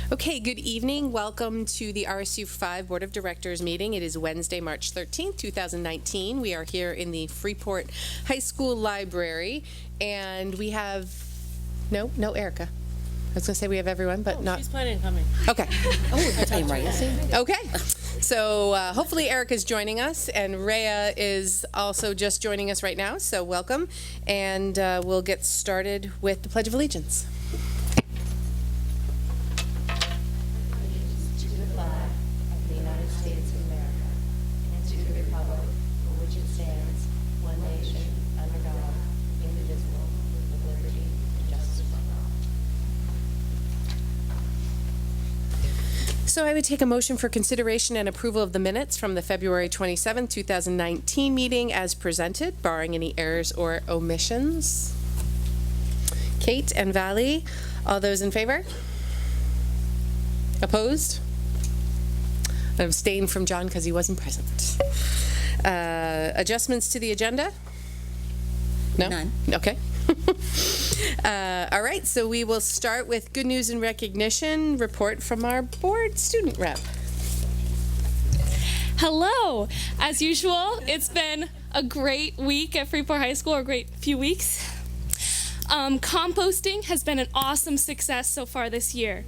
Okay, good evening. Welcome to the RSU 5 Board of Directors meeting. It is Wednesday, March 13th, 2019. We are here in the Freeport High School Library, and we have, no Erica. I was going to say we have everyone, but not. She's planning on coming. Okay. I'm right. Okay. So hopefully Erica's joining us, and Rhea is also just joining us right now, so welcome. And we'll get started with the Pledge of Allegiance. So I would take a motion for consideration and approval of the minutes from the February 27, 2019 meeting as presented, barring any errors or omissions. Kate and Valley, all those in favor? Opposed? I abstained from John because he wasn't present. Adjustments to the agenda? No? None. Okay. All right, so we will start with good news and recognition report from our board student rep. Hello. As usual, it's been a great week at Freeport High School, or a great few weeks. Composting has been an awesome success so far this year.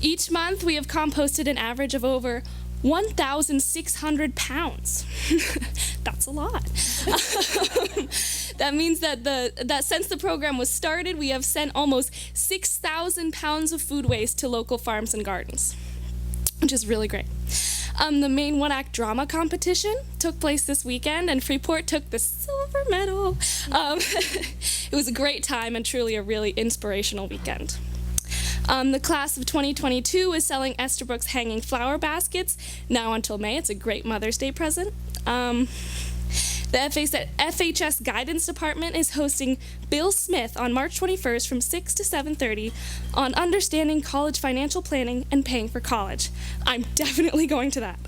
Each month, we have composted an average of over 1,600 pounds. That's a lot. That means that since the program was started, we have sent almost 6,000 pounds of food waste to local farms and gardens, which is really great. The main one-act drama competition took place this weekend, and Freeport took the silver medal. It was a great time and truly a really inspirational weekend. The class of 2022 is selling Esterbrook's hanging flower baskets now until May. It's a great Mother's Day present. The FHS Guidance Department is hosting Bill Smith on March 21st from 6 to 7:30 on understanding college financial planning and paying for college. I'm definitely going to that.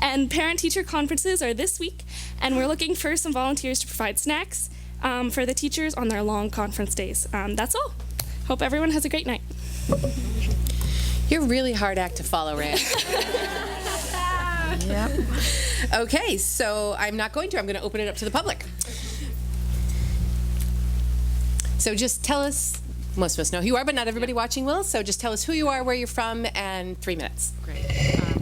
And parent-teacher conferences are this week, and we're looking for some volunteers to provide snacks for the teachers on their long conference days. That's all. Hope everyone has a great night. You're a really hard act to follow, Rhea. Yep. Okay, so I'm going to open it up to the public. So just tell us, most of us know who you are, but not everybody watching will, so just tell us who you are, where you're from, and 3 minutes. Great.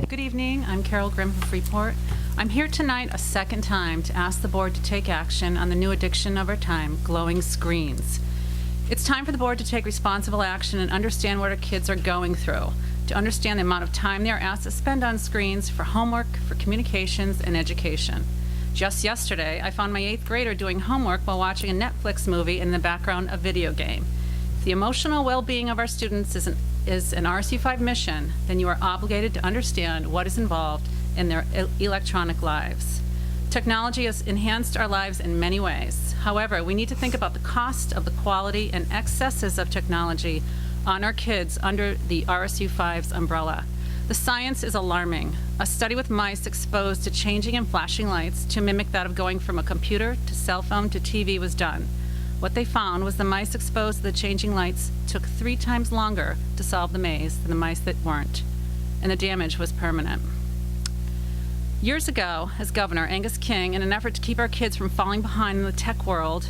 Good evening, I'm Carol Grimm from Freeport. I'm here tonight a second time to ask the board to take action on the new addiction of our time, glowing screens. It's time for the board to take responsible action and understand what our kids are going through, to understand the amount of time they are asked to spend on screens for homework, for communications, and education. Just yesterday, I found my 8th grader doing homework while watching a Netflix movie and in the background a video game. If the emotional well-being of our students is an RSU 5 mission, then you are obligated to understand what is involved in their electronic lives. Technology has enhanced our lives in many ways. However, we need to think about the cost of the quality and excesses of technology on our kids under the RSU 5's umbrella. The science is alarming. A study with mice exposed to changing and flashing lights to mimic that of going from a computer to cell phone to TV was done. What they found was the mice exposed to the changing lights took 3 times longer to solve the maze than the mice that weren't, and the damage was permanent. Years ago, as governor, Angus King, in an effort to keep our kids from falling behind in the tech world,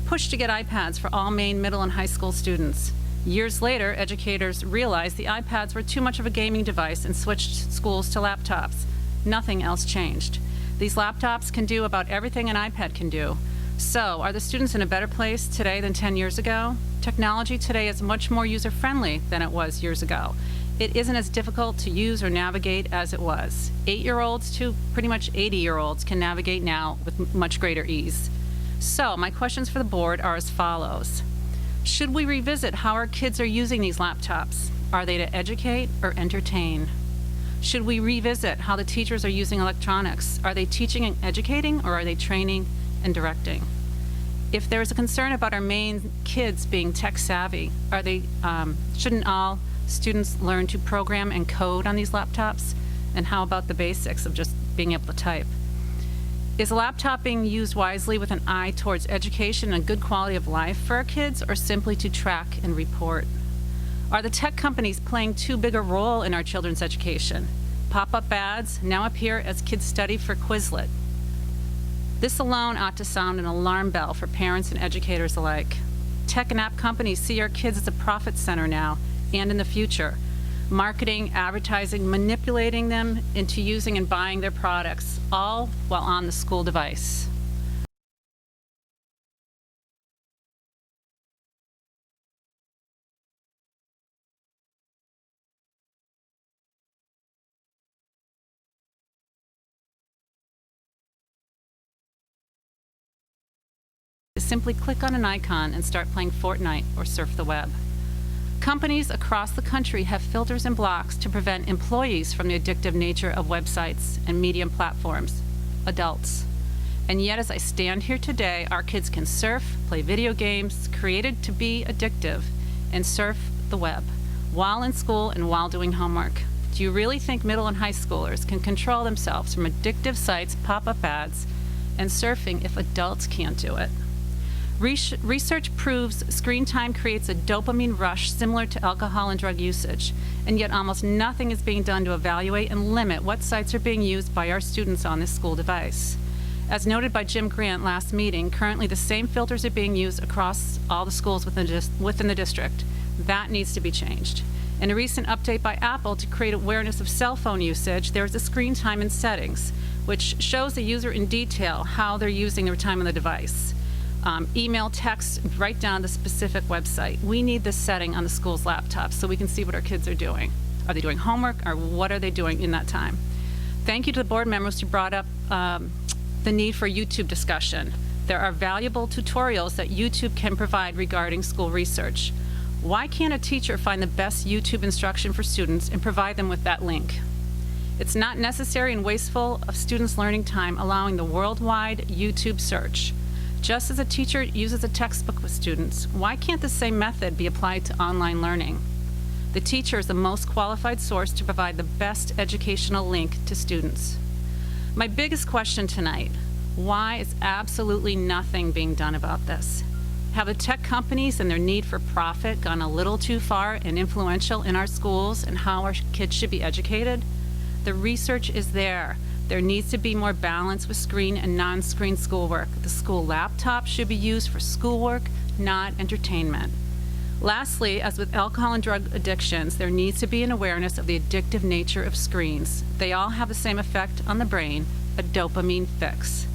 pushed to get iPads for all Maine middle and high school students. Years later, educators realized the iPads were too much of a gaming device and switched schools to laptops. Nothing else changed. These laptops can do about everything an iPad can do. So, are the students in a better place today than 10 years ago? Technology today is much more user-friendly than it was years ago. It isn't as difficult to use or navigate as it was. 8-year-olds to pretty much 80-year-olds can navigate now with much greater ease. So, my questions for the board are as follows. Should we revisit how our kids are using these laptops? Are they to educate or entertain? Should we revisit how the teachers are using electronics? Are they teaching and educating, or are they training and directing? If there's a concern about our Maine kids being tech savvy, shouldn't all students learn to program and code on these laptops? And how about the basics of just being able to type? Is a laptop being used wisely with an eye towards education and a good quality of life for our kids, or simply to track and report? Are the tech companies playing too big a role in our children's education? Pop-up ads now appear as kids study for Quizlet. This alone ought to sound an alarm bell for parents and educators alike. Tech and app companies see our kids as a profit center now and in the future, marketing, advertising, manipulating them into using and buying their products, all while on the school device. Simply click on an icon and start playing Fortnite or surf the web. Companies across the country have filters and blocks to prevent employees from the addictive nature of websites and media platforms, adults. And yet, as I stand here today, our kids can surf, play video games created to be addictive, and surf the web while in school and while doing homework. Do you really think middle and high schoolers can control themselves from addictive sites, pop-up ads, and surfing if adults can't do it? Research proves screen time creates a dopamine rush similar to alcohol and drug usage, and yet almost nothing is being done to evaluate and limit what sites are being used by our students on this school device. As noted by Jim Grant last meeting, currently the same filters are being used across all the schools within the district. That needs to be changed. In a recent update by Apple to create awareness of cell phone usage, there is a screen time in settings, which shows the user in detail how they're using their time on the device. Email, text, right down the specific website. We need this setting on the school's laptops so we can see what our kids are doing. Are they doing homework, or what are they doing in that time? Thank you to the board members who brought up the need for YouTube discussion. There are valuable tutorials that YouTube can provide regarding school research. Why can't a teacher find the best YouTube instruction for students and provide them with that link? It's not necessary and wasteful of students' learning time allowing the worldwide YouTube search. Just as a teacher uses a textbook with students, why can't the same method be applied to online learning? The teacher is the most qualified source to provide the best educational link to students. My biggest question tonight, why is absolutely nothing being done about this? Have the tech companies and their need for profit gone a little too far and influential in our schools and how our kids should be educated? The research is there. There needs to be more balance with screen and non-screen schoolwork. The school laptop should be used for schoolwork, not entertainment. Lastly, as with alcohol and drug addictions, there needs to be an awareness of the addictive nature of screens. They all have the same effect on the brain, a dopamine fix.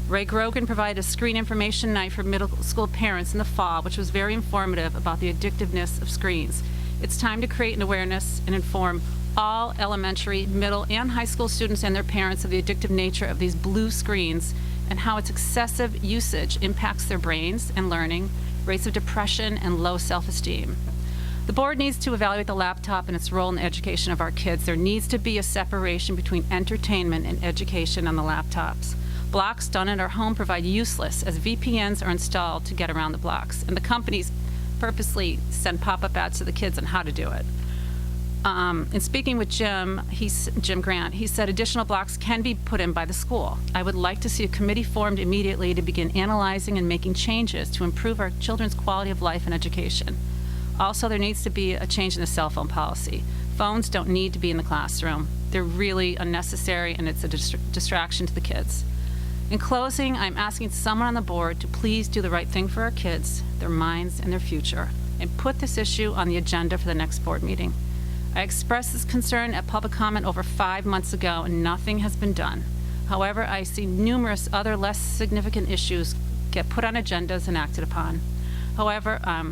Ray Grogan provided a screen information night for middle school parents in the fall, which was very informative about the addictiveness of screens. It's time to create an awareness and inform all elementary, middle, and high school students and their parents of the addictive nature of these blue screens and how its excessive usage impacts their brains and learning, rates of depression, and low self-esteem. The board needs to evaluate the laptop and its role in the education of our kids. There needs to be a separation between entertainment and education on the laptops. Blocks done at our home provide useless as VPNs are installed to get around the blocks, and the companies purposely send pop-up ads to the kids on how to do it. In speaking with Jim Grant, he said additional blocks can be put in by the school. I would like to see a committee formed immediately to begin analyzing and making changes to improve our children's quality of life and education. Also, there needs to be a change in the cell phone policy. Phones don't need to be in the classroom. They're really unnecessary, and it's a distraction to the kids. In closing, I'm asking someone on the board to please do the right thing for our kids, their minds, and their future, and put this issue on the agenda for the next board meeting. I expressed this concern at public comment over 5 months ago, and nothing has been done. However, I see numerous other less significant issues get put on agendas and acted upon. However, I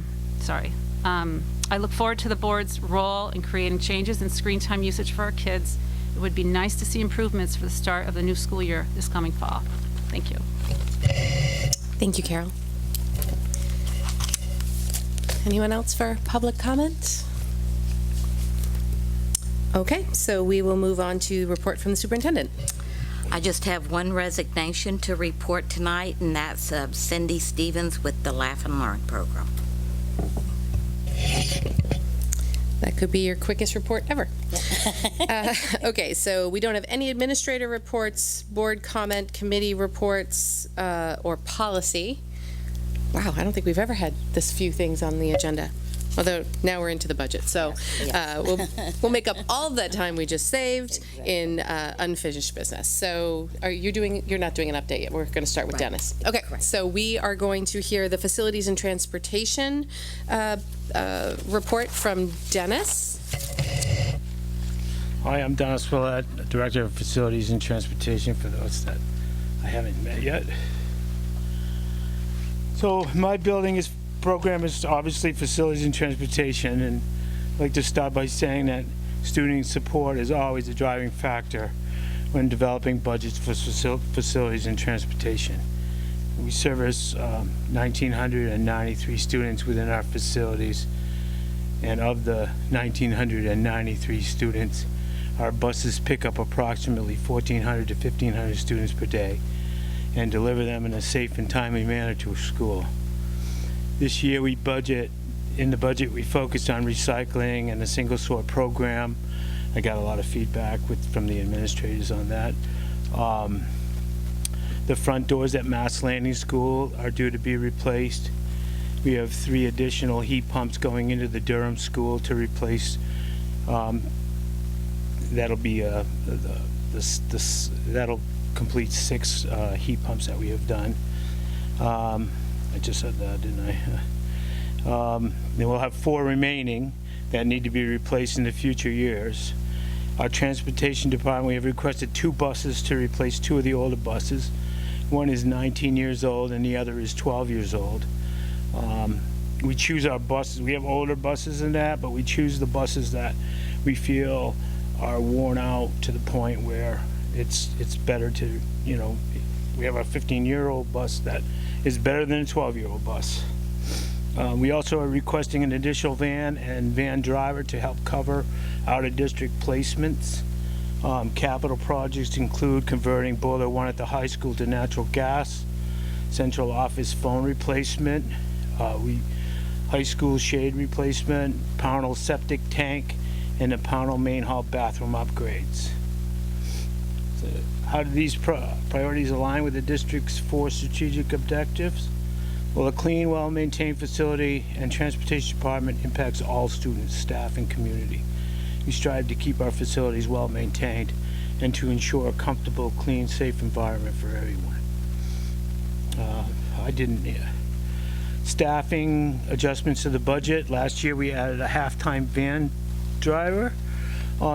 look forward to the board's role in creating changes in screen time usage for our kids. It would be nice to see improvements for the start of the new school year this coming fall. Thank you. Thank you, Carol. Anyone else for public comment? Okay, so we will move on to report from the superintendent. I just have one resignation to report tonight, and that's Cindy Stevens with the Laugh and Learn program. That could be your quickest report ever. Okay, so we don't have any administrator reports, board comment, committee reports, or policy. Wow, I don't think we've ever had this few things on the agenda. Although now we're into the budget, so we'll make up all of that time we just saved in unfinished business. So you're not doing an update yet. We're going to start with Dennis. Okay, so we are going to hear the Facilities and Transportation report from Dennis. Hi, I'm Dennis Willett, Director of Facilities and Transportation, for those that I haven't met yet. So my program is obviously Facilities and Transportation, and I'd like to start by saying that student support is always a driving factor when developing budgets for facilities and transportation. We service 1,993 students within our facilities, and of the 1,993 students, our buses pick up approximately 1,400 to 1,500 students per day and deliver them in a safe and timely manner to school. This year we we focused on recycling and a single sort program. I got a lot of feedback from the administrators on that. The front doors at Mass Landing School are due to be replaced. We have 3 additional heat pumps going into the Durham School to replace. That'll be that'll complete 6 heat pumps that we have done. I just said that, didn't I? Then we'll have 4 remaining that need to be replaced in the future years. Our transportation department, we have requested 2 buses to replace 2 of the older buses. One is 19 years old and the other is 12 years old. We choose our buses. We have older buses than that, but we choose the buses that we feel are worn out to the point where it's better to, we have a 15-year-old bus that is better than a 12-year-old bus. We also are requesting an additional van and van driver to help cover out-of-district placements. Capital projects include converting boiler 1 at the high school to natural gas, central office phone replacement, high school shade replacement, Pownell septic tank, and the Pownell main hall bathroom upgrades. So how do these priorities align with the district's 4 strategic objectives? Well, a clean, well-maintained facility and transportation department impacts all students, staff, and community. We strive to keep our facilities well-maintained and to ensure a comfortable, clean, safe environment for everyone. Staffing adjustments to the budget. Last year we added a half-time van driver.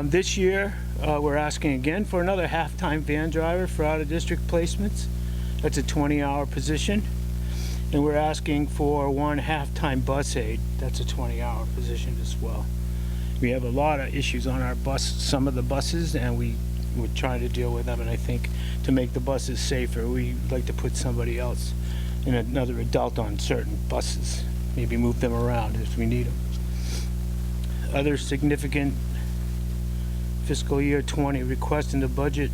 This year we're asking again for another half-time van driver for out-of-district placements. That's a 20-hour position. And we're asking for 1 half-time bus aide. That's a 20-hour position as well. We have a lot of issues on some of the buses, and we're trying to deal with them. And I think to make the buses safer, we'd like to put somebody else, another adult on certain buses, maybe move them around if we need them. Other significant fiscal year 20 requests in the budget.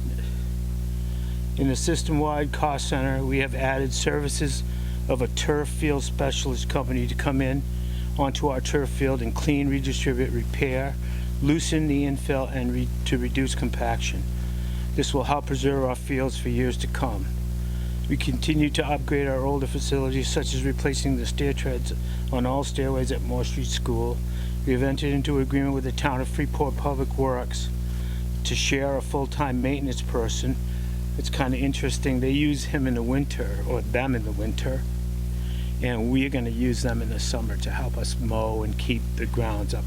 In the system-wide cost center, we have added services of a turf field specialist company to come in onto our turf field and clean, redistribute, repair, loosen the infill, and to reduce compaction. This will help preserve our fields for years to come. We continue to upgrade our older facilities, such as replacing the stair treads on all stairways at Moore Street School. We have entered into an agreement with the town of Freeport Public Works to share a full-time maintenance person. It's kind of interesting. They use him in the winter, or them in the winter, and we're going to use them in the summer to help us mow and keep the grounds up.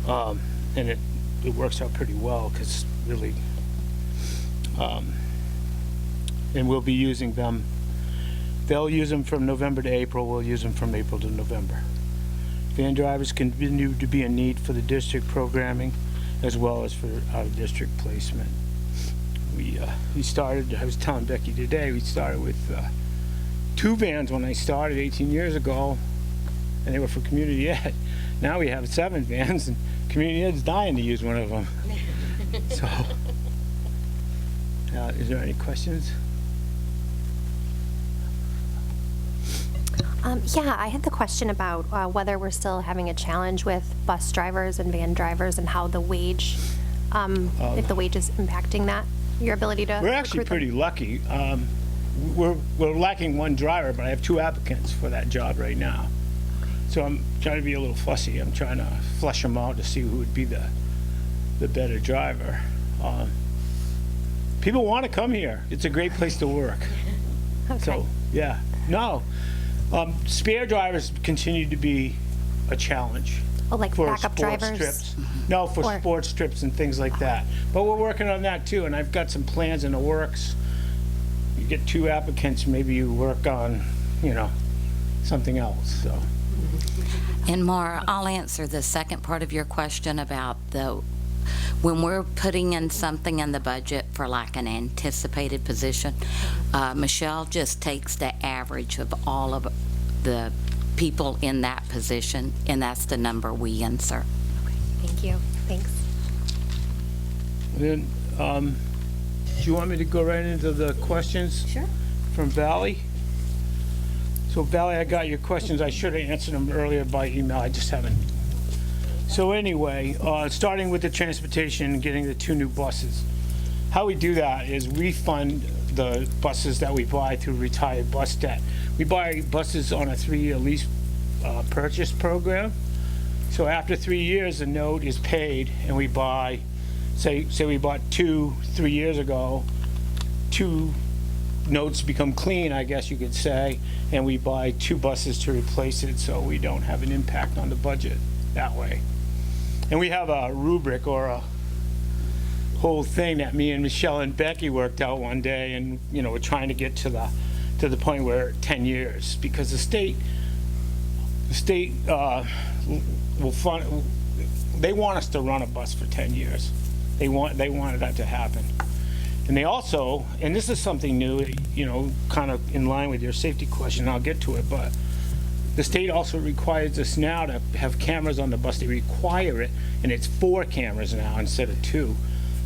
And it works out pretty well, because really, and we'll be using them. They'll use them from November to April. We'll use them from April to November. Van drivers continue to be a need for the district programming as well as for out-of-district placement. We started, I was telling Becky today, we started with 2 vans when I started 18 years ago, and they were for community ed. Now we have 7 vans, and community ed's dying to use one of them. So, is there any questions? Yeah, I had the question about whether we're still having a challenge with bus drivers and van drivers and how the wage, if the wage is impacting that, your ability to We're actually recruit them. pretty lucky. We're lacking 1 driver, but I have 2 applicants for that job right now. So I'm trying to be a little fussy. I'm trying to flush them out to see who would be the better driver. People want to come here. It's a great place to work. Okay. So, yeah. No. Spare drivers continue to be a challenge. Oh, like For backup sports drivers? trips. No, for Or- sports trips and things like that. But we're working on that too, and I've got some plans in the works. You get 2 applicants, maybe you work on, something else, so. And Maura, I'll answer the second part of your question about when we're putting in something in the budget for like an anticipated position, Michelle just takes the average of all of the people in that position, and that's the number we insert. Thank you. Thanks. Then, do you want me to go right into the questions? Sure. From Valley? So Valley, I got your questions. I should have answered them earlier by email. I just haven't. So anyway, starting with the transportation and getting the 2 new buses. How we do that is we fund the buses that we buy through retired bus debt. We buy buses on a 3-year lease purchase program. So after 3 years, the note is paid, and we buy, say we bought 2 3 years ago, 2 notes become clean, I guess you could say, and we buy 2 buses to replace it, so we don't have an impact on the budget that way. And we have a rubric or a whole thing that me and Michelle and Becky worked out one day, and we're trying to get to the point where 10 years, because the state will fund. They want us to run a bus for 10 years. They wanted that to happen. And they also, and this is something new, kind of in line with your safety question, I'll get to it, but the state also requires us now to have cameras on the bus. They require it, and it's 4 cameras now instead of 2.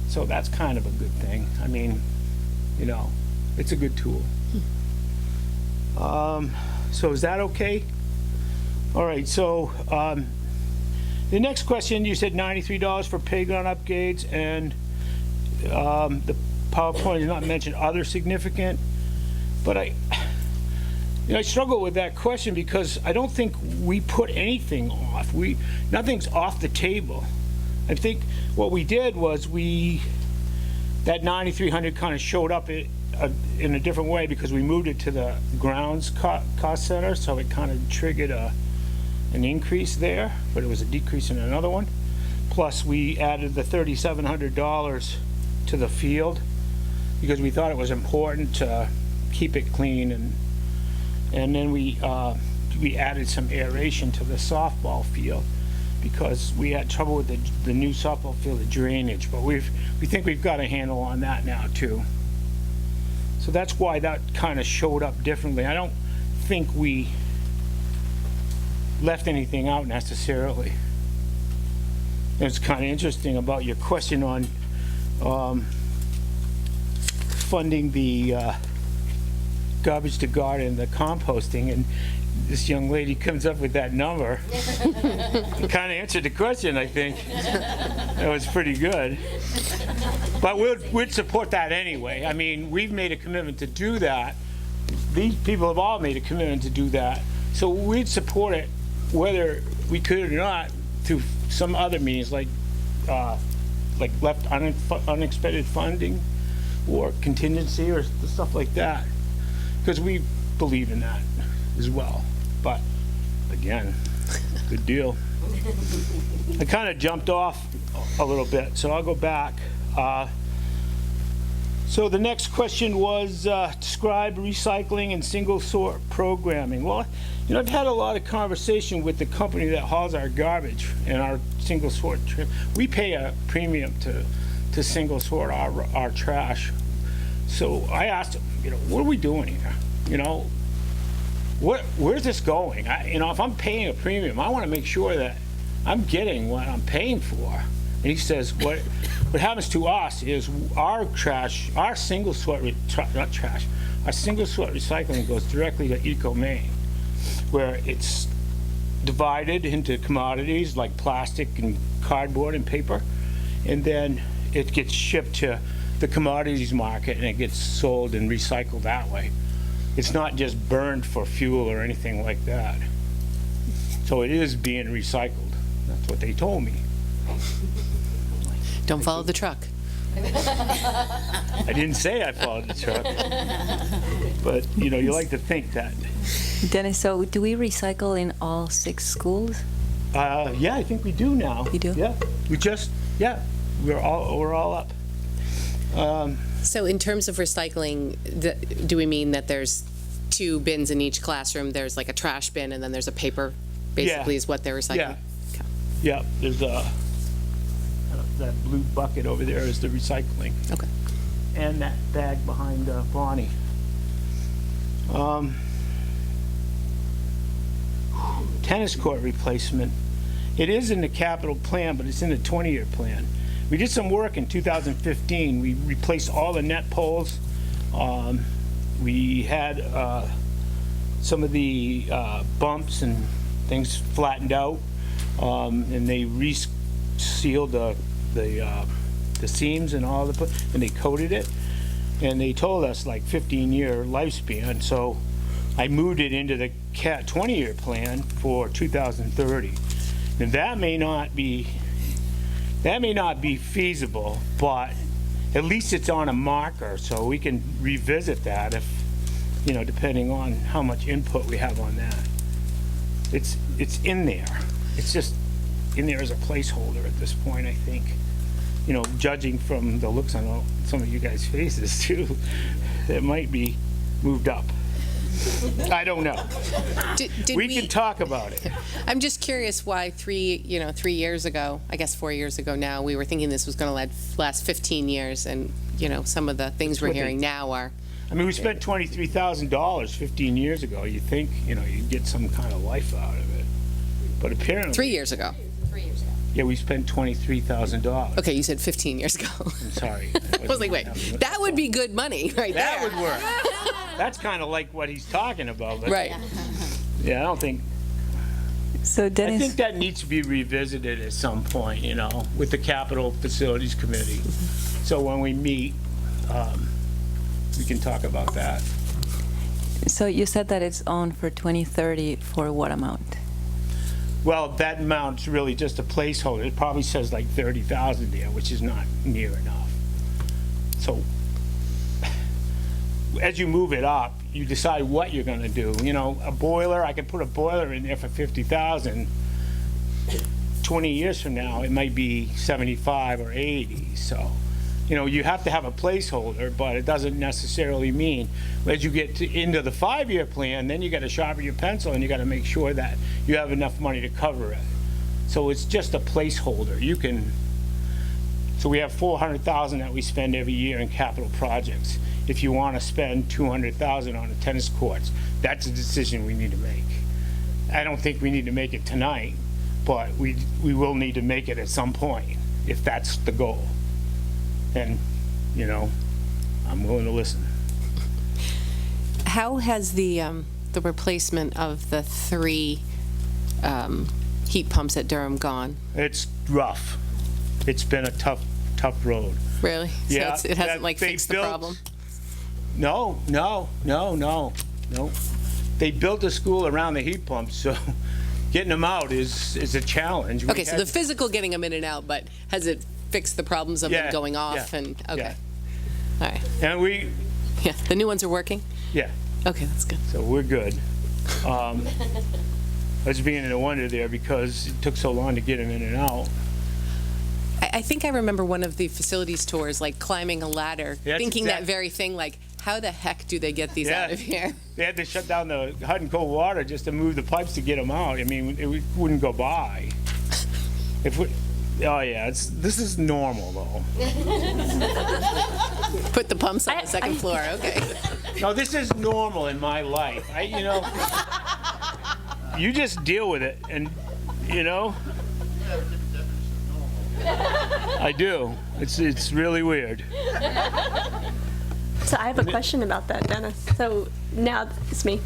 So that's kind of a good thing. I mean, it's a good tool. So is that okay? All right, so the next question, you said $93 for playground upgrades, and the PowerPoint is not mentioned other significant, but I struggle with that question because I don't think we put anything off. Nothing's off the table. I think what we did was that 9,300 kind of showed up in a different way because we moved it to the grounds cost center, so it kind of triggered an increase there, but it was a decrease in another one. Plus, we added the $3,700 to the field because we thought it was important to keep it clean, and then we added some aeration to the softball field because we had trouble with the new softball field, the drainage, but we think we've got a handle on that now too. So that's why that kind of showed up differently. I don't think we left anything out necessarily. And it's kind of interesting about your question on funding the garbage to garden, the composting, and this young lady comes up with that number. It kind of answered the question, I think. That was pretty good. But we'd support that anyway. I mean, we've made a commitment to do that. These people have all made a commitment to do that. So we'd support it whether we could or not through some other means, like left unexpected funding or contingency or stuff like that, because we believe in that as well. But again, good deal. I kind of jumped off a little bit, so I'll go back. So the next question was describe recycling and single sort programming. Well, I've had a lot of conversation with the company that hauls our garbage and our single sort trip. We pay a premium to single sort our trash. So I asked them, what are we doing here? Where's this going? If I'm paying a premium, I want to make sure that I'm getting what I'm paying for. And he says, what happens to us is our trash, our single sort, our single sort recycling goes directly to Eco-Maine, where it's divided into commodities like plastic and cardboard and paper, and then it gets shipped to the commodities market and it gets sold and recycled that way. It's not just burned for fuel or anything like that. So it is being recycled. That's what they told me. Don't follow the truck. I didn't say I followed the truck. But, you know, you like to think that. Dennis, so do we recycle in all 6 schools? Yeah, I think we do now. You do? Yeah. We're all up. So in terms of recycling, do we mean that there's 2 bins in each classroom? There's like a trash bin and then there's a paper, basically, is what they're recycling? Yeah. Okay. Yeah, there's that blue bucket over there is the recycling. Okay. And that bag behind Bonnie. Tennis court replacement. It is in the capital plan, but it's in the 20-year plan. We did some work in 2015. We replaced all the net poles. We had some of the bumps and things flattened out, and they resealed the seams and all and they coated it. And they told us like 15-year lifespan. So I moved it into the 20-year plan for 2030. And that may not be feasible, but at least it's on a marker, so we can revisit that if, you know, depending on how much input we have on that. It's in there. It's just in there as a placeholder at this point, I think. You know, judging from the looks on some of you guys' faces too, it might be moved up. I don't know. Did we can talk about it. I'm just curious why 3 years ago, I guess 4 years ago now, we were thinking this was going to last 15 years, and, you know, some of the things we're what they- hearing now are, I mean, we spent $23,000 15 years ago. You'd think, you know, you'd get some kind of life out of it. But apparently... 3 years ago. Yeah, we spent $23,000. Okay, you said 15 years ago. I'm sorry. I was like, wait, that would be good money right That there. would work. That's kind of like what he's talking about. But Right. Yeah, I don't think... So I Dennis, think that needs to be revisited at some point, you know, with the Capital Facilities Committee. So when we meet, we can talk about that. so you said that it's on for 2030 for what amount? Well, that amount's really just a placeholder. It probably says like 30,000 there, which is not near enough. So as you move it up, you decide what you're going to do. You know, a boiler, I could put a boiler in there for 50,000. 20 years from now, it might be 75 or 80. So, you know, you have to have a placeholder, but it doesn't necessarily mean as you get into the 5-year plan, then you got to sharpen your pencil and you got to make sure that you have enough money to cover it. So it's just a placeholder. You can. So we have 400,000 that we spend every year in capital projects. If you want to spend 200,000 on the tennis courts, that's a decision we need to make. I don't think we need to make it tonight, but we will need to make it at some point if that's the goal. And, you know, I'm willing to listen. How has the replacement of the 3 heat pumps at Durham gone? It's rough. It's been a tough road. Really? Yeah, So it hasn't like they fixed the built- problem? No. They built a school around the heat pumps, so getting them out is a challenge. We Okay, so had- the physical getting them in and out, but has it fixed the problems of Yeah, them going off? yeah, And yeah. okay, all right. And we, Yeah, the new ones are working. yeah, Okay, that's good. so we're good. I was beginning to wonder there because it took so long to get them in and out. I think I remember one of the facilities tours, like climbing a ladder, Yeah, that's thinking that exact- very thing, like, how the heck do they get these Yeah. out of here? They had to shut down the hot and cold water just to move the pipes to get them out. I mean, it wouldn't go by. Oh yeah, this is normal though. Put the pumps on the second floor, okay. No, this is normal in my life. You know, you just deal with it, and you know, I do. It's really weird. So I have a question about that, Dennis. So now it's me.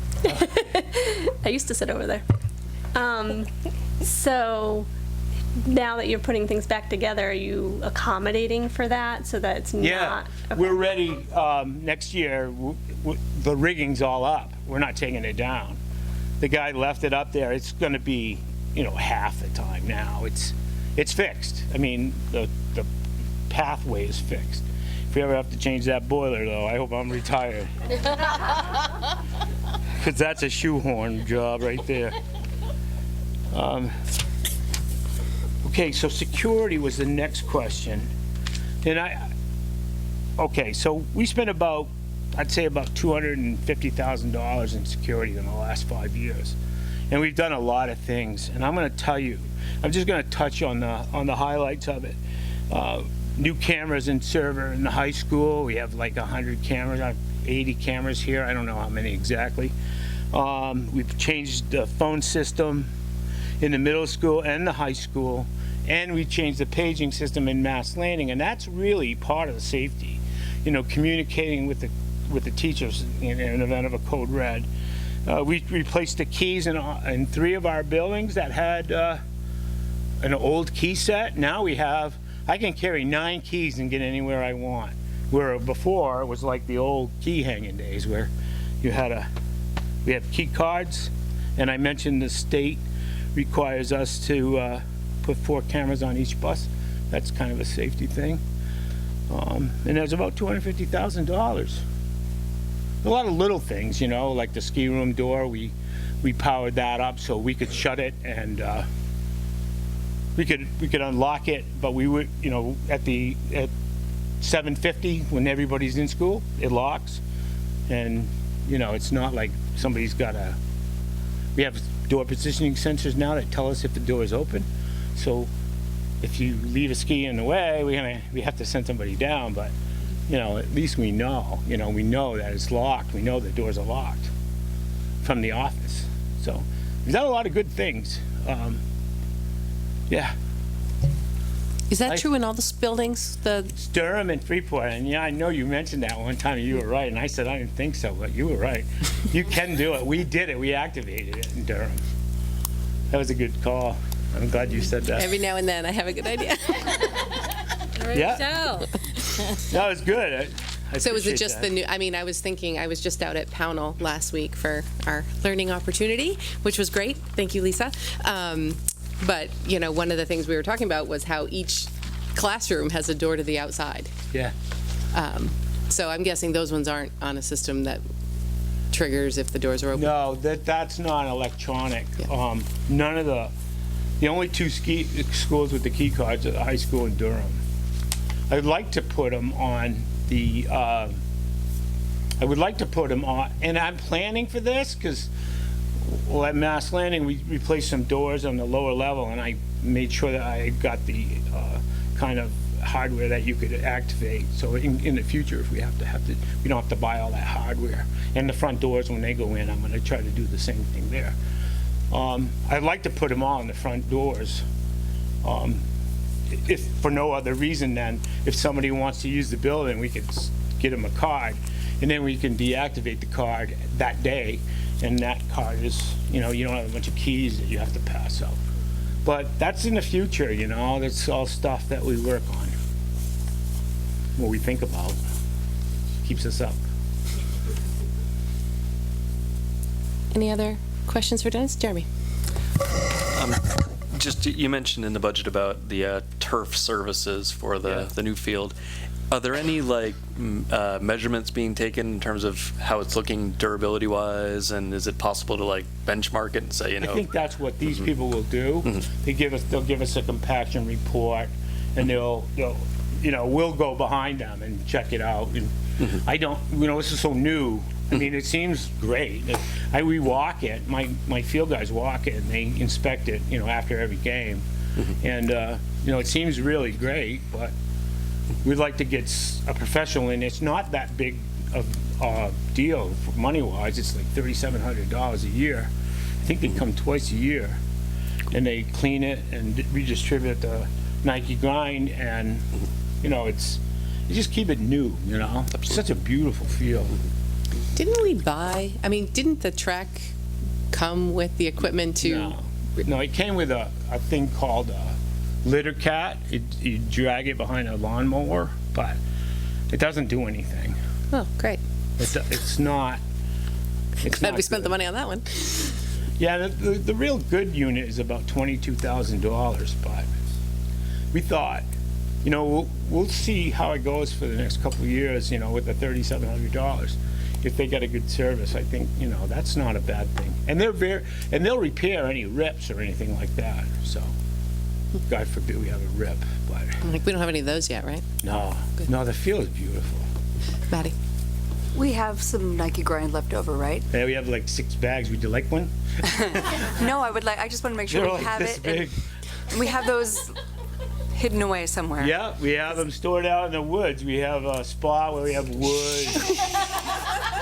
I used to sit over there. So now that you're putting things back together, are you accommodating for that so that it's Yeah, not? Okay. we're ready next year. The rigging's all up. We're not taking it down. The guy left it up there. It's going to be half the time now. It's fixed. I mean, the pathway is fixed. If we ever have to change that boiler, though, I hope I'm retired. Because that's a shoehorn job right there. Okay, so security was the next question. And okay, so we spent I'd say about $250,000 in security in the last 5 years. And we've done a lot of things. And I'm going to tell you, I'm just going to touch on the highlights of it. New cameras in server in the high school. We have like 100 cameras, 80 cameras here. I don't know how many exactly. We've changed the phone system in the middle school and the high school. And we changed the paging system in Mass Landing. And that's really part of the safety. Communicating with the teachers in an event of a code red. We replaced the keys in 3 of our buildings that had an old key set. Now I can carry 9 keys and get anywhere I want. Where before it was like the old key hanging days where we have key cards, and I mentioned the state requires us to put 4 cameras on each bus. That's kind of a safety thing. And there's about $250,000. A lot of little things, like the ski room door. We powered that up so we could shut it, and we could unlock it. But we would, at 7:50 when everybody's in school, it locks, and it's not like somebody's got we have door positioning sensors now that tell us if the door is open. So if you leave a ski in the way, we have to send somebody down, but at least we know, we know that it's locked. We know the doors are locked from the office. So we've done a lot of good things. Yeah. Is that true in all the buildings? It's Durham and Freeport, and yeah, I know you mentioned that one time, and you were right, and I said I didn't think so, but you were right. You can do it. We did it. We activated it in Durham. That was a good call. I'm glad you said that. Every now and then I have a good idea. Yeah. That was good. So was it just that. I was thinking, I was just out at Pownell last week for our learning opportunity, which was great. Thank you, Lisa. But, one of the things we were talking about was how each classroom has a door to the outside. Yeah. So I'm guessing those ones aren't on a system that triggers if the doors are open. No, that's not electronic. Yeah. None of the only 2 schools with the key cards are the high school in Durham. I'd like to put them on and I'm planning for this because at Mass Landing we replaced some doors on the lower level, and I made sure that I got the kind of hardware that you could activate. So in the future, if we we don't have to buy all that hardware. And the front doors, when they go in, I'm going to try to do the same thing there. I'd like to put them all on the front doors. If for no other reason than if somebody wants to use the building, we could get them a card, and then we can deactivate the card that day. And that card is, you don't have a bunch of keys that you have to pass out. But that's in the future, that's all stuff that we work on. What we think about keeps us up. Any other questions for Dennis? Jeremy? Just, you mentioned in the budget about the turf services for the new field. Are there any measurements being taken in terms of how it's looking durability wise, and is it possible to benchmark it and say, I think that's what these people will do. They'll give us a compaction report, and we'll go behind them and check it out. And I don't, this is so new. I mean, it seems great. We walk it. My field guys walk it, and they inspect it, after every game. And it seems really great, but we'd like to get a professional in. It's not that big of a deal money-wise. It's like $3,700 a year. I think they come twice a year, and they clean it and redistribute the Nike grind, and you just keep it new. It's such a beautiful field. Didn't the track come with the equipment to? No, it came with a thing called litter cat. You drag it behind a lawnmower, but it doesn't do anything. Oh, great. It's not. Glad we spent the money on that one. Yeah, the real good unit is about $22,000, but we thought, you know, we'll see how it goes for the next couple of years, you know, with the $3,700. If they get a good service, I think, you know, that's not a bad thing. And they'll repair any rips or anything like that, so. God forbid we have a rip, but Like, we don't have any of those yet, right? no, the field is beautiful. Maddie? We have some Nike grind left over, right? Yeah, we have like 6 bags. Would you like one? No, I just want to make sure They're we like have this it. big. And we have those hidden away somewhere. Yeah, we have them stored out in the woods. We have a spot where we have wood.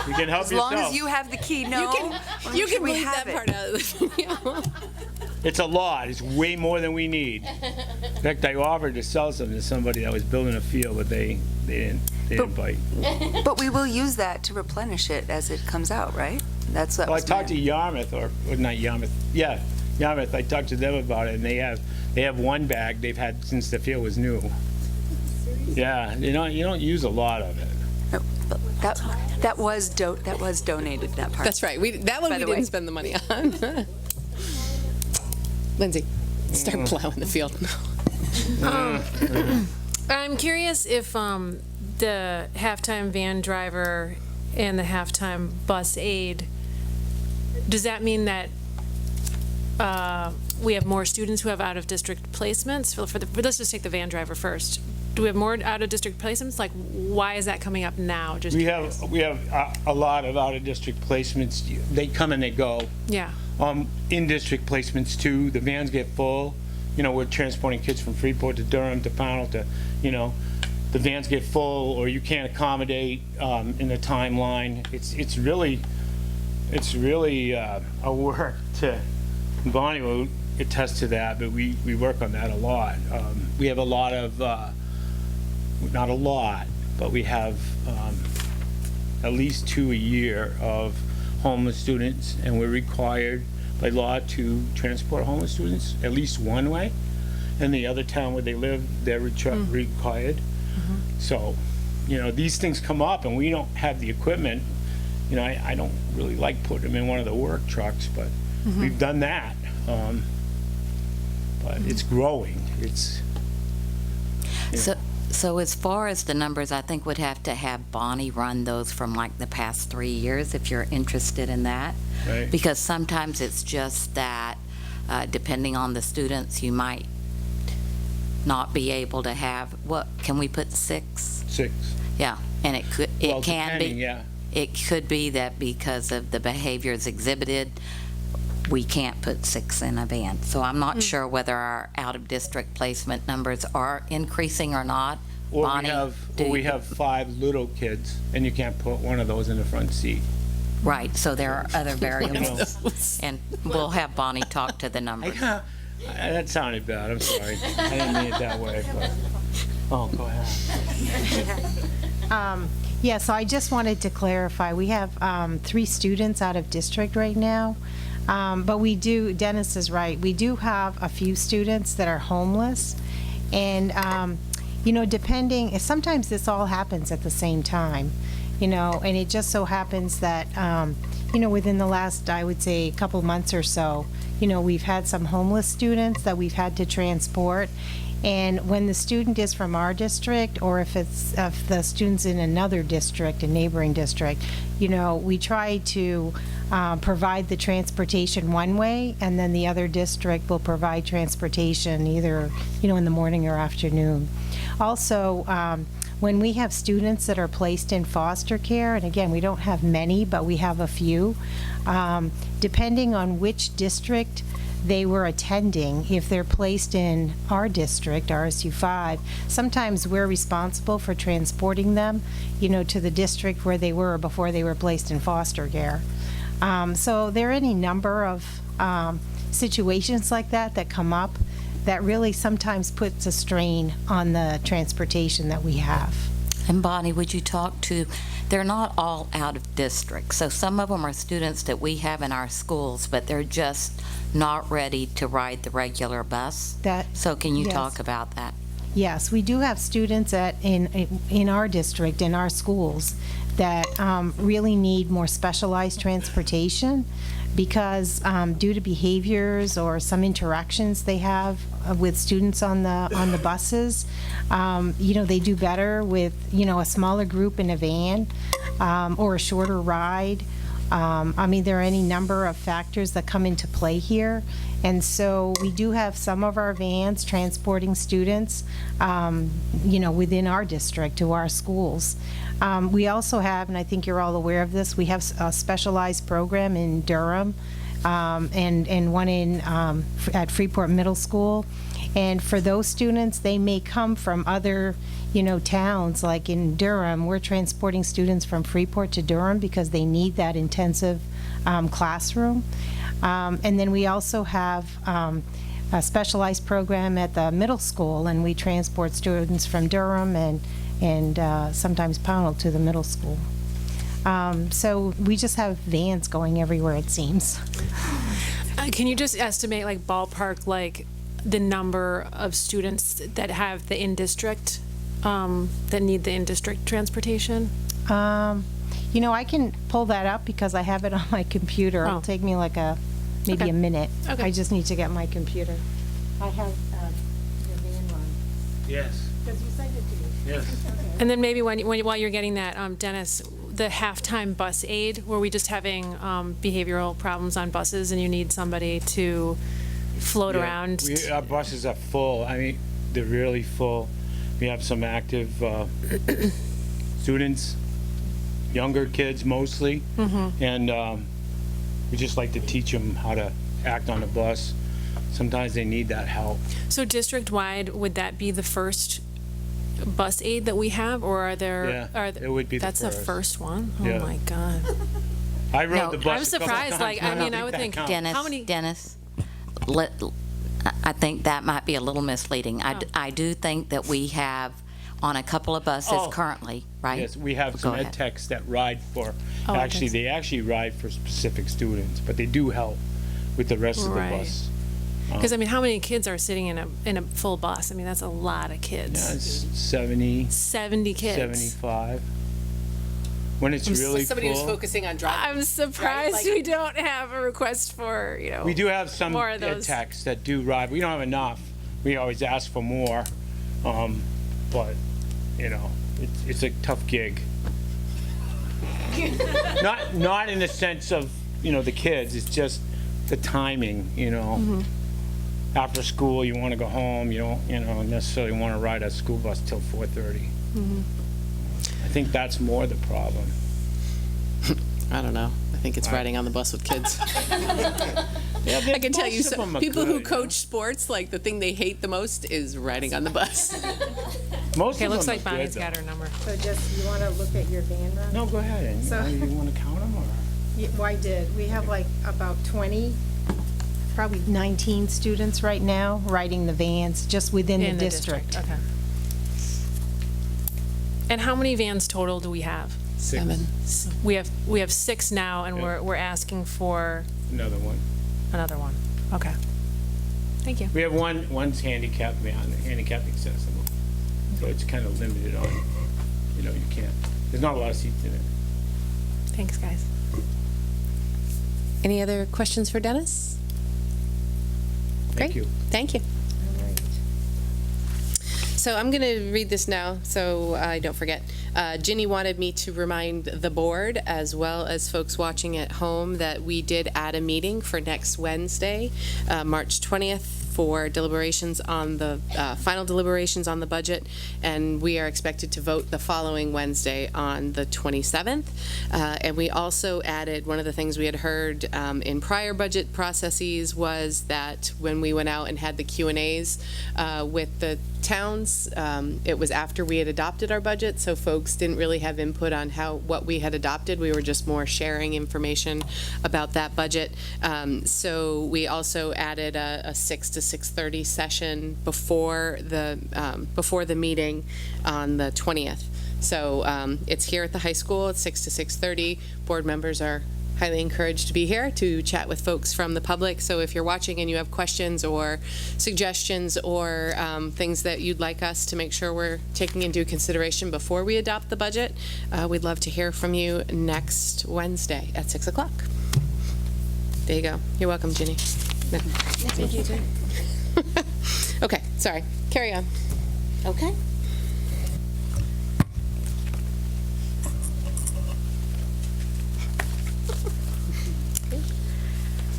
You can help As yourself. long as you have the key, no. You can we leave have that it. part out of the video. It's a lot. It's way more than we need. In fact, I offered to sell some to somebody that was building a field, but they didn't bite. But we will use that to replenish it as it comes out, right? That's what Well, I was talked to meant. Yarmouth, or not Yarmouth. Yeah, Yarmouth. I talked to them about it, and they have one bag they've had since the field was new. Yeah, you don't use a lot of it. No, but that was donated, that part. That's right. That one By we the way. didn't spend the money on. Lindsay, start plowing the field. I'm curious if the halftime van driver and the halftime bus aide, does that mean that we have more students who have out-of-district placements? Let's just take the van driver first. Do we have more out-of-district placements? Like, why is that coming up now? Just We have a lot of out-of-district placements. They come and they go. Yeah. In-district placements too. The vans get full. You know, we're transporting kids from Freeport to Durham to Pownell to, you know, the vans get full or you can't accommodate in the timeline. It's really a work to. Bonnie will attest to that, but we work on that a lot. We have a lot of, not a lot, but we have at least 2 a year of homeless students, and we're required by law to transport homeless students at least one way. And the other town where they live, they're required. So, you know, these things come up and we don't have the equipment. You know, I don't really like putting them in one of the work trucks, but we've done that. But it's growing. So as far as the numbers, I think we'd have to have Bonnie run those from like the past 3 years if you're interested in that. Right. Because sometimes it's just that, depending on the students, you might not be able to have, what, can we put 6? 6. Yeah, and it can Depending, be, yeah. it could be that because of the behaviors exhibited, we can't put 6 in a van. So I'm not sure whether our out-of-district placement numbers are increasing or not. Or Bonnie, we have 5 little kids, and you can't put one of those in the front seat. Right, so there are other variables. And we'll have Bonnie talk to the numbers. That sounded bad, I'm sorry. I didn't mean it that way, but, oh, go ahead. Yeah, so I just wanted to clarify, we have 3 students out of district right now, but we do, Dennis is right, we do have a few students that are homeless, and, you know, depending, sometimes this all happens at the same time, you know, and it just so happens that, you know, within the last, I would say, couple months or so, you know, we've had some homeless students that we've had to transport. And when the student is from our district, or if the student's in another district, a neighboring district, you know, we try to provide the transportation one way, and then the other district will provide transportation either, you know, in the morning or afternoon. Also, when we have students that are placed in foster care, and again, we don't have many, but we have a few, depending on which district they were attending, if they're placed in our district, RSU 5, sometimes we're responsible for transporting them, you know, to the district where they were before they were placed in foster care. So there are any number of situations like that come up that really sometimes puts a strain on the transportation that we have. And Bonnie, would you talk to, they're not all out of district, so some of them are students that we have in our schools, but they're just not ready to ride the regular bus. So can you yes. talk about that? Yes, we do have students in our district, in our schools, that really need more specialized transportation. because due to behaviors or some interactions they have with students on the buses, they do better with, a smaller group in a van or a shorter ride. There are any number of factors that come into play here. And so we do have some of our vans transporting students, within our district to our schools. We also have, and I think you're all aware of this, we have a specialized program in Durham and one at Freeport Middle School. And for those students, they may come from other towns. Like in Durham, we're transporting students from Freeport to Durham because they need that intensive classroom. And then we also have a specialized program at the middle school, and we transport students from Durham and sometimes Pownell to the middle school. So we just have vans going everywhere, it seems. Can you just estimate, like ballpark, like the number of students that have the in-district, that need the in-district transportation? I can pull that up because I have it on my computer. It'll take me like maybe a minute. Okay. I just need to get my computer. I have your van run. Yes. Because you sent it to me. Yes. And then maybe while you're getting that, Dennis, the halftime bus aid, were we just having behavioral problems on buses and you need somebody to float around? Our buses are full. They're really full. We have some active students, younger kids mostly, and we just like to teach them how to act on the bus. Sometimes they need that help. So district-wide, would that be the first bus aid that we have, or are there? Yeah, it would be the That's the first one? Oh, Yeah. my God. I rode No, the bus. I'm a couple surprised, times. I would think, Dennis, how many? Dennis, I think that might be a little misleading. I do think that we have on a couple of buses currently, right? Yes, we have Go some ed ahead. techs that ride for, Oh, they actually ride for specific students, but they do help with the rest of the Right. bus. Because, how many kids are sitting in a full bus? That's a lot of kids. Yeah, it's 70, 70 kids. 75. When it's really Somebody who's full. focusing on driving. I'm surprised Like- we don't have a request for, We do have some more of ed those. techs that do ride. We don't have enough. We always ask for more, but it's a tough gig. Not in the sense of the kids. It's just the timing. After school, you want to go home. You don't necessarily want to ride a school bus till 4:30. I think that's more the problem. I don't know. I think it's riding on the bus with kids. I can tell you, most of them are people who good, coach sports, like the thing they hate the most is riding on the bus. Most Okay, of looks them like are Bonnie's good, got though. her number. So you want to look at your van run? No, go ahead. And, you want to count them or? Well, I did. We have like about 20, probably 19 students right now riding the vans just within the district. Okay. And how many vans total do we have? 7. We have 6 now, and Yeah. we're asking for Another one. another one. Okay. Thank you. We have one's handicapped van, handicap accessible. So it's kind of limited on, you can't, there's not a lot of seats in it. Thanks, guys. Any other questions for Dennis? Thank you. Thank you. So I'm going to read this now so I don't forget. Ginny wanted me to remind the board, as well as folks watching at home, that we did add a meeting for next Wednesday, March 20th, for deliberations on the final deliberations on the budget, and we are expected to vote the following Wednesday on the 27th. And we also added, one of the things we had heard in prior budget processes was that when we went out and had the Q&As with the towns, it was after we had adopted our budget, so folks didn't really have input on what we had adopted. We were just more sharing information about that budget. So we also added a 6 to 6:30 session before the meeting on the 20th. So it's here at the high school at 6 to 6:30. Board members are highly encouraged to be here to chat with folks from the public. So if you're watching and you have questions or suggestions or things that you'd like us to make sure we're taking into consideration before we adopt the budget, we'd love to hear from you next Wednesday at 6 o'clock. There you go. You're welcome, Ginny. No. Thank you, Ginny. Okay, sorry. Carry on. Okay.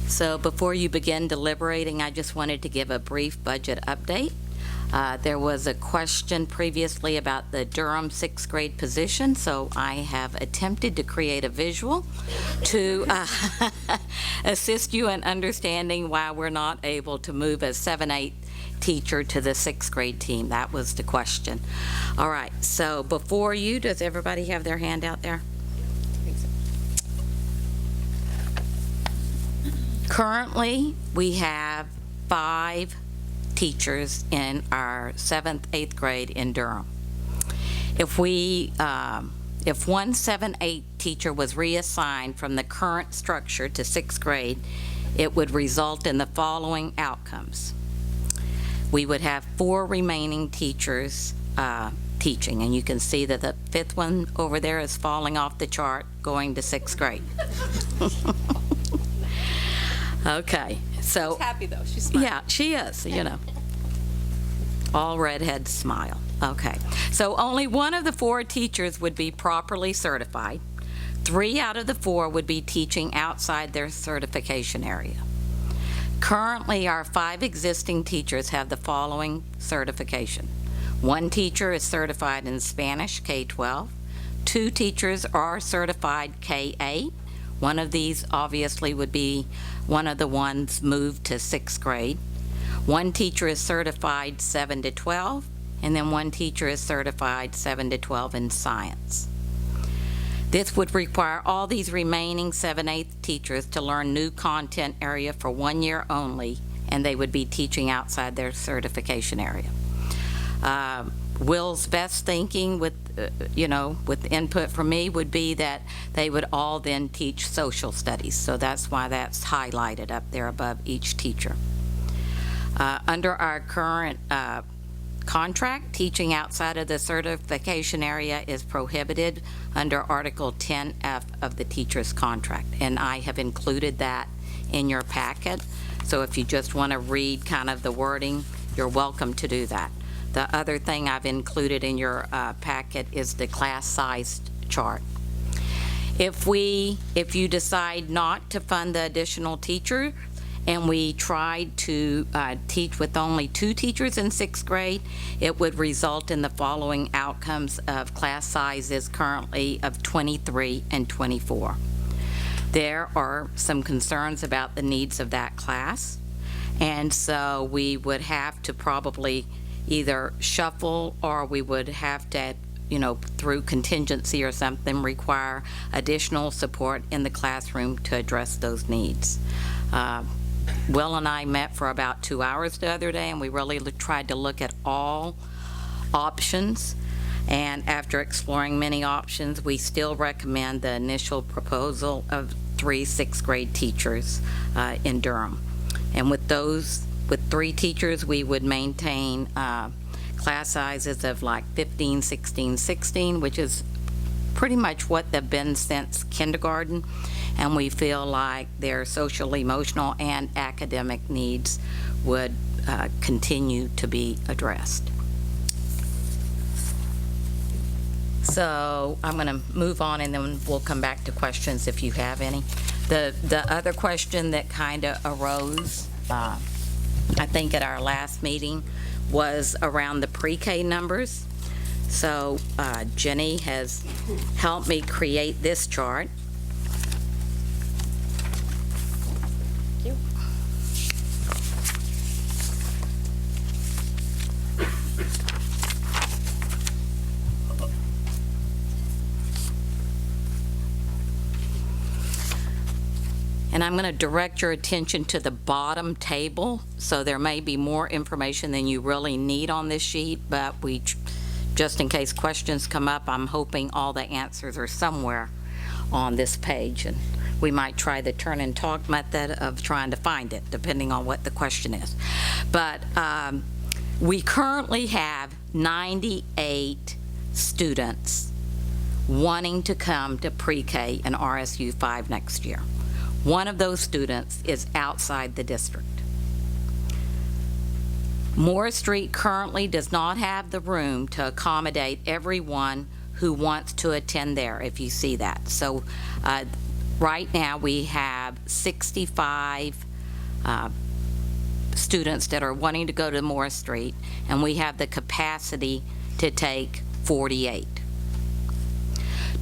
So before you begin deliberating, I just wanted to give a brief budget update. There was a question previously about the Durham sixth grade position, so I have attempted to create a visual to assist you in understanding why we're not able to move a 7-8 teacher to the sixth grade team. That was the question. All right, so before you, does everybody have their hand out there? Currently, we have 5 teachers in our 7th, 8th grade in Durham. If one 7-8 teacher was reassigned from the current structure to 6th grade, it would result in the following outcomes. We would have 4 remaining teachers teaching, and you can see that the 5th one over there is falling off the chart, going to 6th grade. Okay, so. She's happy though, she's smiling. Yeah, she is, you know. All redheads smile. Okay, so only 1 of the 4 teachers would be properly certified. 3 out of the 4 would be teaching outside their certification area. Currently, our 5 existing teachers have the following certification. 1 teacher is certified in Spanish, K-12. 2 teachers are certified K-8. One of these obviously would be one of the ones moved to 6th grade. 1 teacher is certified 7 to 12, and then 1 teacher is certified 7 to 12 in science. This would require all these remaining 7/8 teachers to learn new content area for 1 year only, and they would be teaching outside their certification area. Will's best thinking with input from me would be that they would all then teach social studies. So that's why that's highlighted up there above each teacher. Under our current contract, teaching outside of the certification area is prohibited under Article 10F of the teacher's contract. And I have included that in your packet. So if you just want to read kind of the wording, you're welcome to do that. The other thing I've included in your packet is the class size chart. If you decide not to fund the additional teacher, and we tried to teach with only 2 teachers in 6th grade, it would result in the following outcomes of class sizes currently of 23 and 24. There are some concerns about the needs of that class, and so we would have to probably either shuffle, or we would have to, through contingency or something, require additional support in the classroom to address those needs. Will and I met for about 2 hours the other day, and we really tried to look at all options. And after exploring many options, we still recommend the initial proposal of 3 6th grade teachers in Durham. And with 3 teachers, we would maintain class sizes of like 15, 16, 16, which is pretty much what they've been since kindergarten. And we feel like their social, emotional, and academic needs would continue to be addressed. So I'm going to move on, and then we'll come back to questions if you have any. The other question that kind of arose, I think at our last meeting, was around the pre-K numbers. So Jenny has helped me create this chart. Thank you. And I'm going to direct your attention to the bottom table. So there may be more information than you really need on this sheet, but just in case questions come up, I'm hoping all the answers are somewhere on this page. And we might try the turn and talk method of trying to find it, depending on what the question is. But we currently have 98 students wanting to come to pre-K and RSU 5 next year. One of those students is outside the district. Morris Street currently does not have the room to accommodate everyone who wants to attend there, if you see that. So right now we have 65 students that are wanting to go to Morris Street, and we have the capacity to take 48.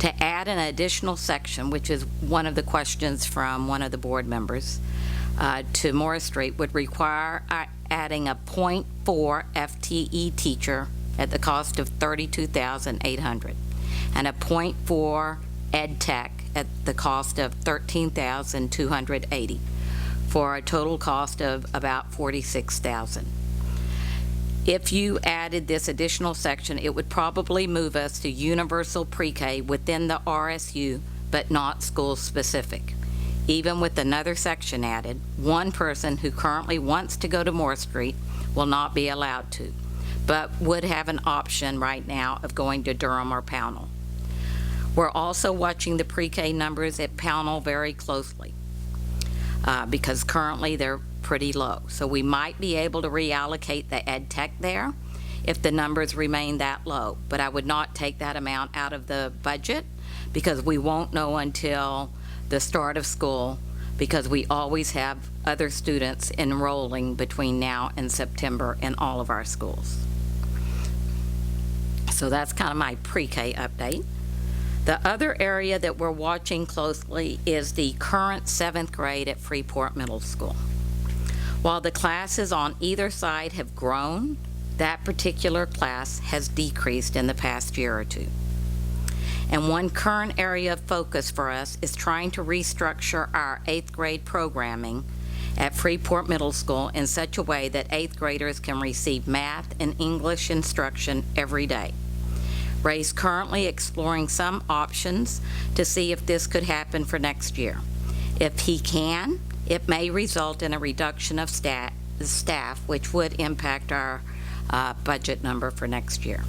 To add an additional section, which is one of the questions from one of the board members, to Morris Street would require adding a .4 FTE teacher at the cost of $32,800 and a .4 ed tech at the cost of $13,280 for a total cost of about $46,000. If you added this additional section, it would probably move us to universal pre-K within the RSU, but not school-specific. Even with another section added, one person who currently wants to go to Morris Street will not be allowed to, but would have an option right now of going to Durham or Pownell. We're also watching the pre-K numbers at Pownell very closely because currently they're pretty low. So we might be able to reallocate the ed tech there if the numbers remain that low. But I would not take that amount out of the budget because we won't know until the start of school, because we always have other students enrolling between now and September in all of our schools. So that's kind of my pre-K update. The other area that we're watching closely is the current 7th grade at Freeport Middle School. While the classes on either side have grown, that particular class has decreased in the past year or two. And one current area of focus for us is trying to restructure our 8th grade programming at Freeport Middle School in such a way that 8th graders can receive math and English instruction every day. Ray's currently exploring some options to see if this could happen for next year. If he can, it may result in a reduction of staff, which would impact our budget number for next year.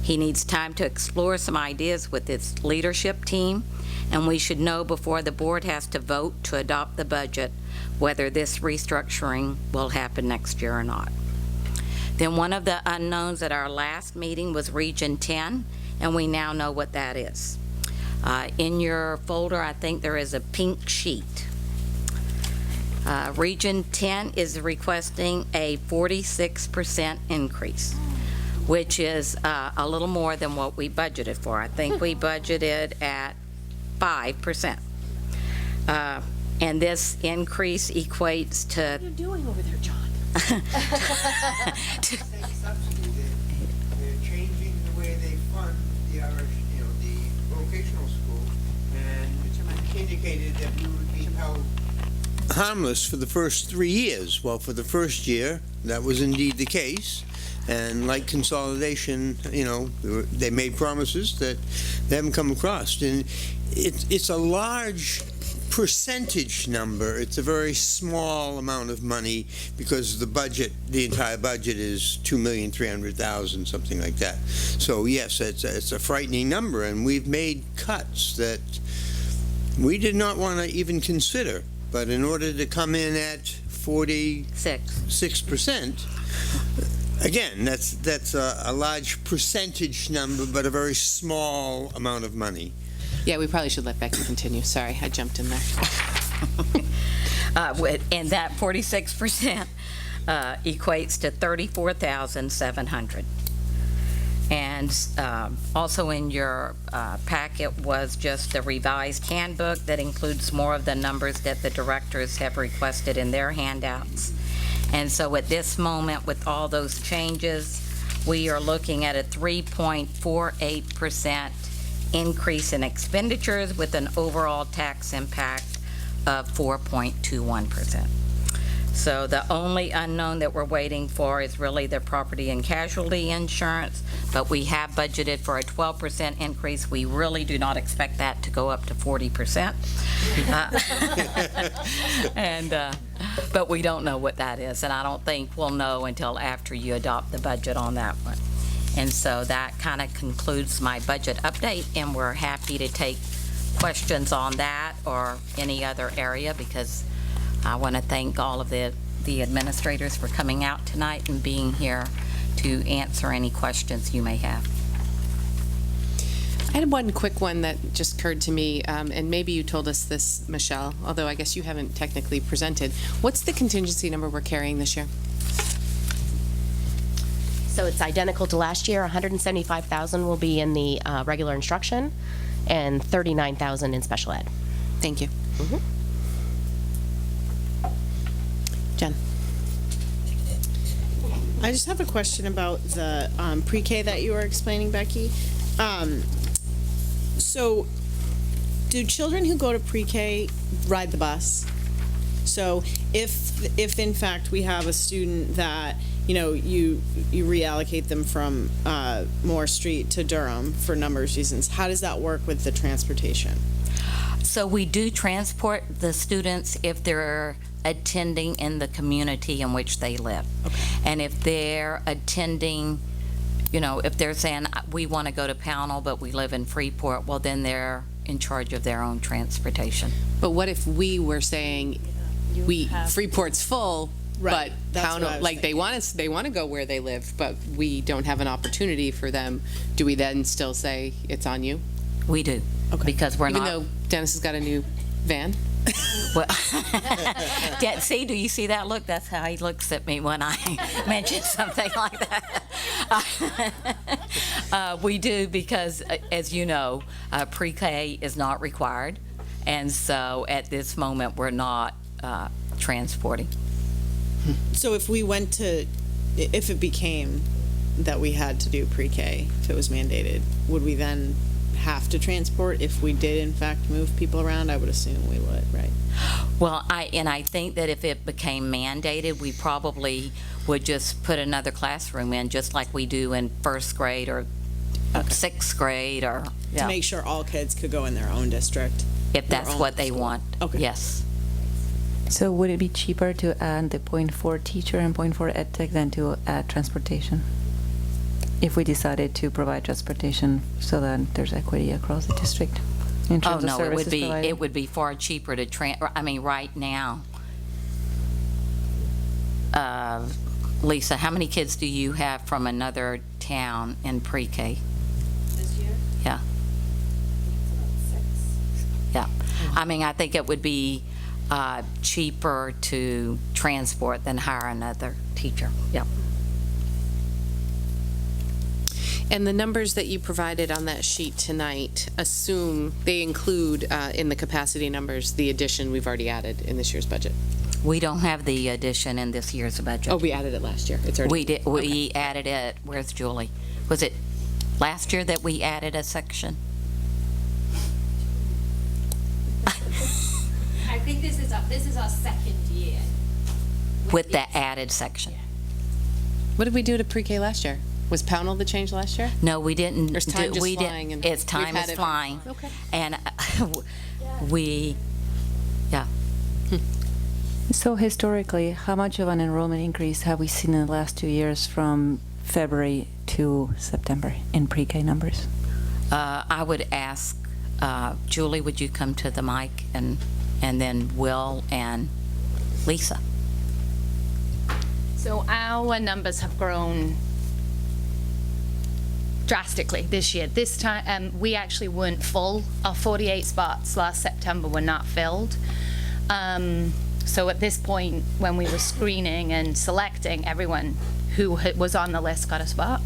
He needs time to explore some ideas with his leadership team, and we should know before the board has to vote to adopt the budget whether this restructuring will happen next year or not. Then one of the unknowns at our last meeting was Region 10, and we now know what that is. In your folder, I think there is a pink sheet. Region 10 is requesting a 46% increase, which is a little more than what we budgeted for. I think we budgeted at 5%. And this increase equates to... What are you doing over there, John? They're changing the way they fund the vocational school, and indicated that we would be held harmless for the first 3 years. Well, for the first year, that was indeed the case. And like consolidation, they made promises that they haven't come across. And it's a large percentage number. It's a very small amount of money because the entire budget is $2,300,000, something like that. So yes, it's a frightening number, and we've made cuts that we did not want to even consider. But in order to come in at 46%, again, that's a large percentage number, but a very small amount of money. Yeah, we probably should let Becky continue. Sorry, I jumped in there. And that 46% equates to $34,700. And also in your packet was just the revised handbook that includes more of the numbers that the directors have requested in their handouts. And so at this moment, with all those changes, we are looking at a 3.48% increase in expenditures with an overall tax impact of 4.21%. So the only unknown that we're waiting for is really the property and casualty insurance, but we have budgeted for a 12% increase. We really do not expect that to go up to 40%. But we don't know what that is, and I don't think we'll know until after you adopt the budget on that one. And so that kind of concludes my budget update, and we're happy to take questions on that or any other area, because I want to thank all of the administrators for coming out tonight and being here to answer any questions you may have. I had one quick one that just occurred to me, and maybe you told us this, Michelle, although I guess you haven't technically presented. What's the contingency number we're carrying this year? So it's identical to last year. 175,000 will be in the regular instruction, and 39,000 in special ed. Thank you. Jen. I just have a question about the pre-K that you were explaining, Becky. So, do children who go to pre-K ride the bus? So, if in fact we have a student that you reallocate them from Moore Street to Durham for numbers reasons, how does that work with the transportation? So we do transport the students if they're attending in the community in which they live. Okay. And if they're attending, if they're saying, we want to go to Pownell, but we live in Freeport, well, then they're in charge of their own transportation. But what if we were saying, Freeport's full, Right. but That's what I Pownell, was like they want to go where they live, but we don't have an opportunity for them. Do we then still say it's on you? We do. Okay. Because we're Even not. though Dennis has got a new van? Well, see, do you see that look? That's how he looks at me when I mention something like that. We do because, as you know, pre-K is not required, and so at this moment we're not transporting. So if it became that we had to do pre-K, if it was mandated, would we then have to transport if we did in fact move people around? I would assume we would, right? Well, I think that if it became mandated, we probably would just put another classroom in, just like we do in first grade or sixth grade, or To make sure all kids could go in their own district. if their that's own what they school. want. Okay. Yes. So would it be cheaper to add the .4 teacher and .4 ed tech than to add transportation? If we decided to provide transportation so that there's equity across the district in terms of it services would be provided? it would be far cheaper to right now. Lisa, how many kids do you have from another town in pre-K? This year? Yeah. It's about 6. Yeah. I think it would be cheaper to transport than hire another teacher. Yeah. And the numbers that you provided on that sheet tonight assume they include in the capacity numbers the addition we've already added in this year's budget. We don't have the addition in this year's budget. Oh, we added it last year. It's already. We did. We added it. Where's Julie? Was it last year that we added a section? I think this is our second year. With the added section. What did we do to pre-K last year? Was Pownell the change last year? No, we didn't. Or is time just we flying didn't. and It's time we've had is it- flying. Okay. And yeah. So historically, how much of an enrollment increase have we seen in the last 2 years from February to September in pre-K numbers? I would ask, Julie, would you come to the mic, and then Will and Lisa. So our numbers have grown drastically this year. This time, we actually weren't full. Our 48 spots last September were not filled. So at this point, when we were screening and selecting, everyone who was on the list got a spot.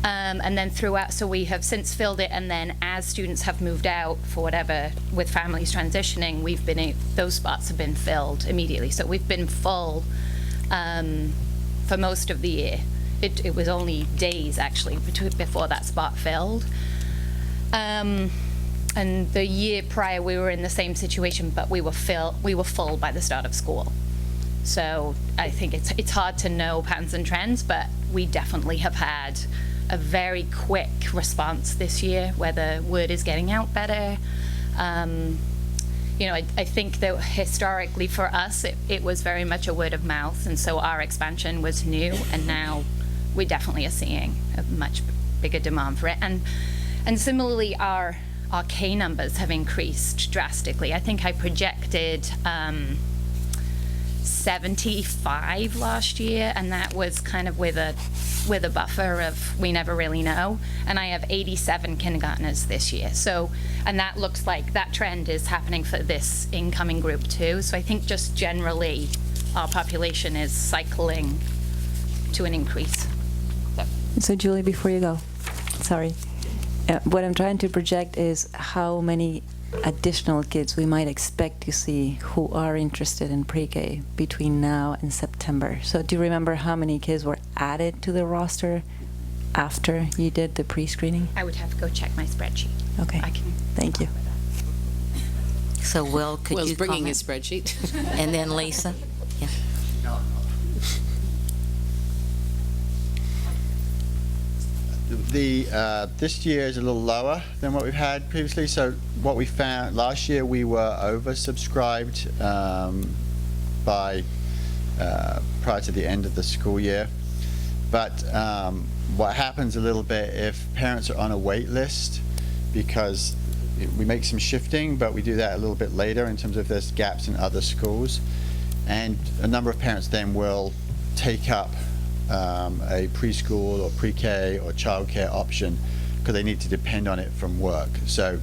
And then throughout, so we have since filled it, and then as students have moved out for whatever, with families transitioning, those spots have been filled immediately. So we've been full for most of the year. It was only days, actually, before that spot filled. And the year prior, we were in the same situation, but we were full by the start of school. So I think it's hard to know patterns and trends, but we definitely have had a very quick response this year, where the word is getting out better. I think that historically for us, it was very much a word of mouth, and so our expansion was new, and now we definitely are seeing a much bigger demand for it. And similarly, our our K numbers have increased drastically. I think I projected 75 last year, and that was kind of with a buffer of we never really know. And I have 87 kindergartners this year. So, and that looks like that trend is happening for this incoming group too. So I think just generally our population is cycling to an increase. So Julie, before you go, sorry. What I'm trying to project is how many additional kids we might expect to see who are interested in pre-K between now and September. So do you remember how many kids were added to the roster after you did the pre-screening? I would have to go check my spreadsheet. Okay. I can. Thank you. So Will, could Will's you bringing comment? his spreadsheet. And then Lisa? Yeah. This year is a little lower than what we've had previously. So what we found last year, we were oversubscribed by prior to the end of the school year. But what happens a little bit if parents are on a wait list, because we make some shifting, but we do that a little bit later in terms of there's gaps in other schools, and a number of parents then will take up a preschool or pre-K or childcare option because they need to depend on it from work. So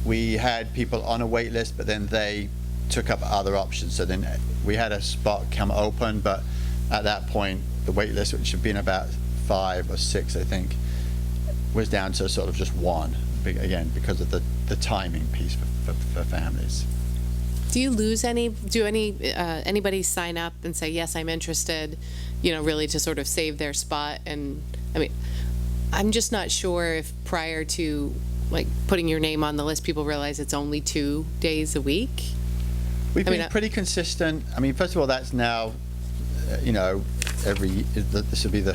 we had people on a wait list, but then they took up other options. So then we had a spot come open, but at that point the wait list, which had been about 5 or 6 I think, was down to sort of just 1, again because of the timing piece for families. Do you lose anybody sign up and say, yes, I'm interested, really to sort of save their spot? And I mean, I'm just not sure if prior to like putting your name on the list, people realize it's only 2 days a week. We've been pretty consistent. I mean, first of all, that's now, this will be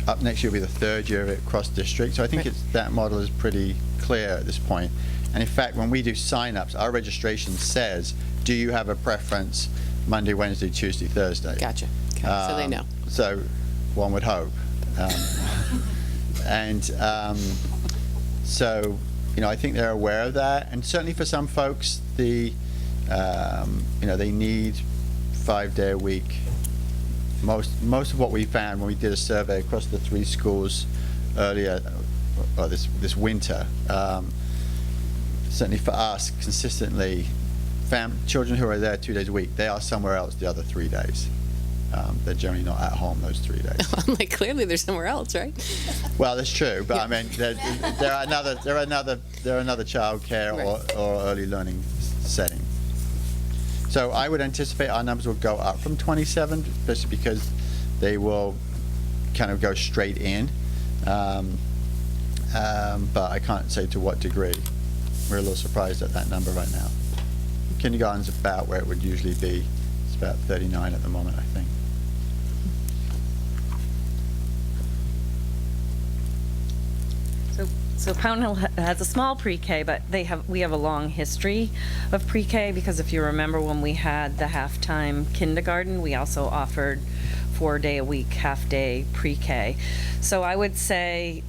up next year will be the 3rd year of it cross district. So I think that model is pretty clear at this point. And in fact, when we do sign-ups, our registration says, do you have a preference Monday, Wednesday, Tuesday, Thursday? Gotcha. Okay. So they know. So one would hope. So, I think they're aware of that. And certainly for some folks, they need 5-day a week. Most of what we found when we did a survey across the 3 schools earlier, this winter, certainly for us, consistently, children who are there 2 days a week, they are somewhere else the other 3 days. They're generally not at home those 3 days. I'm like, clearly they're somewhere else, right? Well, that's true, but I mean, there are another childcare or early learning setting. So I would anticipate our numbers will go up from 27, especially because they will kind of go straight in. But I can't say to what degree. We're a little surprised at that number right now. Kindergarten's about where it would usually be. It's about 39 at the moment, I think. So Pownell has a small pre-K, but we have a long history of pre-K, because if you remember when we had the half-time kindergarten, we also offered 4-day-a-week, half-day pre-K. So I would say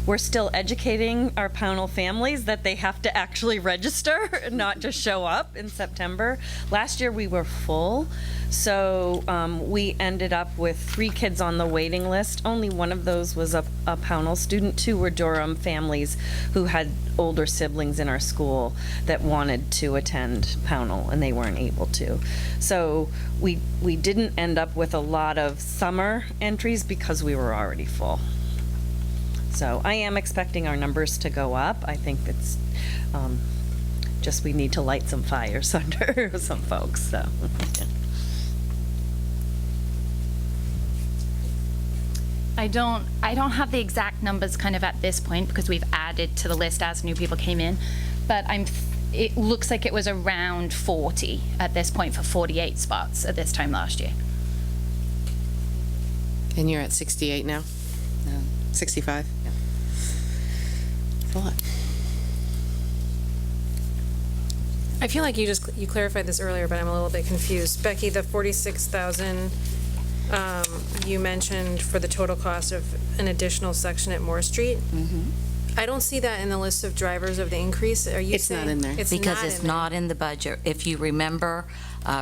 we're still educating our Pownell families that they have to actually register, not just show up in September. Last year we were full, so we ended up with 3 kids on the waiting list. Only one of those was a Pownell student. 2 were Durham families who had older siblings in our school that wanted to attend Pownell and they weren't able to. So we didn't end up with a lot of summer entries because we were already full. So I am expecting our numbers to go up. I think it's just we need to light some fires under some folks. So. I don't have the exact numbers kind of at this point because we've added to the list as new people came in, but it looks like it was around 40 at this point for 48 spots at this time last year. And you're at 68 now? No. 65? Yeah. That's a lot. I feel like you clarified this earlier, but I'm a little bit confused. Becky, the 46,000 you mentioned for the total cost of an additional section at Moore Street. I don't see that in the list of drivers of the increase. Are you It's not saying? in there. Because it's not in the budget. If you remember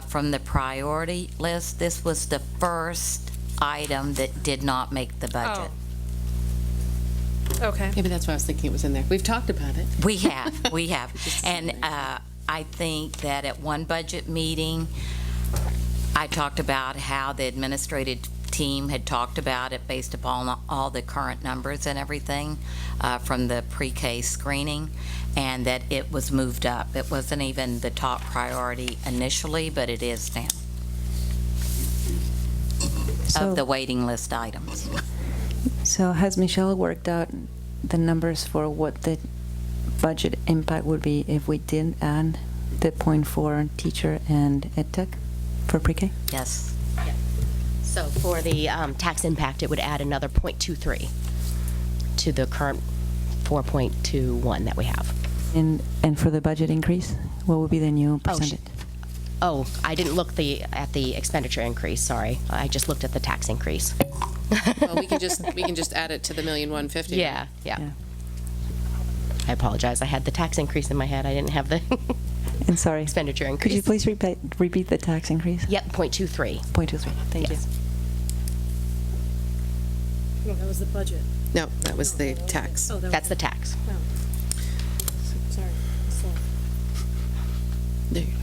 from the priority list, this was the first item that did not make the budget. Okay. Maybe that's why I was thinking it was in there. We've talked about it. We have. And I think that at one budget meeting, I talked about how the administrative team had talked about it based upon all the current numbers and everything from the pre-K screening, and that it was moved up. It wasn't even the top priority initially, but it is now. Of the waiting list items. So has Michelle worked out the numbers for what the budget impact would be if we didn't add the .4 teacher and ed tech for pre-K? Yes. So for the tax impact, it would add another 0.23 to the current 4.21 that we have. And for the budget increase, what would be the new percentage? Oh, I didn't look at the expenditure increase, sorry. I just looked at the tax increase. Well, we can just add it to the $1,150,000. Yeah. I apologize. I had the tax increase in my head. I didn't have the And sorry, expenditure increase. could you please repeat the tax increase? Yep, 0.23. 0.23, thank you. No, that was the budget. No, that was the tax. Oh, That's the tax. Sorry. Slow. There you go.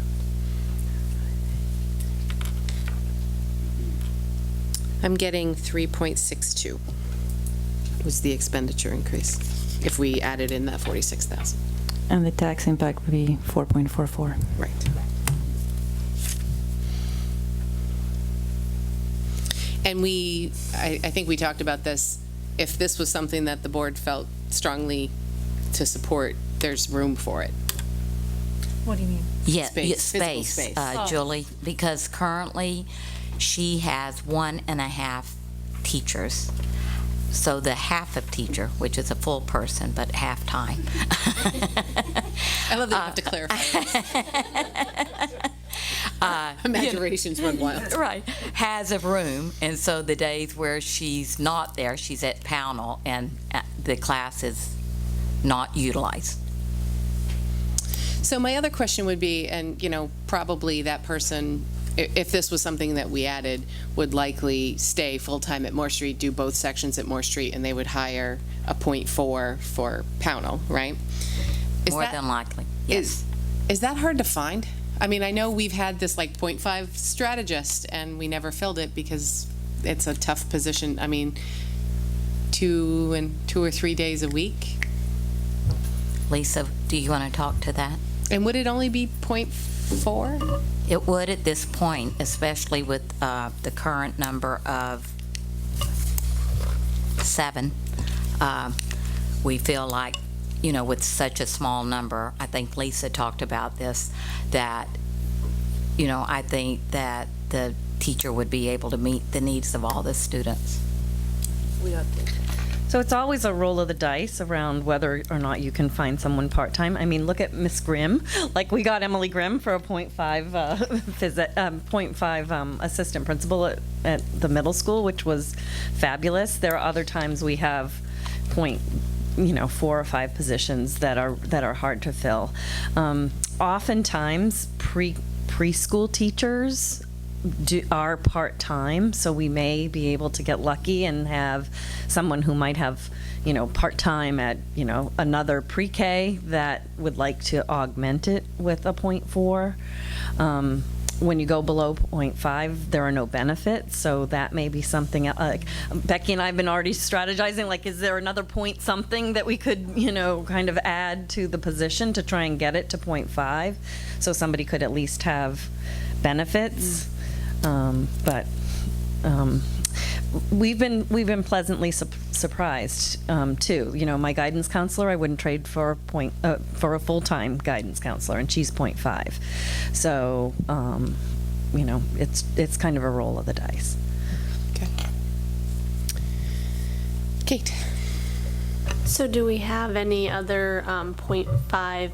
I'm getting 3.62 was the expenditure increase, if we added in that 46,000. And the tax impact would be 4.44. Right. And I think we talked about this, if this was something that the board felt strongly to support, there's room for it. What do you mean? Yeah, Space, physical space, space. Julie, because currently she has 1.5 teachers. So the half of teacher, which is a full person, but half-time. I love that you have to clarify. Imaginations run wild. Right, has a room, and so the days where she's not there, she's at Pownell, and the class is not utilized. So my other question would be, and probably that person, if this was something that we added, would likely stay full-time at Moore Street, do both sections at Moore Street, and they would hire a .4 for Pownell, right? More than likely, yes. Is that hard to find? I mean, I know we've had this like .5 strategist, and we never filled it because it's a tough position. I mean, 2 or 3 days a week. Lisa, do you want to talk to that? And would it only be .4? It would at this point, especially with the current number of 7. We feel like, with such a small number, I think Lisa talked about this, that, I think that the teacher would be able to meet the needs of all the students. So it's always a roll of the dice around whether or not you can find someone part-time. I mean, look at Miss Grimm. Like, we got Emily Grimm for a .5 assistant principal at the middle school, which was fabulous. There are other times we have 4 or 5 positions that are hard to fill. Oftentimes, preschool teachers are part-time, so we may be able to get lucky and have someone who might have, part-time at, another pre-K that would like to augment it with a .4. When you go below .5, there are no benefits, so that may be something, like Becky and I have been already strategizing, like, is there another point something that we could, kind of add to the position to try and get it to .5, so somebody could at least have benefits. But we've been pleasantly surprised too. My guidance counselor, I wouldn't trade for a full-time guidance counselor, and she's .5. So it's kind of a roll of the dice. Okay. Kate. So do we have any other .5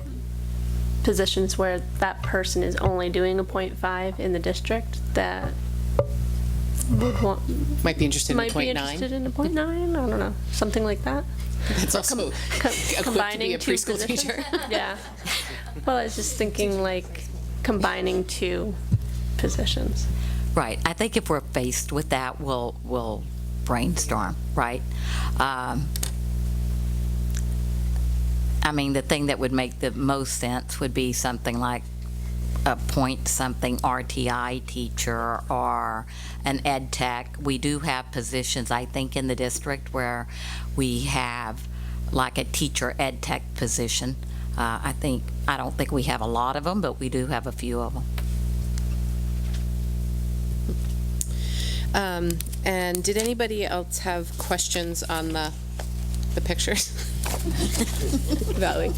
positions where that person is only doing a .5 in the district that would want, might be interested in might be .9? interested in a .9? I don't know, something like that. That's also equipped to be combining a two preschool positions? teacher. Yeah. Well, I was just thinking like combining two positions. Right. I think if we're faced with that, we'll brainstorm, right? I mean, the thing that would make the most sense would be something like appoint something RTI teacher or an ed tech. We do have positions, I think, in the district where we have like a teacher ed tech position. I don't think we have a lot of them, but we do have a few of them. And did anybody else have questions on the pictures? Valerie?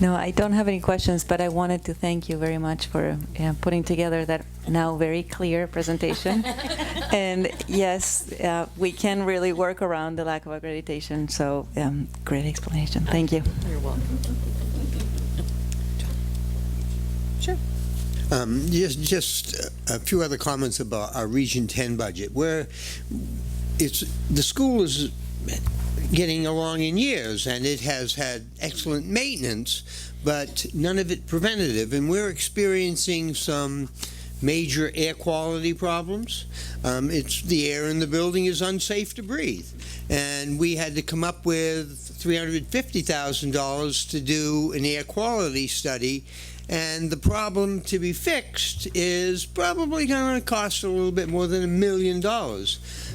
No, I don't have any questions, but I wanted to thank you very much for putting together that now very clear presentation. And yes, we can really work around the lack of accreditation, so great explanation. Thank you. You're welcome. Sure. Just a few other comments about our Region 10 budget, where the school is getting along in years, and it has had excellent maintenance, but none of it preventative, and we're experiencing some major air quality problems. The air in the building is unsafe to breathe, and we had to come up with $350,000 to do an air quality study, and the problem to be fixed is probably going to cost a little bit more than $1 million.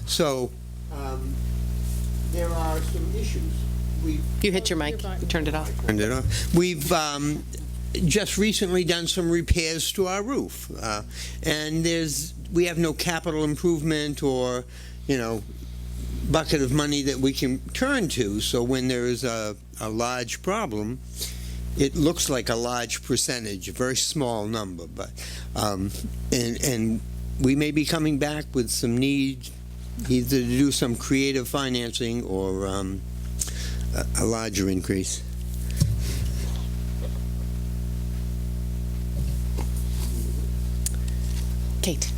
So there are some issues. You hit your mic. You turned it off. Turned it off. We've just recently done some repairs to our roof, and we have no capital improvement or, bucket of money that we can turn to. So when there is a large problem, it looks like a large percentage, a very small number, but and we may be coming back with some need either to do some creative financing or a larger increase. Kate.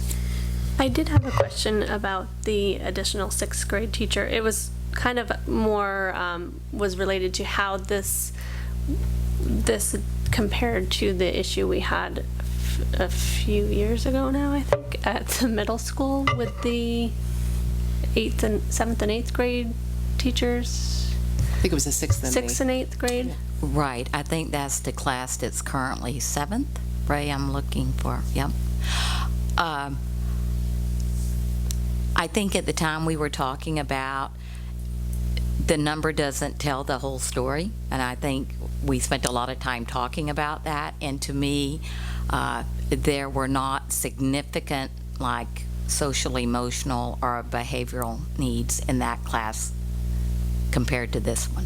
I did have a question about the additional sixth grade teacher. It was kind of more was related to how this compared to the issue we had a few years ago now, I think, at the middle school with the 7th and 8th grade teachers. I think it was the 6th and 6th and 8th grade. Right. I think that's the class that's currently 7th. Ray, I'm looking for. Yep. I think at the time we were talking about the number doesn't tell the whole story, and I think we spent a lot of time talking about that, and to me, there were not significant, like, social, emotional, or behavioral needs in that class compared to this one.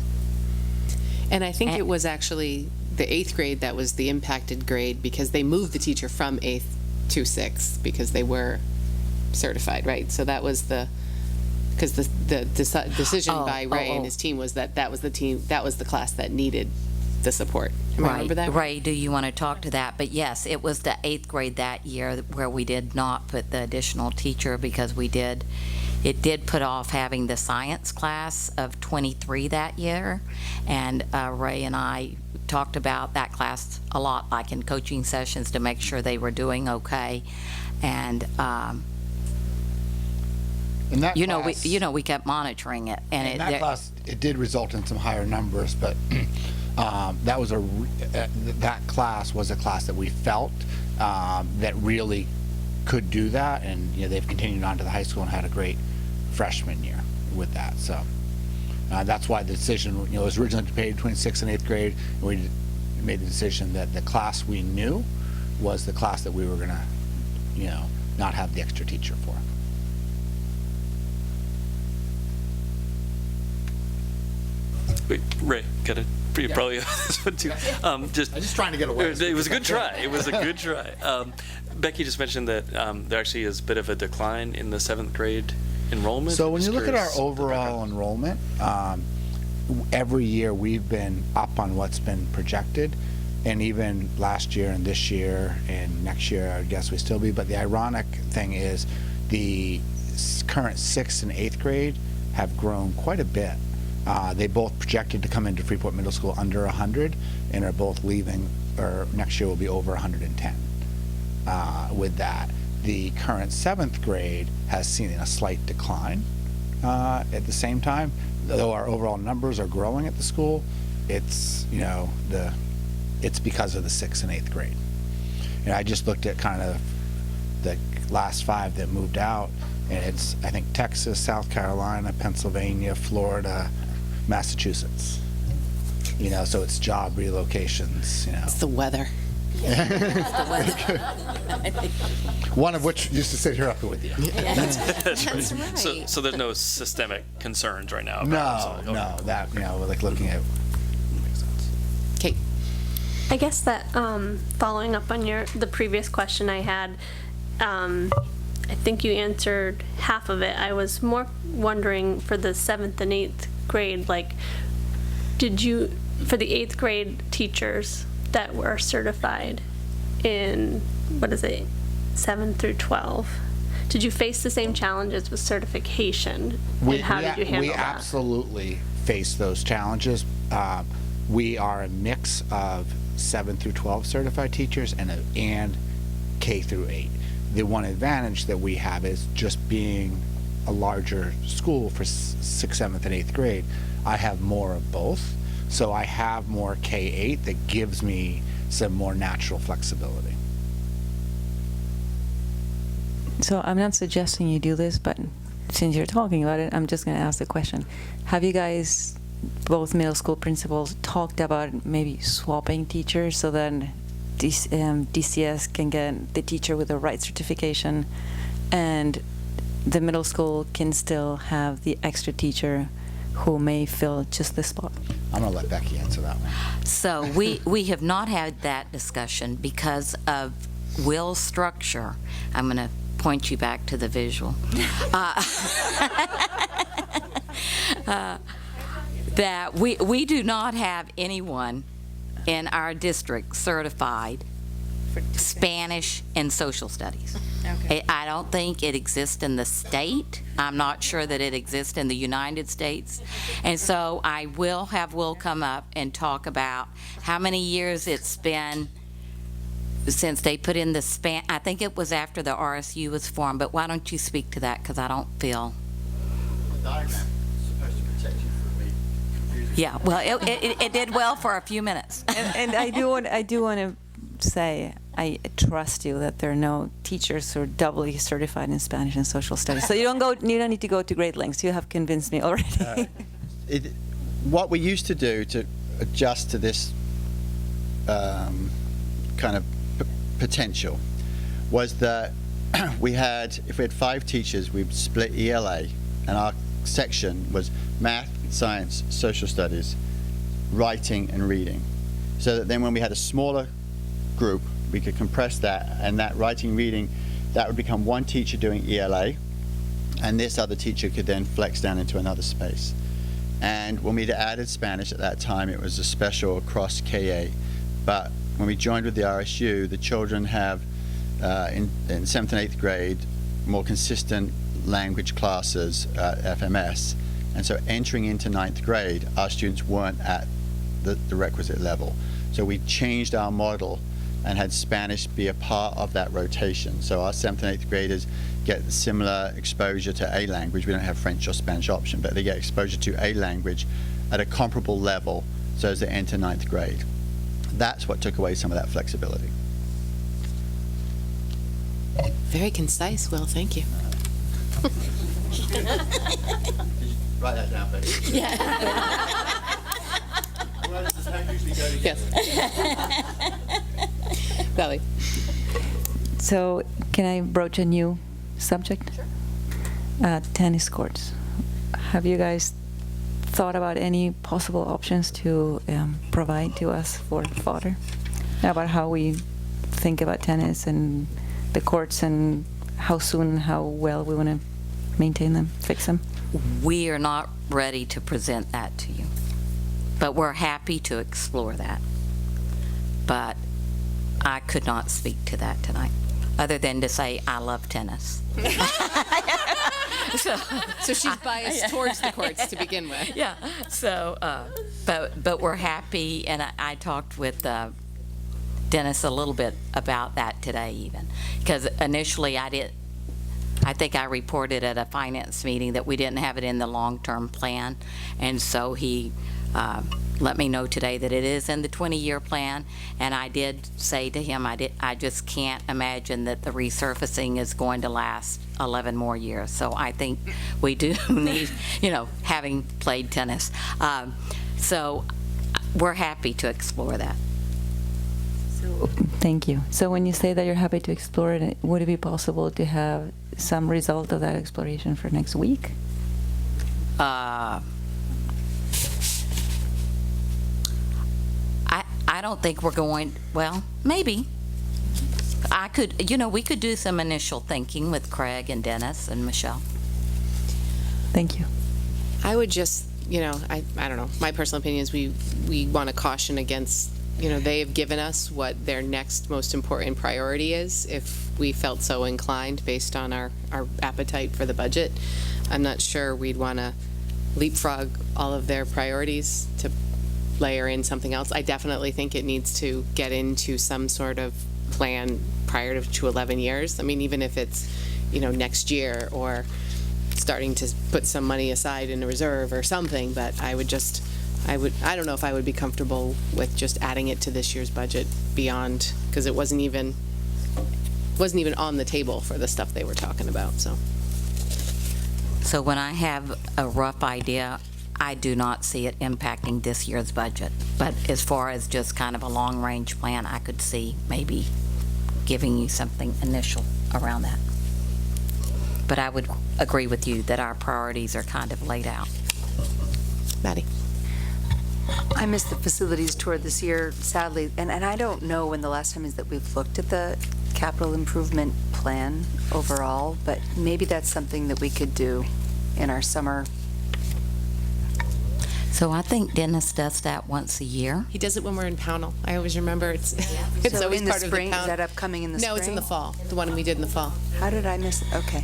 And I think it was actually the 8th grade that was the impacted grade because they moved the teacher from 8th to 6th because they were certified, right? So that was because the decision by Ray and his team was that was the class that needed the support. Remember that? Ray, do you want to talk to that? But yes, it was the 8th grade that year where we did not put the additional teacher because it did put off having the science class of 23 that year. And Ray and I talked about that class a lot, like in coaching sessions, to make sure they were doing okay. And in that class, we kept monitoring it. And in that class, it did result in some higher numbers, but that was that class was a class that we felt that really could do that, and they've continued on to the high school and had a great freshman year with that. So that's why the decision was originally to pay between 6th and 8th grade, and we made the decision that the class we knew was the class that we were gonna not have the extra teacher for. Wait, Ray, got it. You probably this one too. I'm just trying to get away. It was a good try. It was a good try. Becky just mentioned that there actually is a bit of a decline in the 7th grade enrollment. So when you look at our overall enrollment, every year we've been up on what's been projected, and even last year and this year and next year, I guess we still be. But the ironic thing is the current 6th and 8th grade have grown quite a bit. They both projected to come into Freeport Middle School under 100 and are both leaving, or next year will be over 110 with that. The current 7th grade has seen a slight decline at the same time. Though our overall numbers are growing at the school, it's, it's because of the 6th and 8th grade. I just looked at kind of the last 5 that moved out, and it's, I think, Texas, South Carolina, Pennsylvania, Florida, Massachusetts. So it's job relocations, It's the weather. One of which used to sit here up with you. That's right. So there's no systemic concerns right now? about No, something? no, that, we're like looking at. Kate. I guess that following up on the previous question I had, I think you answered half of it. I was more wondering for the 7th and 8th grade, for the 8th grade teachers that were certified in, 7 through 12, did you face the same challenges with certification? And how did you handle we that? absolutely face those challenges. We are a mix of 7 through 12 certified teachers and K through 8. The one advantage that we have is just being a larger school for 6th, 7th, and 8th grade. I have more of both, so I have more K-8 that gives me some more natural flexibility. So I'm not suggesting you do this, but since you're talking about it, I'm just going to ask the question. Have you guys, both middle school principals, talked about maybe swapping teachers so that DCS can get the teacher with the right certification and the middle school can still have the extra teacher who may fill just the spot? I'm going to let Becky answer that one. So we have not had that discussion because of Will's structure. I'm going to point you back to the visual. That we do not have anyone in our district certified Spanish and social studies. Okay. I don't think it exists in the state. I'm not sure that it exists in the United States. And so I will have Will come up and talk about how many years it's been since they put in the I think it was after the RSU was formed, but why don't you speak to that, because I don't feel. The diagram is supposed to protect you from me confusing. Yeah, well, it did well for a few minutes. And I do want to say, I trust you that there are no teachers who are doubly certified in Spanish and social studies. So you don't need to go to great lengths. You have convinced me already. What we used to do to adjust to this kind of potential was that if we had 5 teachers, we'd split ELA, and our section was math, science, social studies, writing, and reading. So that then when we had a smaller group, we could compress that, and that writing, reading, that would become one teacher doing ELA, and this other teacher could then flex down into another space. And when we'd added Spanish at that time, it was a special across KA. But when we joined with the RSU, the children have, in 7th and 8th grade, more consistent language classes at FMS. And so entering into 9th grade, our students weren't at the requisite level. So we changed our model and had Spanish be a part of that rotation. So our 7th and 8th graders get similar exposure to a language. We don't have French or Spanish option, but they get exposure to a language at a comparable level so as they enter 9th grade. That's what took away some of that flexibility. Very concise, Will. Thank you. Write that down, Becky. Yeah. Yes. Valley. So can I broach a new subject? Sure. Tennis courts. Have you guys thought about any possible options to provide to us for fodder? About how we think about tennis and the courts and how soon and how well we want to maintain them, fix them? We are not ready to present that to you, but we're happy to explore that. But I could not speak to that tonight, other than to say I love tennis. So she's biased towards the courts to begin with. Yeah, so, but we're happy, and I talked with Dennis a little bit about that today even, because initially I think I reported at a finance meeting that we didn't have it in the long-term plan, and so he let me know today that it is in the 20-year plan, and I did say to him, I just can't imagine that the resurfacing is going to last 11 more years. So I think we do need, having played tennis. So we're happy to explore that. Thank you. So when you say that you're happy to explore it, would it be possible to have some result of that exploration for next week? I don't think we're going, well, maybe. We could do some initial thinking with Craig and Dennis and Michelle. Thank you. I would just, I don't know, my personal opinion is we want to caution against, they have given us what their next most important priority is, if we felt so inclined based on our appetite for the budget. I'm not sure we'd want to leapfrog all of their priorities to layer in something else. I definitely think it needs to get into some sort of plan prior to 11 years. I mean, even if it's, next year or starting to put some money aside in a reserve or something, but I don't know if I would be comfortable with just adding it to this year's budget beyond, because it wasn't even on the table for the stuff they were talking about, so. So when I have a rough idea, I do not see it impacting this year's budget. But as far as just kind of a long-range plan, I could see maybe giving you something initial around that. But I would agree with you that our priorities are kind of laid out. Maddie? I missed the facilities tour this year, sadly, and I don't know when the last time is that we've looked at the capital improvement plan overall, but maybe that's something that we could do in our summer. So I think Dennis does that once a year. He does it when we're in Pownell. I always remember it's So always in the part spring? of the Is that upcoming in the No, it's in the spring? fall, the one we did in the fall. How did I miss it? Okay.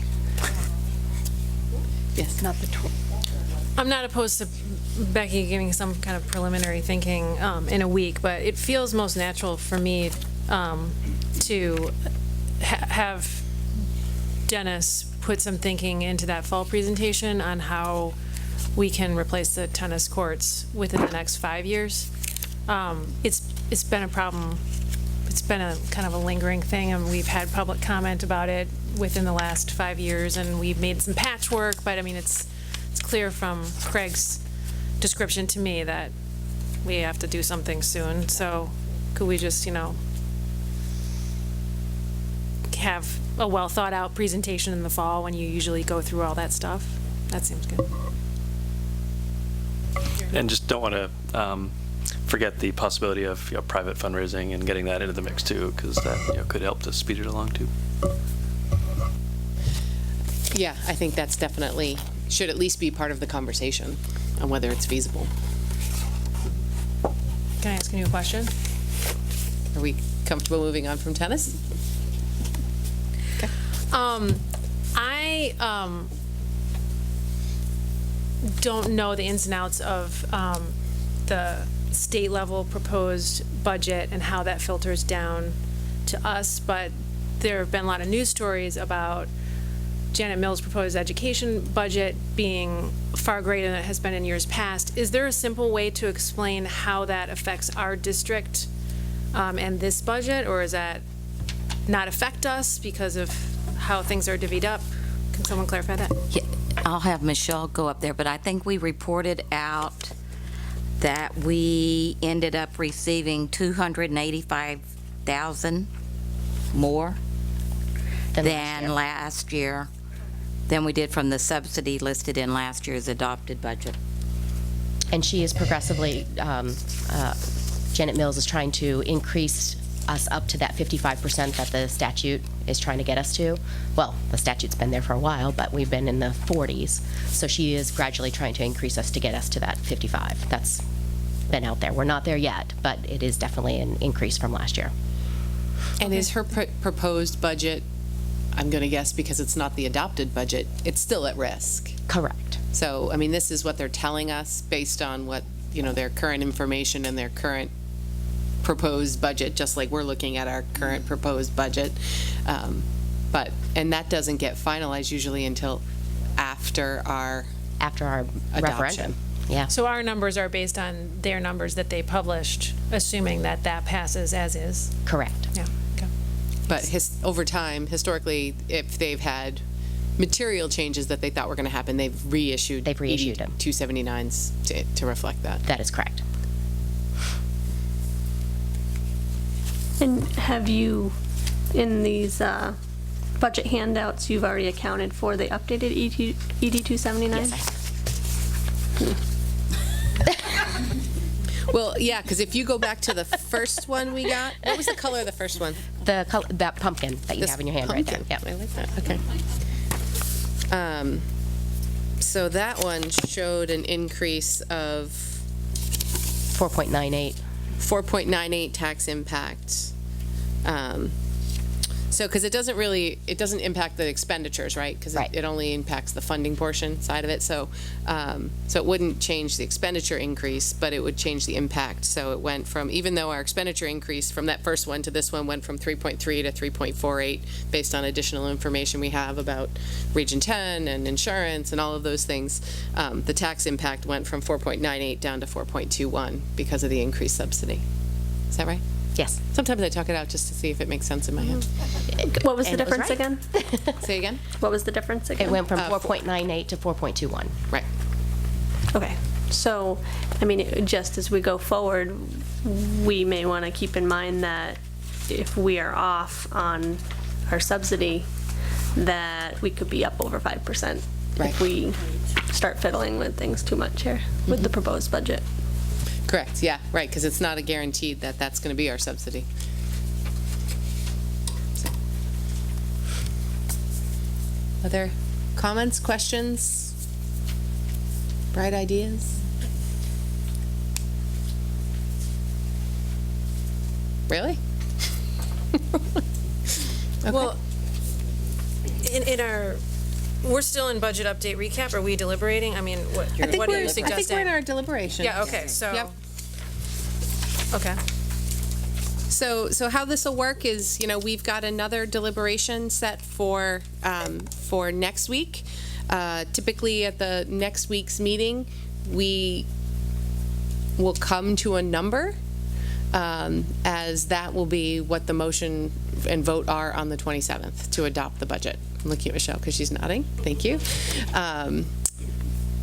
Yes. Not the tour. I'm not opposed to Becky giving some kind of preliminary thinking in a week, but it feels most natural for me to have Dennis put some thinking into that fall presentation on how we can replace the tennis courts within the next 5 years. It's been a problem. It's been a kind of a lingering thing, and we've had public comment about it within the last 5 years, and we've made some patchwork, but I mean, it's clear from Craig's description to me that we have to do something soon. So could we just, have a well thought out presentation in the fall when you usually go through all that stuff? That seems good. And just don't want to forget the possibility of private fundraising and getting that into the mix too, because that could help to speed it along too. Yeah, I think that's definitely, should at least be part of the conversation on whether it's feasible. Can I ask you a question? Are we comfortable moving on from tennis? Okay. I don't know the ins and outs of the state level proposed budget and how that filters down to us, but there have been a lot of news stories about Janet Mills' proposed education budget being far greater than it has been in years past. Is there a simple way to explain how that affects our district and this budget, or is that not affect us because of how things are divvied up? Can someone clarify that? Yeah, I'll have Michelle go up there, but I think we reported out that we ended up receiving $285,000 more than last year, than we did from the subsidy listed in last year's adopted budget. And she is progressively, Janet Mills is trying to increase us up to that 55% that the statute is trying to get us to. Well, the statute's been there for a while, but we've been in the 40s. So she is gradually trying to increase us to get us to that 55. That's been out there. We're not there yet, but it is definitely an increase from last year. And is her proposed budget, I'm going to guess because it's not the adopted budget, it's still at risk. Correct. So, I mean, this is what they're telling us based on what, their current information and their current proposed budget, just like we're looking at our current proposed budget. And that doesn't get finalized usually until after our referendum. adoption. Yeah. So our numbers are based on their numbers that they published, assuming that passes as is. Correct. Yeah. Okay. But over time, historically, if they've had material changes that they thought were going to happen, they've reissued them 279s to reflect that. That is correct. And have you, in these budget handouts, you've already accounted for the updated ED 279? Yes, I have. Well, yeah, because if you go back to the first one we got, what was the color of the first one? That pumpkin that you This have in your hand right there. pumpkin. Yeah. I like that. Okay. So that one showed an increase of 4.98. 4.98 tax impact. So, because it doesn't impact the expenditures, right? Because it only impacts the funding portion side of it. So, so it wouldn't change the expenditure increase, but it would change the impact. So it went from, even though our expenditure increase from that first one to this one went from 3.3 to 3.48 based on additional information we have about Region 10 and insurance and all of those things, the tax impact went from 4.98 down to 4.21 because of the increased subsidy. Is that right? Yes. Sometimes I talk it out just to see if it makes sense in my head. What was the And it was difference right. again? Say again? What was the difference again? It went from 4.98 to 4.21. Right. Okay. So, I mean, just as we go forward, we may want to keep in mind that if we are off on our subsidy, that we could be up over 5% if we start fiddling with things too much here with the proposed budget. Correct, yeah, right, because it's not a guaranteed that that's going to be our subsidy. So. Other comments, questions, bright ideas? Really? Okay. Well, in our, we're still in budget update recap. Are we deliberating? I mean, what are you suggesting? I think we're in our deliberation. Yeah, okay, so. Yep. Okay. So how this will work is, we've got another deliberation set for next week. Typically at the next week's meeting, we will come to a number, as that will be what the motion and vote are on the 27th to adopt the budget. I'm looking at Michelle because she's nodding. Thank you.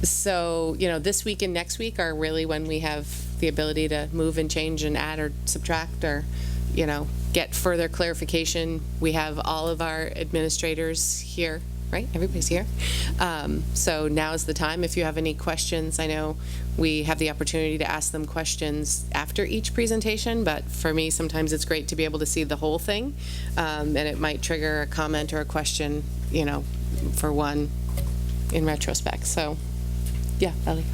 So, this week and next week are really when we have the ability to move and change and add or subtract or, get further clarification. We have all of our administrators here, right? Everybody's here. So now is the time. If you have any questions, I know we have the opportunity to ask them questions after each presentation, but for me, sometimes it's great to be able to see the whole thing. And it might trigger a comment or a question, for one in retrospect. So, yeah, Ellie.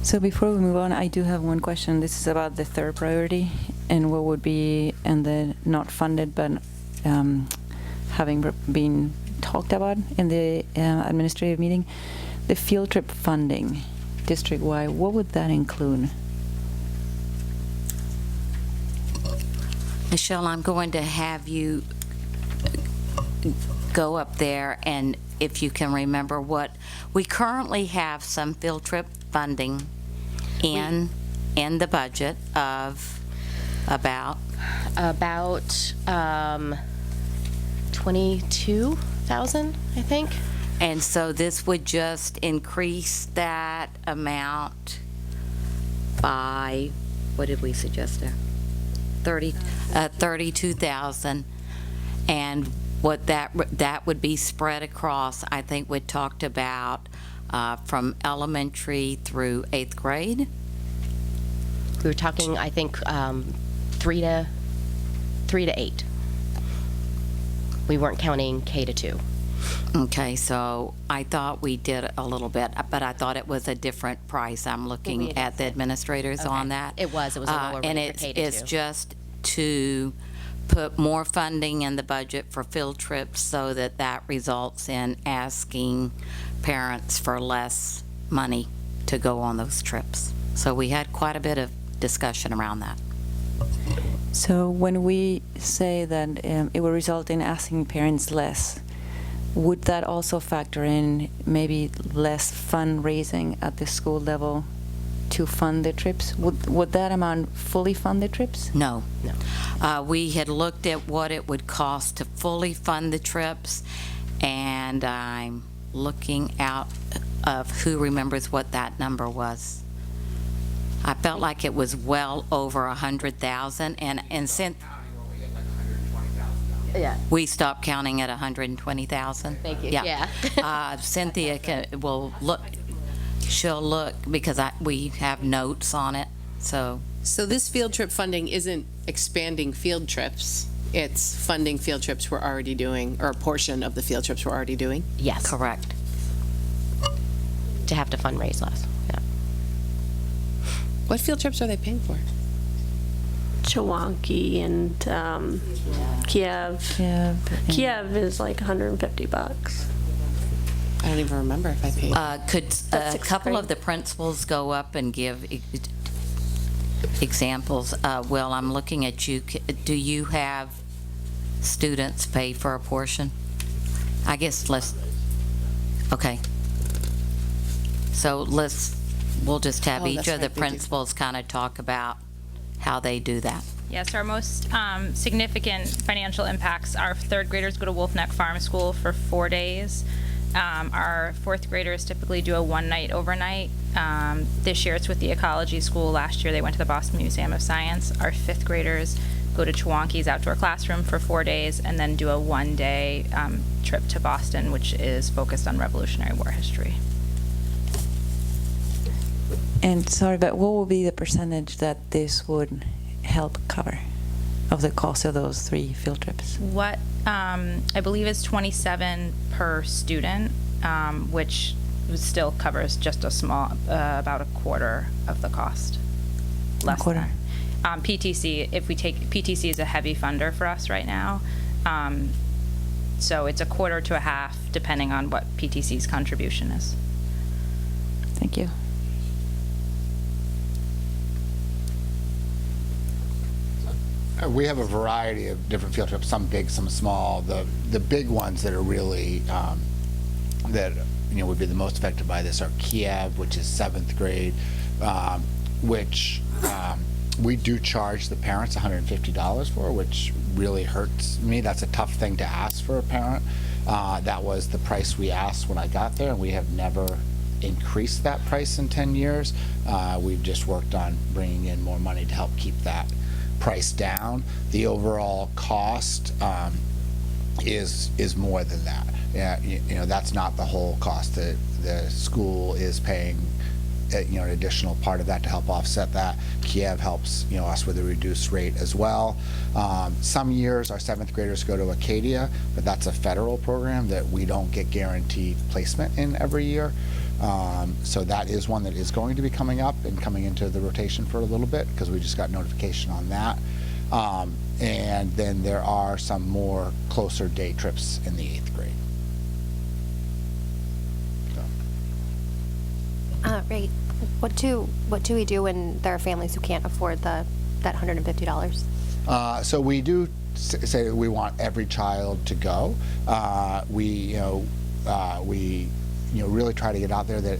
So before we move on, I do have one question. This is about the third priority and what would be, and the not funded, but having been talked about in the administrative meeting, the field trip funding district-wide, what would that include? Michelle, I'm going to have you go up there, and if you can remember what, we currently have some field trip funding in the budget of about 22,000, I think. And so this would just increase that amount by, what did we suggest there? 32,000. And what that would be spread across, I think we talked about from elementary through 8th grade. We were talking, I think, 3 to 8. We weren't counting K to 2. Okay, so I thought we did a little bit, but I thought it was a different price. I'm looking at the administrators on that. It was a lower and rate for K to 2. it's just to put more funding in the budget for field trips so that that results in asking parents for less money to go on those trips. So we had quite a bit of discussion around that. So when we say that it will result in asking parents less, would that also factor in maybe less fundraising at the school level to fund the trips? Would that amount fully fund the trips? No. We had looked at what it would cost to fully fund the trips, and I'm looking out of who remembers what that number was. I felt like it was well over 100,000, and since we stopped counting at 120,000. Thank you. Yeah. Cynthia will look. She'll look because we have notes on it. So this field trip funding isn't expanding field trips. It's funding field trips we're already doing, or a portion of the field trips we're already doing. Yes. Correct. To have to fundraise less. Yeah. What field trips are they paying for? Chewonki and Kiev. Kiev is like $150. I don't even remember if I paid. Could a couple of the principals go up and give examples? Will, I'm looking at you. Do you have students pay for a portion? I guess okay. So we'll just have each of the principals kind of talk about how they do that. Yes, our most significant financial impacts, our third graders go to Wolf Neck Farm School for 4 days. Our fourth graders typically do a one-night overnight. This year it's with the Ecology School. Last year they went to the Boston Museum of Science. Our fifth graders go to Chewonki's outdoor classroom for 4 days and then do a one-day trip to Boston, which is focused on Revolutionary War history. And sorry, but what would be the percentage that this would help cover of the cost of those 3 field trips? What I believe is $27 per student, which still covers just a small, about a quarter of the cost. Less quarter. than. PTC, if we take, PTC is a heavy funder for us right now. So it's a quarter to a half, depending on what PTC's contribution is. Thank you. We have a variety of different field trips, some big, some small. The big ones that are really, that would be the most affected by this are Kiev, which is 7th grade, which we do charge the parents $150 for, which really hurts me. That's a tough thing to ask for a parent. That was the price we asked when I got there, and we have never increased that price in 10 years. We've just worked on bringing in more money to help keep that price down. The overall cost is more than that. Yeah, that's not the whole cost. The school is paying an additional part of that to help offset that. Kiev helps us with a reduced rate as well. Some years our 7th graders go to Acadia, but that's a federal program that we don't get guaranteed placement in every year. So that is one that is going to be coming up and coming into the rotation for a little bit because we just got notification on that. And then there are some more closer day trips in the 8th grade. Right. What do we do when there are families who can't afford that $150? So we do say that we want every child to go. We really try to get out there that,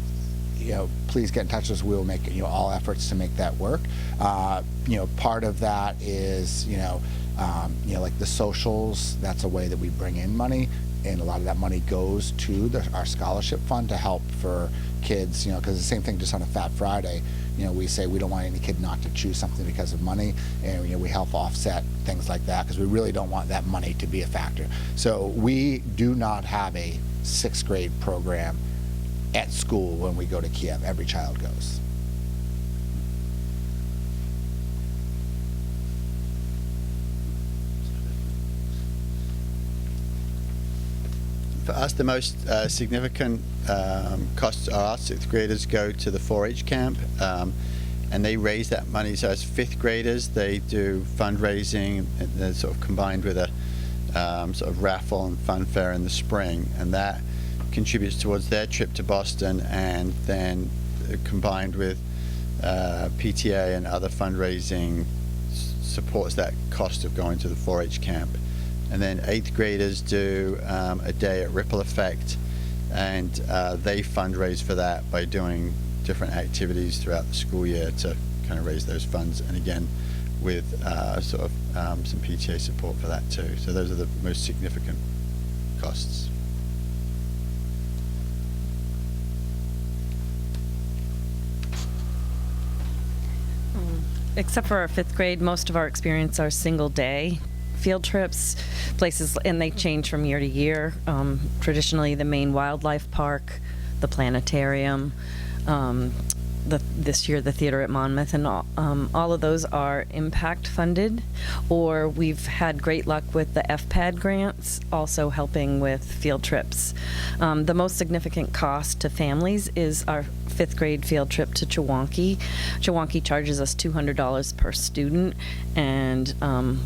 please get in touch with us. We'll make, all efforts to make that work. Part of that is, like the socials, that's a way that we bring in money. And a lot of that money goes to our scholarship fund to help for kids, because the same thing just on a Fat Friday, we say we don't want any kid not to choose something because of money, and we help offset things like that because we really don't want that money to be a factor. So we do not have a 6th grade program at school when we go to Kiev. Every child goes. For us, the most significant costs are our 6th graders go to the 4-H camp. and they raise that money. So as fifth graders, they do fundraising, and they're sort of combined with a sort of raffle and fun fair in the spring, and that contributes towards their trip to Boston, and then combined with PTA and other fundraising supports that cost of going to the 4-H camp. And then 8th graders do a day at Ripple Effect, and they fundraise for that by doing different activities throughout the school year to kind of raise those funds, and again with sort of some PTA support for that too. So those are the most significant costs. Except for our 5th grade, most of our experience are single day field trips, places, and they change from year to year. Traditionally, the Maine Wildlife Park, the planetarium, this year the theater at Monmouth, and all of those are impact funded, or we've had great luck with the FPAD grants also helping with field trips. The most significant cost to families is our 5th grade field trip to Chewonki. Chewonki charges us $200 per student, and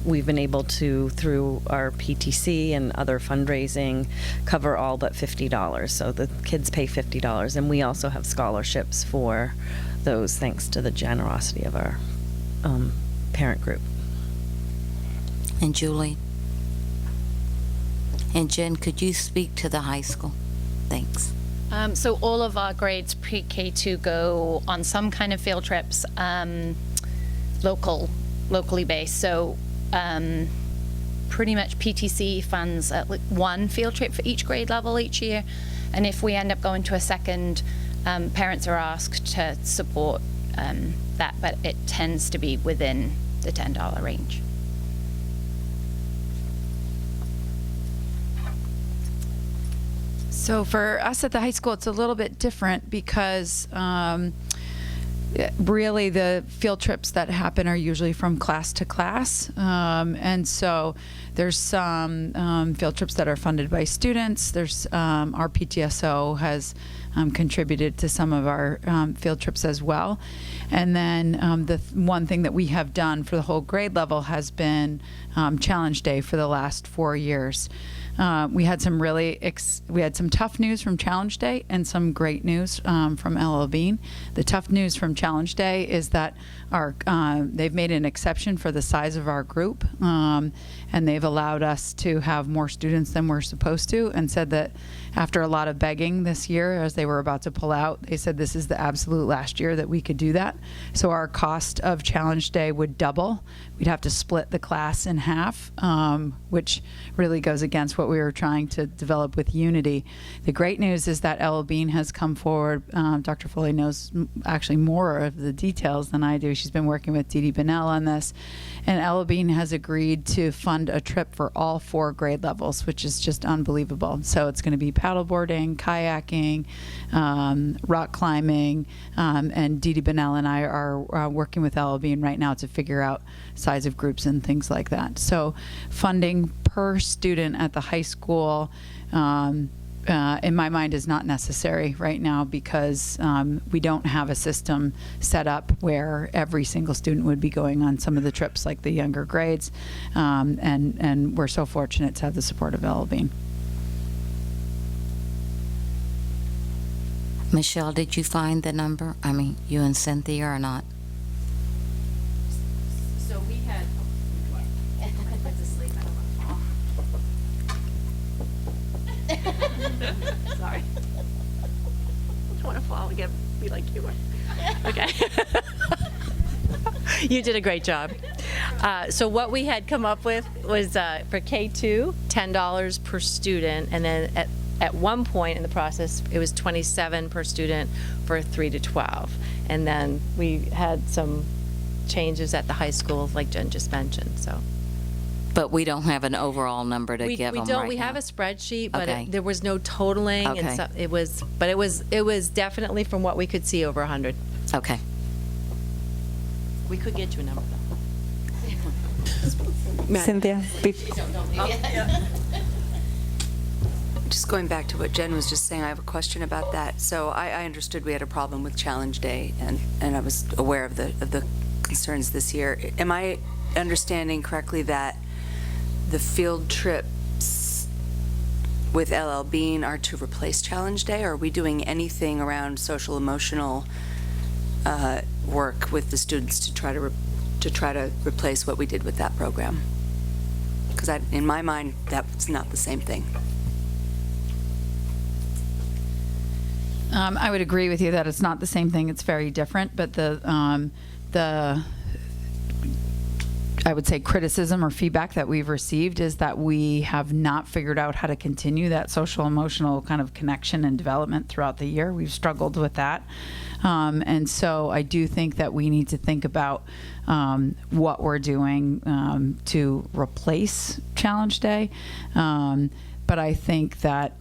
we've been able to, through our PTC and other fundraising, cover all but $50. So the kids pay $50, and we also have scholarships for those thanks to the generosity of our parent group. And Julie? And Jen, could you speak to the high school? Thanks. So all of our grades pre-K2 go on some kind of field trips, locally based. So pretty much PTC funds at one field trip for each grade level each year. And if we end up going to a second, parents are asked to support that, but it tends to be within the $10 range. So for us at the high school, it's a little bit different because really the field trips that happen are usually from class to class. And so there's some field trips that are funded by students. There's our PTSO has contributed to some of our field trips as well. And then the one thing that we have done for the whole grade level has been Challenge Day for the last 4 years. We had some we had some tough news from Challenge Day and some great news from LL Bean. The tough news from Challenge Day is that they've made an exception for the size of our group, and they've allowed us to have more students than we're supposed to, and said that after a lot of begging this year as they were about to pull out, they said this is the absolute last year that we could do that. So our cost of Challenge Day would double. We'd have to split the class in half, which really goes against what we were trying to develop with Unity. The great news is that LL Bean has come forward. Dr. Foley knows actually more of the details than I do. She's been working with Dee Dee Bennell on this. And LL Bean has agreed to fund a trip for all 4 grade levels, which is just unbelievable. So it's going to be paddleboarding, kayaking, rock climbing, and Dee Dee Bennell and I are working with LL Bean right now to figure out size of groups and things like that. So funding per student at the high school, in my mind, is not necessary right now because we don't have a system set up where every single student would be going on some of the trips like the younger grades, and we're so fortunate to have the support of LL Bean. Michelle, did you find the number? I mean, you and Cynthia or not? So we had, I went to sleep, I don't want to fall. Sorry. I don't want to fall and be like you were. Okay. You did a great job. So what we had come up with was for K2, $10 per student, and then at one point in the process, it was $27 per student for 3 to 12. And then we had some changes at the high school, like Jen just mentioned, so. But we don't have an overall number to give them right now. We have a spreadsheet, but Okay. there was no totaling. Okay. And so it was definitely from what we could see over 100. Okay. We could get you a number though. Cynthia, Just going back to what Jen was just saying, I have a question about that. So I understood we had a problem with Challenge Day, and I was aware of the concerns this year. Am I understanding correctly that the field trips with LL Bean are to replace Challenge Day, or are we doing anything around social emotional work with the students to try to replace what we did with that program? Because in my mind, that's not the same thing. I would agree with you that it's not the same thing. It's very different. But I would say criticism or feedback that we've received is that we have not figured out how to continue that social emotional kind of connection and development throughout the year. We've struggled with that. And so I do think that we need to think about what we're doing to replace Challenge Day. But I think that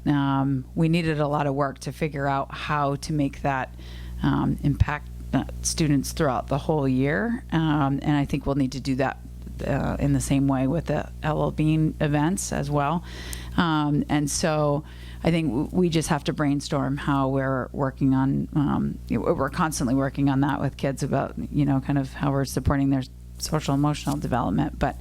we needed a lot of work to figure out how to make that impact students throughout the whole year. And I think we'll need to do that in the same way with the LL Bean events as well. And so I think we just have to brainstorm how we're working on, we're constantly working on that with kids about, kind of how we're supporting their social emotional development. But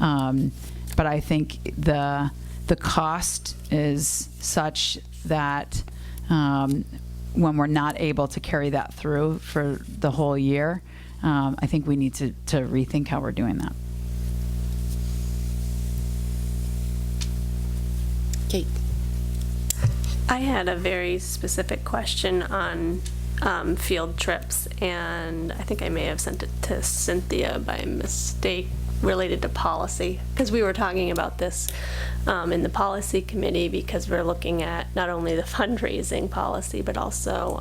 I think the cost is such that when we're not able to carry that through for the whole year, I think we need to rethink how we're doing that. Kate. I had a very specific question on field trips, and I think I may have sent it to Cynthia by mistake, related to policy, because we were talking about this in the policy committee, because we're looking at not only the fundraising policy but also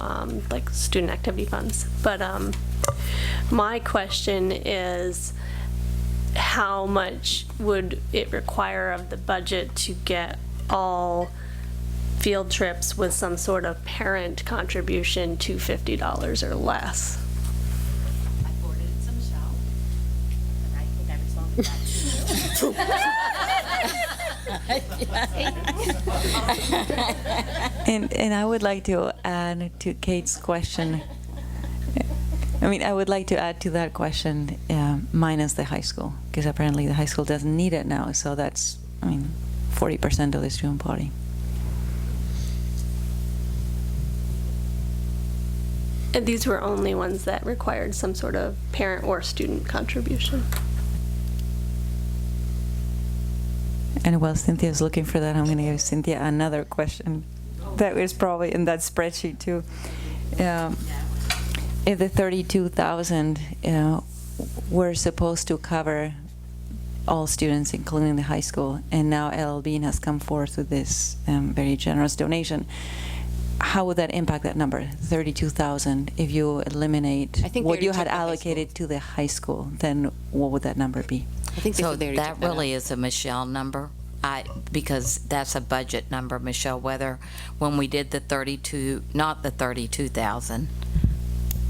like student activity funds. But my question is, how much would it require of the budget to get all field trips with some sort of parent contribution to $50 or less? I forwarded it to Michelle, and I think I responded back to you. And I would like to add to Kate's question. I would like to add to that question, minus the high school, because apparently the high school doesn't need it now. So that's, 40% of the student body. And these were only ones that required some sort of parent or student contribution. And while Cynthia's looking for that, I'm going to give Cynthia another question that was probably in that spreadsheet too. If the 32,000 were supposed to cover all students, including the high school, and now LL Bean has come forth with this very generous donation, how would that impact that number, 32,000? If you eliminate what you had allocated to the high school, then what would that number be? I think so. That really is a Michelle number, because that's a budget number, Michelle. Whether when we did the 32, not the 32,000,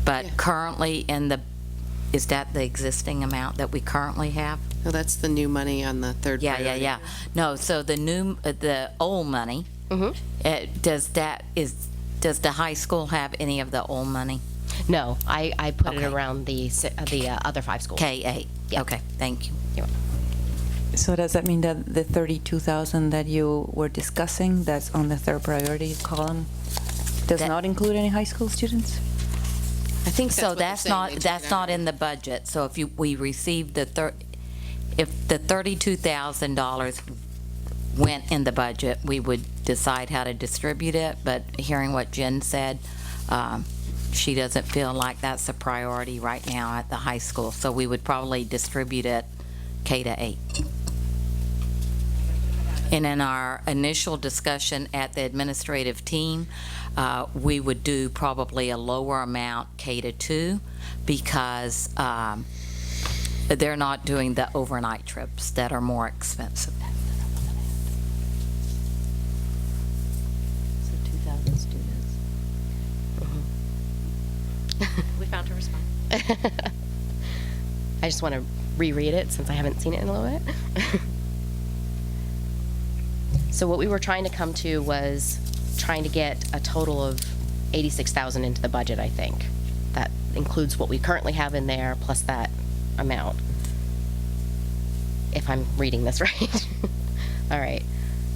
but currently is that the existing amount that we currently have? No, that's the new money on the third priority. Yeah. No, so the old money. Mm-hmm. Does the high school have any of the old money? No, I put it around the other 5 schools. K-8. Yeah. Okay, thank you. So does that mean that the 32,000 that you were discussing, that's on the third priority column, does not include any high school students? I think so. That's not in the budget. So if we received if the $32,000 went in the budget, we would decide how to distribute it. But hearing what Jen said, she doesn't feel like that's a priority right now at the high school. So we would probably distribute it K-8. And in our initial discussion at the administrative team, we would do probably a lower amount K-2 because they're not doing the overnight trips that are more expensive. So 2,000 students. We found her response. I just want to reread it since I haven't seen it in a little bit. So what we were trying to come to was trying to get a total of 86,000 into the budget, I think. That includes what we currently have in there plus that amount. If I'm reading this right. All right.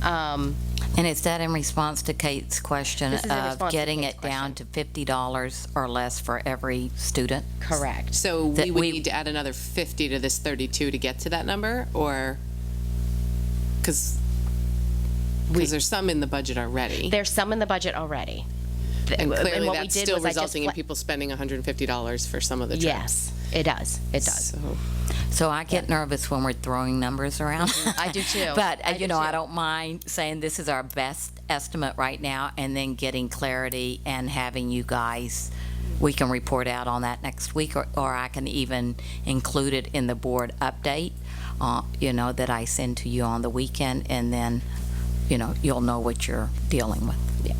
And is that in response to Kate's question This is in of response to getting Kate's it down to $50 or less for every student? Correct. So That we would we- need to add another 50 to this 32 to get to that number, or, because there's some in the budget already. There's some in the budget already. And clearly what we that's did still was I just resulting in fla- people spending $150 for some of the trips. Yes, it does. It does. So I get nervous when we're throwing numbers around. I do too. But, I do I too. don't mind saying this is our best estimate right now, and then getting clarity and having you guys, we can report out on that next week, or I can even include it in the board update, that I send to you on the weekend, and then, you'll know what you're dealing with. Yeah.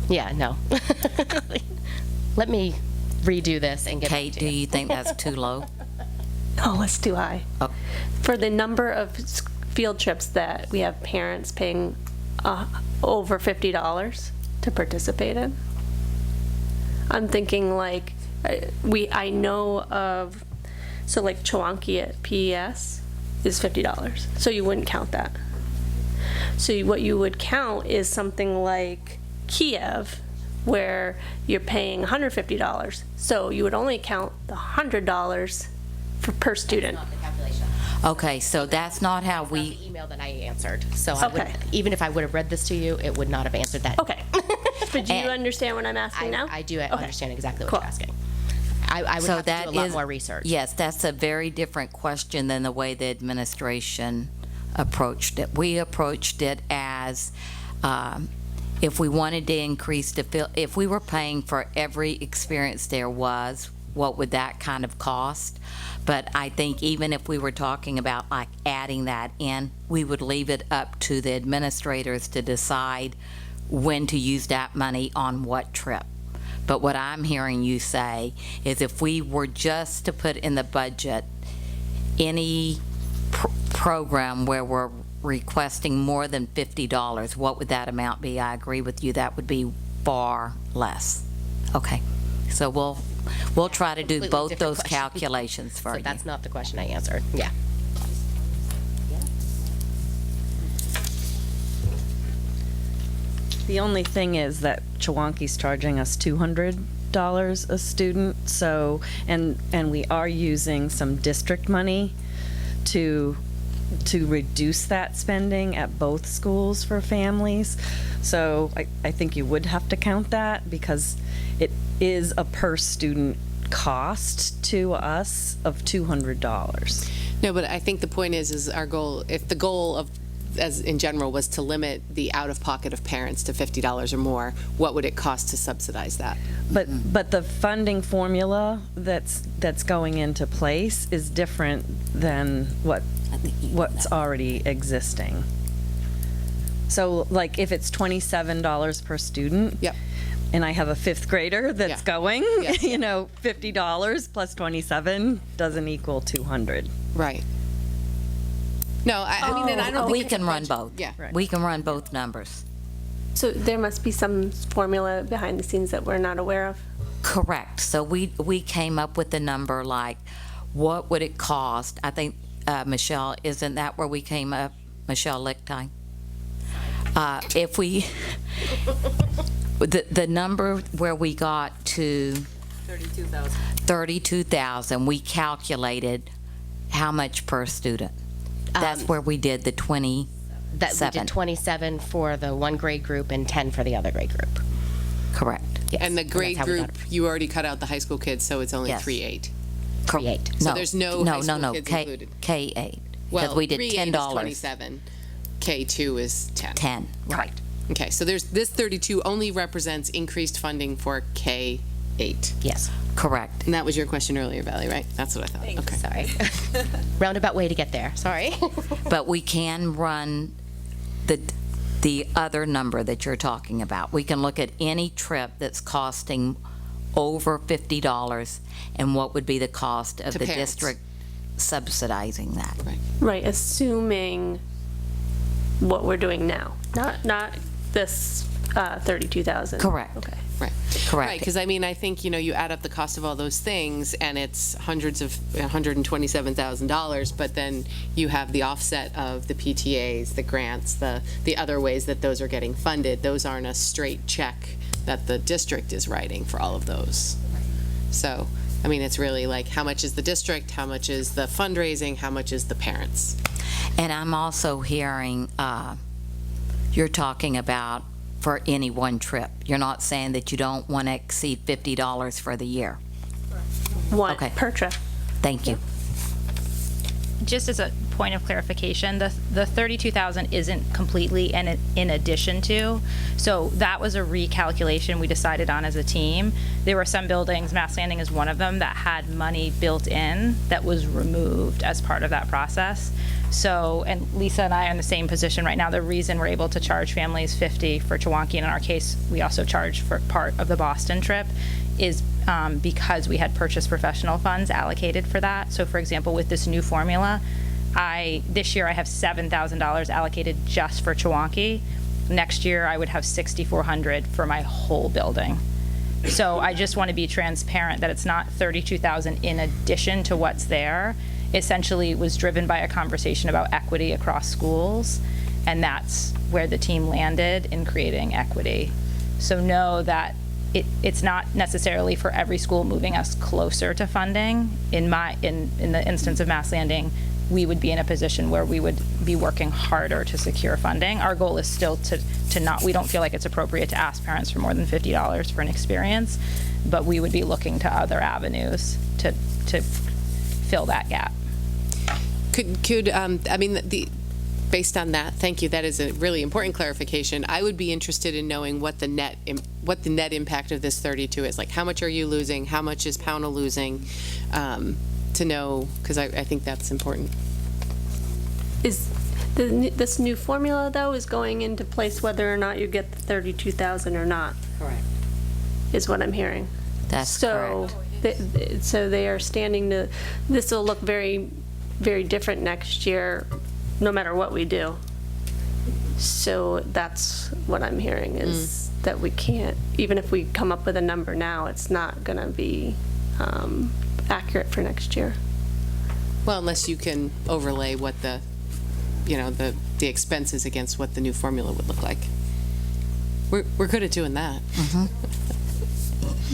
Yeah, no. Let me redo this and get Kate, back to do you. you think that's too low? Oh, it's too high. Oh. For the number of field trips that we have parents paying over $50 to participate in, I'm thinking like, I know of, so like Chewonki at PES is $50, so you wouldn't count that. So what you would count is something like Kiev, where you're paying $150. So you would only count the $100 per student. That's not the calculation. Okay, so that's not how That's we, not the email that I answered. So I would, Okay. even if I would have read this to you, it would not have answered that. Okay. But do you understand what I'm asking now? I do understand exactly what Cool. you're asking. I would so have to that do a lot is more research. Yes, that's a very different question than the way the administration approached it. We approached it as if we wanted to increase if we were paying for every experience there was, what would that kind of cost? But I think even if we were talking about like adding that in, we would leave it up to the administrators to decide when to use that money on what trip. But what I'm hearing you say is if we were just to put in the budget any program where we're requesting more than $50, what would that amount be? I agree with you, that would be far less. Okay, so we'll try to do Completely both different those question. calculations for So you. that's not the question I answered. Yeah. The only thing is that Chewonki's charging us $200 a student, so, and we are using some district money to reduce that spending at both schools for families. So I think you would have to count that because it is a per student cost to us of $200. No, but I think the point is our goal, if the goal of, as in general, was to limit the out-of-pocket of parents to $50 or more, what would it cost to subsidize that? But the funding formula that's going into place is different than what's already existing. So like if it's $27 per student. Yep. And I have a fifth grader that's going, Yes. $50 plus 27 doesn't equal 200. Right. No, I mean, and I don't think We it's a can run budget- both. Yeah. We can run both numbers. So there must be some formula behind the scenes that we're not aware of? Correct. So we came up with a number like, what would it cost? I think, Michelle, isn't that where we came up? Michelle Lichtine? If we, the number where we got to 32,000, we calculated how much per student. That's where we did the 27. That we did 27 for the one grade group and 10 for the other grade group. Correct. Yes. And the grade that's how we got group, you already cut out the high school kids, so it's only Yes. 3.8. 3.8. So there's no high school kids K, included. K8. Well, Because we did 3.8 is $10. 27. K2 is 10. 10, right. Okay, so there's, this 32 only represents increased funding for K8. Yes. Correct. And that was your question earlier, Valerie, right? That's what I thought. Okay. Sorry. Roundabout way to get there. Sorry. But we can run the other number that you're talking about. We can look at any trip that's costing over $50 and what would be the cost of To the parents. district subsidizing that. Right, assuming what we're doing now, not this 32,000. Correct. Okay. Right. Correct. Right, because I mean, I think, you add up the cost of all those things, and it's hundreds of, $127,000, but then you have the offset of the PTAs, the grants, the other ways that those are getting funded. Those aren't a straight check that the district is writing for all of those. So, I mean, it's really like, how much is the district, how much is the fundraising, how much is the parents? And I'm also hearing, you're talking about for any one trip. You're not saying that you don't want to exceed $50 for the year. One Okay. per trip. Thank you. Just as a point of clarification, the 32,000 isn't completely in addition to. So that was a recalculation we decided on as a team. There were some buildings, Mass Landing is one of them, that had money built in that was removed as part of that process. So, and Lisa and I are in the same position right now. The reason we're able to charge families $50 for Chewonki, and in our case, we also charge for part of the Boston trip, is because we had purchased professional funds allocated for that. So for example, with this new formula, this year I have $7,000 allocated just for Chewonki. Next year I would have $6,400 for my whole building. So I just want to be transparent that it's not $32,000 in addition to what's there. Essentially, it was driven by a conversation about equity across schools, and that's where the team landed in creating equity. So know that it's not necessarily for every school moving us closer to funding. In the instance of Mass Landing, we would be in a position where we would be working harder to secure funding. Our goal is still to not, we don't feel like it's appropriate to ask parents for more than $50 for an experience, but we would be looking to other avenues to fill that gap. I mean, based on that, thank you. That is a really important clarification. I would be interested in knowing what the net impact of this 32 is. Like, how much are you losing? How much is Pownell losing? To know, because I think that's important. Is this new formula, though, is going into place whether or not you get the 32,000 or not? Correct. Is what I'm hearing. That's correct. So they are standing to, this will look very, very different next year, no matter what we do. So that's what I'm hearing, is that we can't, even if we come up with a number now, it's not going to be accurate for next year. Well, unless you can overlay what the expenses against what the new formula would look like. We're good at doing that.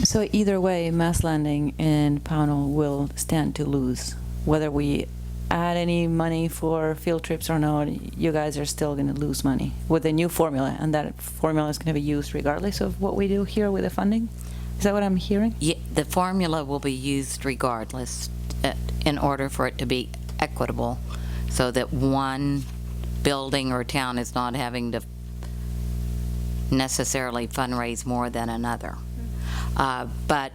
So either way, Mass Landing and Pownell will stand to lose. Whether we add any money for field trips or not, you guys are still going to lose money with the new formula, and that formula is going to be used regardless of what we do here with the funding? Is that what I'm hearing? Yeah, the formula will be used regardless in order for it to be equitable, so that one building or town is not having to necessarily fundraise more than another. But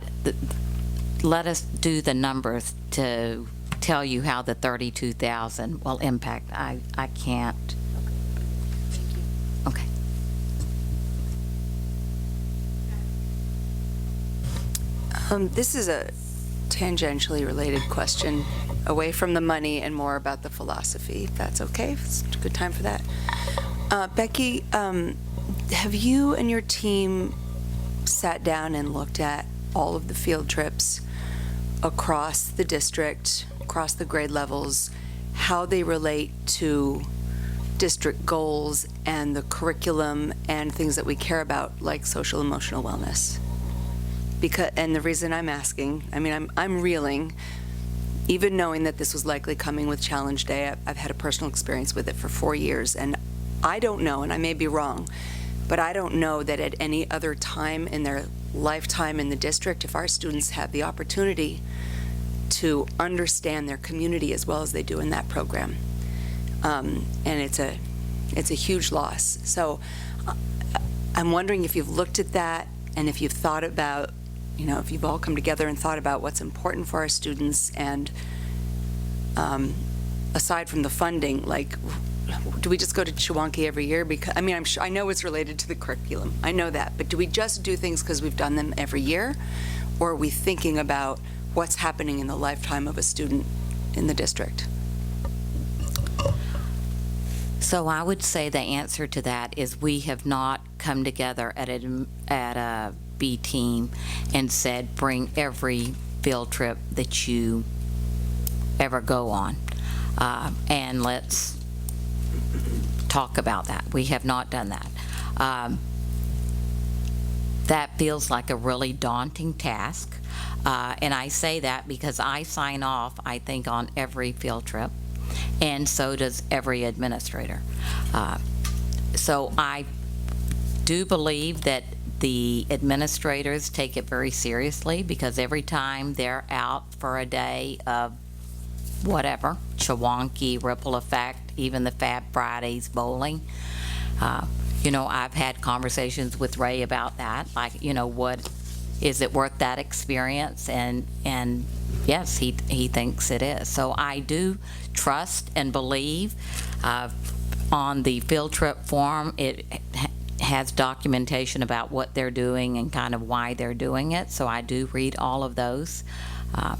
let us do the numbers to tell you how the 32,000 will impact. I can't. Okay. This is a tangentially related question, away from the money and more about the philosophy, if that's okay. It's a good time for that. Becky, have you and your team sat down and looked at all of the field trips across the district, across the grade levels, how they relate to district goals and the curriculum and things that we care about, like social emotional wellness? And the reason I'm asking, I mean, I'm reeling, even knowing that this was likely coming with Challenge Day. I've had a personal experience with it for 4 years, and I don't know, and I may be wrong, but I don't know that at any other time in their lifetime in the district, if our students have the opportunity to understand their community as well as they do in that program. And it's a huge loss. So I'm wondering if you've looked at that, and if you've thought about, if you've all come together and thought about what's important for our students, and aside from the funding, like, do we just go to Chewonki every year? Because I know it's related to the curriculum. I know that, but do we just do things because we've done them every year, or are we thinking about what's happening in the lifetime of a student in the district? So I would say the answer to that is we have not come together at a B team and said, bring every field trip that you ever go on, and let's talk about that. We have not done that. That feels like a really daunting task, and I say that because I sign off, I think, on every field trip, and so does every administrator. So I do believe that the administrators take it very seriously, because every time they're out for a day of whatever, Chewonki, Ripple Effect, even the Fab Fridays, bowling, I've had conversations with Ray about that, like, what, is it worth that experience? And yes, he thinks it is. So I do trust and believe. On the field trip form, it has documentation about what they're doing and kind of why they're doing it, so I do read all of those.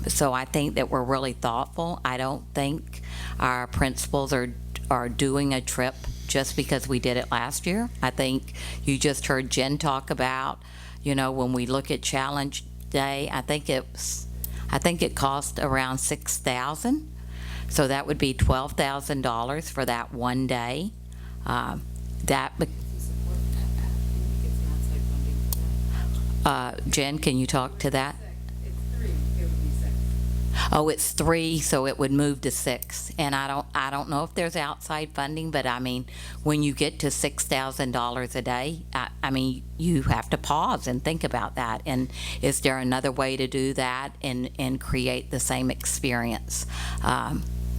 So I think that we're really thoughtful. I don't think our principals are doing a trip just because we did it last year. I think you just heard Jen talk about, when we look at Challenge Day, I think it cost around $6,000. So that would be $12,000 for that one day. Jen, can you talk to that? Oh, it's 3, so it would move to 6. And I don't know if there's outside funding, but I mean, when you get to $6,000 a day, I mean, you have to pause and think about that. And is there another way to do that and create the same experience?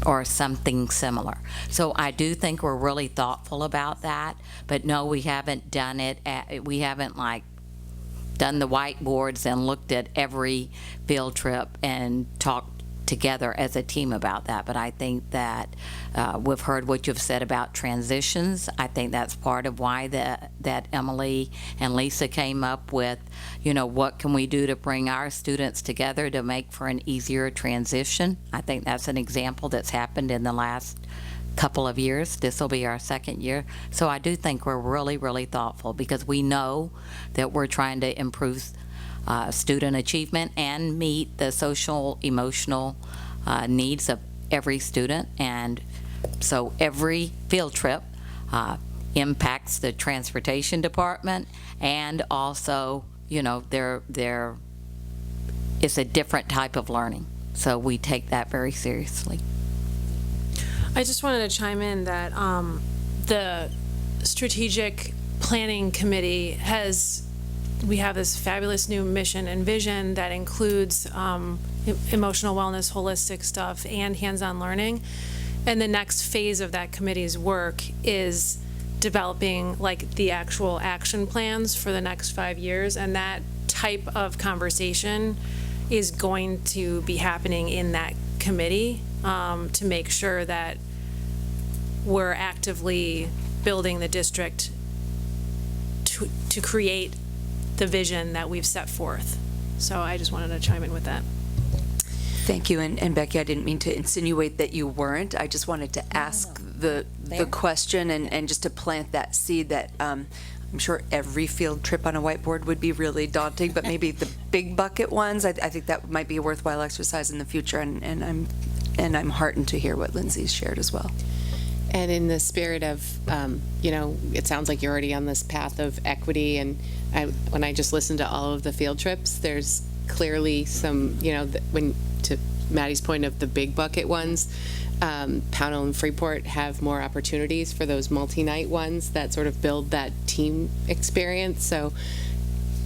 Or something similar. So I do think we're really thoughtful about that, but no, we haven't done it. We haven't done the whiteboards and looked at every field trip and talked together as a team about that. But I think that we've heard what you've said about transitions. I think that's part of why that Emily and Lisa came up with, what can we do to bring our students together to make for an easier transition. I think that's an example that's happened in the last couple of years. This will be our second year. So I do think we're really, really thoughtful, because we know that we're trying to improve student achievement and meet the social, emotional needs of every student. And so every field trip impacts the transportation department, and also, it's a different type of learning. So we take that very seriously. I just wanted to chime in that the strategic planning committee we have this fabulous new mission and vision that includes emotional wellness, holistic stuff, and hands-on learning. And the next phase of that committee's work is developing the actual action plans for the next 5 years. And that type of conversation is going to be happening in that committee to make sure that we're actively building the district to create the vision that we've set forth. So I just wanted to chime in with that. Thank you. And Becky, I didn't mean to insinuate that you weren't. I just wanted to ask the question and just to plant that seed that I'm sure every field trip on a whiteboard would be really daunting, but maybe the big bucket ones, I think that might be a worthwhile exercise in the future. And I'm heartened to hear what Lindsay's shared as well. And in the spirit of, it sounds like you're already on this path of equity. And when I just listened to all of the field trips, there's clearly some, when to Maddie's point of the big bucket ones, Pownell and Freeport have more opportunities for those multi-night ones that sort of build that team experience. So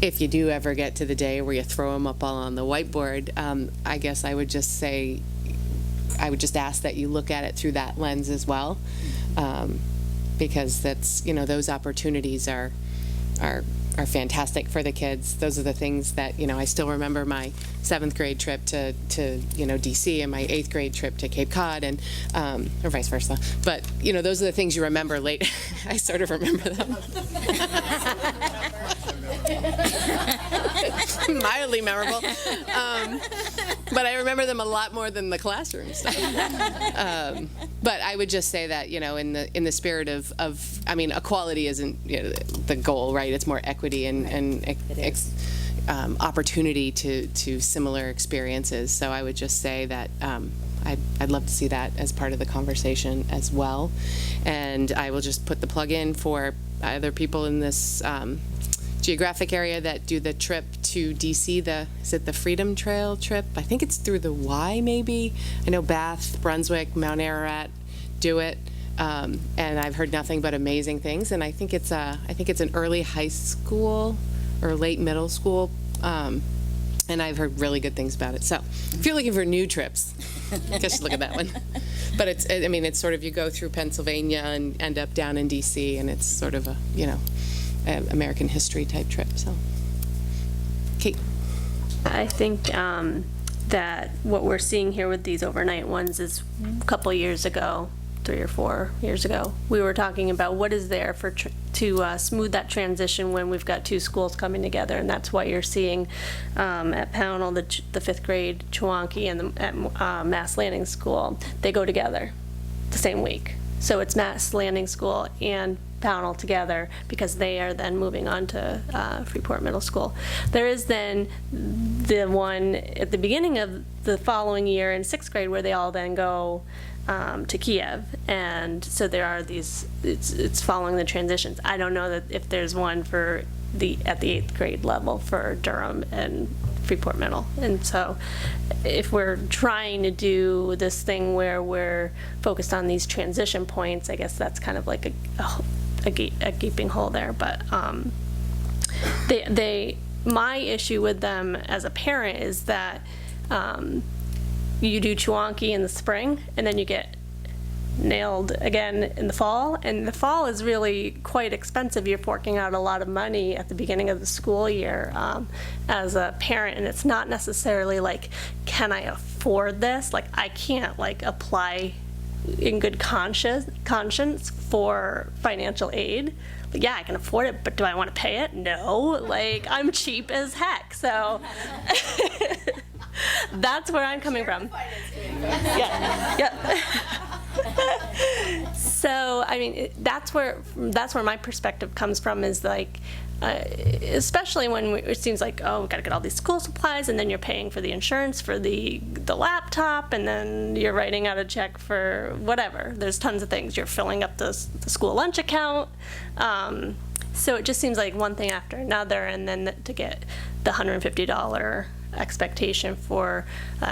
if you do ever get to the day where you throw them up all on the whiteboard, I guess I would just say, I would just ask that you look at it through that lens as well, because that's, those opportunities are fantastic for the kids. Those are the things that, I still remember my 7th grade trip to DC and my 8th grade trip to Cape Cod, and or vice versa. But those are the things you remember late. I sort of remember them. Mildly memorable. but I remember them a lot more than the classroom stuff. But I would just say that, in the spirit of I mean, equality isn't the goal, right? It's more equity and opportunity to similar experiences. So I would just say that I'd love to see that as part of the conversation as well. And I will just put the plug in for other people in this geographic area that do the trip to DC. Is it the Freedom Trail trip? I think it's through the Y, maybe. I know Bath, Brunswick, Mount Ararat do it, and I've heard nothing but amazing things. And I think it's an early high school or late middle school, and I've heard really good things about it. So if you're looking for new trips, just look at that one. But it's sort of, you go through Pennsylvania and end up down in DC, and it's sort of a American history type trip. So, Kate. I think that what we're seeing here with these overnight ones is a couple years ago, 3 or 4 years ago, we were talking about what is there to smooth that transition when we've got 2 schools coming together, and that's why you're seeing at Pownell the 5th grade Chewonki and at Mass Landing School, they go together the same week. So it's Mass Landing School and Pownell together, because they are then moving on to Freeport Middle School. There is then the one at the beginning of the following year in 6th grade where they all then go to Kiev, and so there are these, it's following the transitions. I don't know that if there's one for at the 8th grade level for Durham and Freeport Middle. And so if we're trying to do this thing where we're focused on these transition points, I guess that's kind of like a gaping hole there. But my issue with them as a parent is that you do Chewonki in the spring, and then you get nailed again in the fall, and the fall is really quite expensive. You're forking out a lot of money at the beginning of the school year as a parent, and it's not necessarily like, can I afford this? Like, I can't apply in good conscience for financial aid. But yeah, I can afford it, but do I want to pay it? No. I'm cheap as heck. So that's where I'm coming from. Yeah. So I mean, that's where my perspective comes from, is especially when it seems like, oh, we've got to get all these school supplies, and then you're paying for the insurance for the laptop, and then you're writing out a check for whatever. There's tons of things. You're filling up the school lunch account. So it just seems like one thing after another, and then to get the $150 expectation for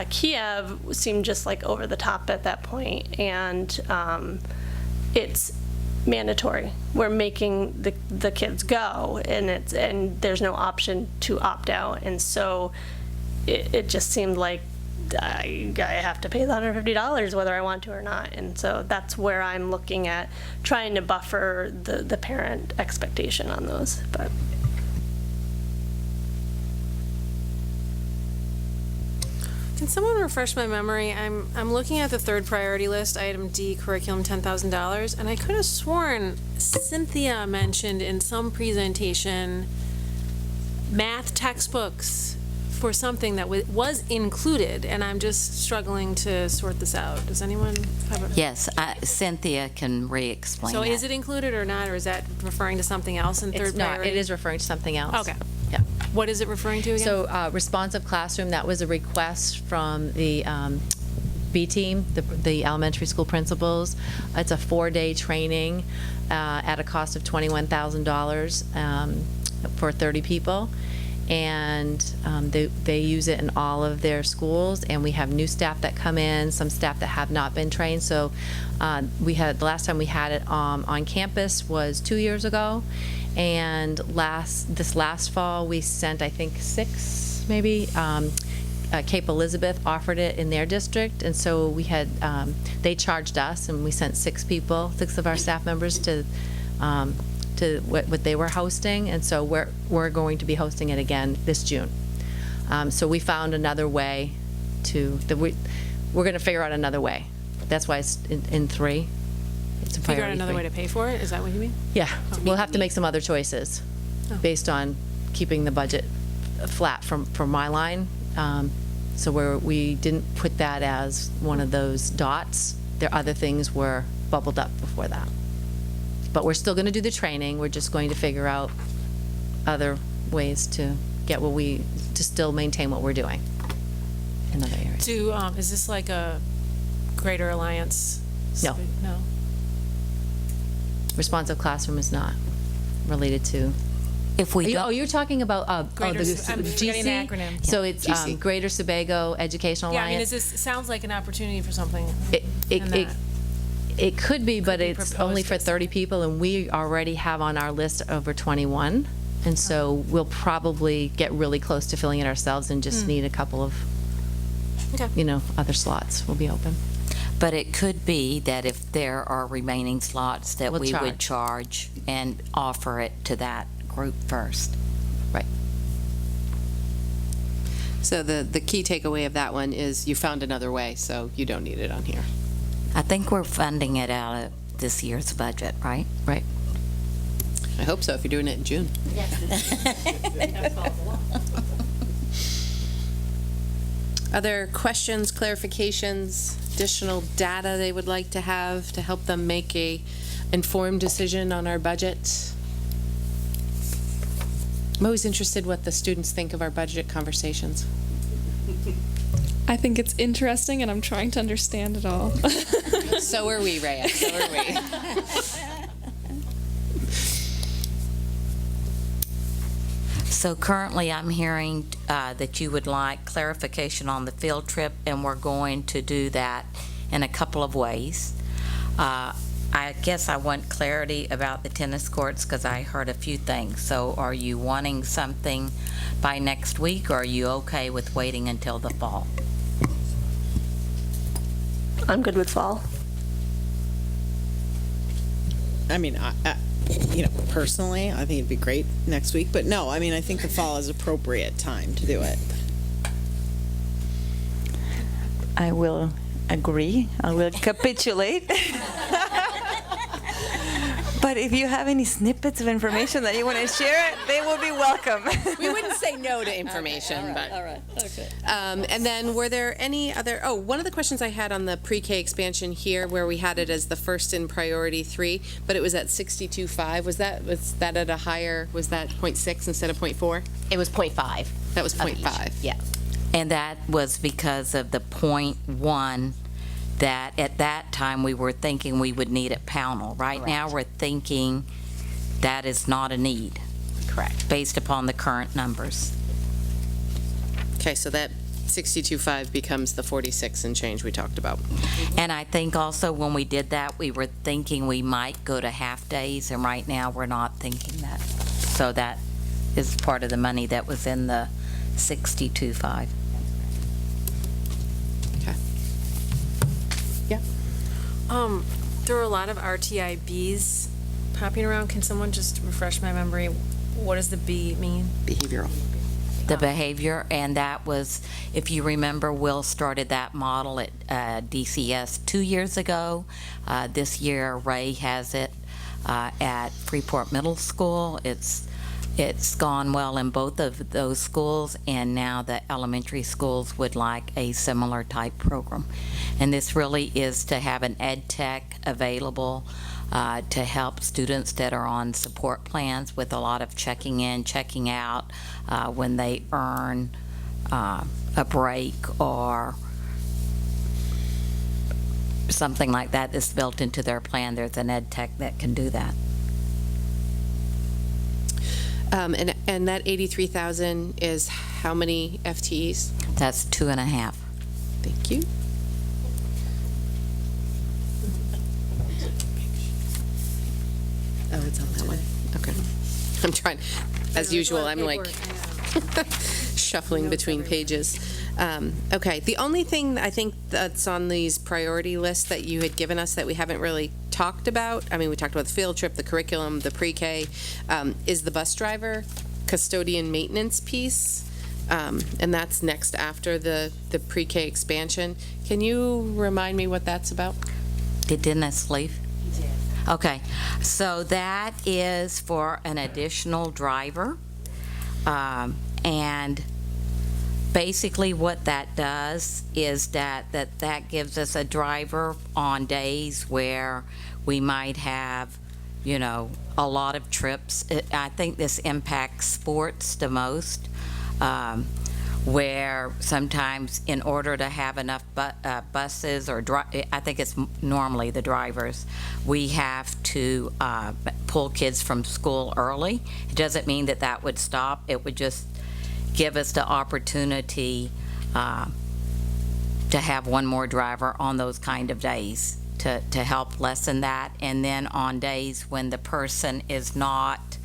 Kiev seemed just over the top at that point. And it's mandatory. We're making the kids go, and there's no option to opt out. And so it just seemed like I have to pay the $150 whether I want to or not. And so that's where I'm looking at trying to buffer the parent expectation on those. But can someone refresh my memory? I'm looking at the third priority list, item D, curriculum, $10,000, and I could have sworn Cynthia mentioned in some presentation math textbooks for something that was included, and I'm just struggling to sort this out. Does anyone have a... Yes, Cynthia can re-explain So that. is it included or not, or is that referring to something else in third priority? It is referring to something else. Okay. Yeah. What is it referring to again? So responsive classroom, that was a request from the B team, the elementary school principals. It's a 4-day training at a cost of $21,000 for 30 people. And they use it in all of their schools, and we have new staff that come in, some staff that have not been trained. So the last time we had it on campus was 2 years ago, and this last fall we sent, I think, 6 maybe. Cape Elizabeth offered it in their district, and so we had they charged us, and we sent 6 of our staff members to what they were hosting, and so we're going to be hosting it again this June. So we found another way we're going to figure out another way. That's why it's in 3. It's a Figure out priority another 3. way to pay for it? Is that what you mean? Yeah, we'll have to make some other choices based on keeping the budget flat from my line. So we didn't put that as one of those dots. There other things were bubbled up before that. But we're still going to do the training. We're just going to figure out other ways to get to still maintain what we're doing in other areas. Is this like a Greater Alliance? No. No. Responsive classroom is not related to. If we don't. You're talking about I'm forgetting the acronym. So it's GC. Greater Sebago Educational Yeah, I mean, Alliance. it sounds like an opportunity for something. It could be, but be it's proposed only for 30 people, and we already have on our list over 21. And so we'll probably get really close to filling it ourselves and just need a couple of, other slots will be open. But it could be that if there are remaining slots that We'll we charge. would charge and offer it to that group first. Right. So the key takeaway of that one is you found another way, so you don't need it on here. I think we're funding it out of this year's budget, right? Right. I hope so, if you're doing it in June. Other questions, clarifications, additional data they would like to have to help them make a informed decision on our budget? I'm always interested what the students think of our budget conversations. I think it's interesting, and I'm trying to understand it all. So are we, Rhea, so are we. So currently, I'm hearing that you would like clarification on the field trip, and we're going to do that in a couple of ways. I guess I want clarity about the tennis courts because I heard a few things. So are you wanting something by next week, or are you okay with waiting until the fall? I'm good with fall. I mean, personally, I think it'd be great next week, but no, I mean, I think the fall is appropriate time to do it. I will agree. I will capitulate. But if you have any snippets of information that you want to share, they will be welcome. We wouldn't say no to information, but. All right, okay. And then were there any other, one of the questions I had on the pre-K expansion here, where we had it as the first in priority 3, but it was at 62.5, was that at a higher, was that 0.6 instead of 0.4? It was 0.5. That was 0.5. Yeah. And that was because of the .1 that at that time we were thinking we would need at Pownell. Right now, we're thinking that is not a need. Correct. Based upon the current numbers. Okay, so that 62.5 becomes the 46 and change we talked about. And I think also when we did that, we were thinking we might go to half days, and right now we're not thinking that. So that is part of the money that was in the 62.5. There are a lot of RTIBs popping around. Can someone just refresh my memory? What does the B mean? Behavioral. The behavior, and that was, if you remember, Will started that model at DCS 2 years ago. This year, Ray has it at Freeport Middle School. It's gone well in both of those schools, and now the elementary schools would like a similar type program. And this really is to have an ed tech available to help students that are on support plans with a lot of checking in, checking out when they earn a break or something like that that's built into their plan. There's an ed tech that can do that. And that 83,000 is how many FTEs? That's 2.5. Thank you. Oh, it's on that one. Okay. I'm trying, as usual, I'm like shuffling between pages. Okay, the only thing I think that's on these priority lists that you had given us that we haven't really talked about, I mean, we talked about the field trip, the curriculum, the pre-K, is the bus driver custodian maintenance piece. And that's next after the pre-K expansion. Can you remind me what that's about? Did Dennis leave? He did. Okay, so that is for an additional driver, and Basically, what that does is that gives us a driver on days where we might have, you know, a lot of trips. I think this impacts sports the most, where sometimes in order to have enough buses or I think it's normally the drivers, we have to pull kids from school early. It doesn't mean that would stop. It would just give us the opportunity to have one more driver on those kind of days to help lessen that. And then on days when the person is not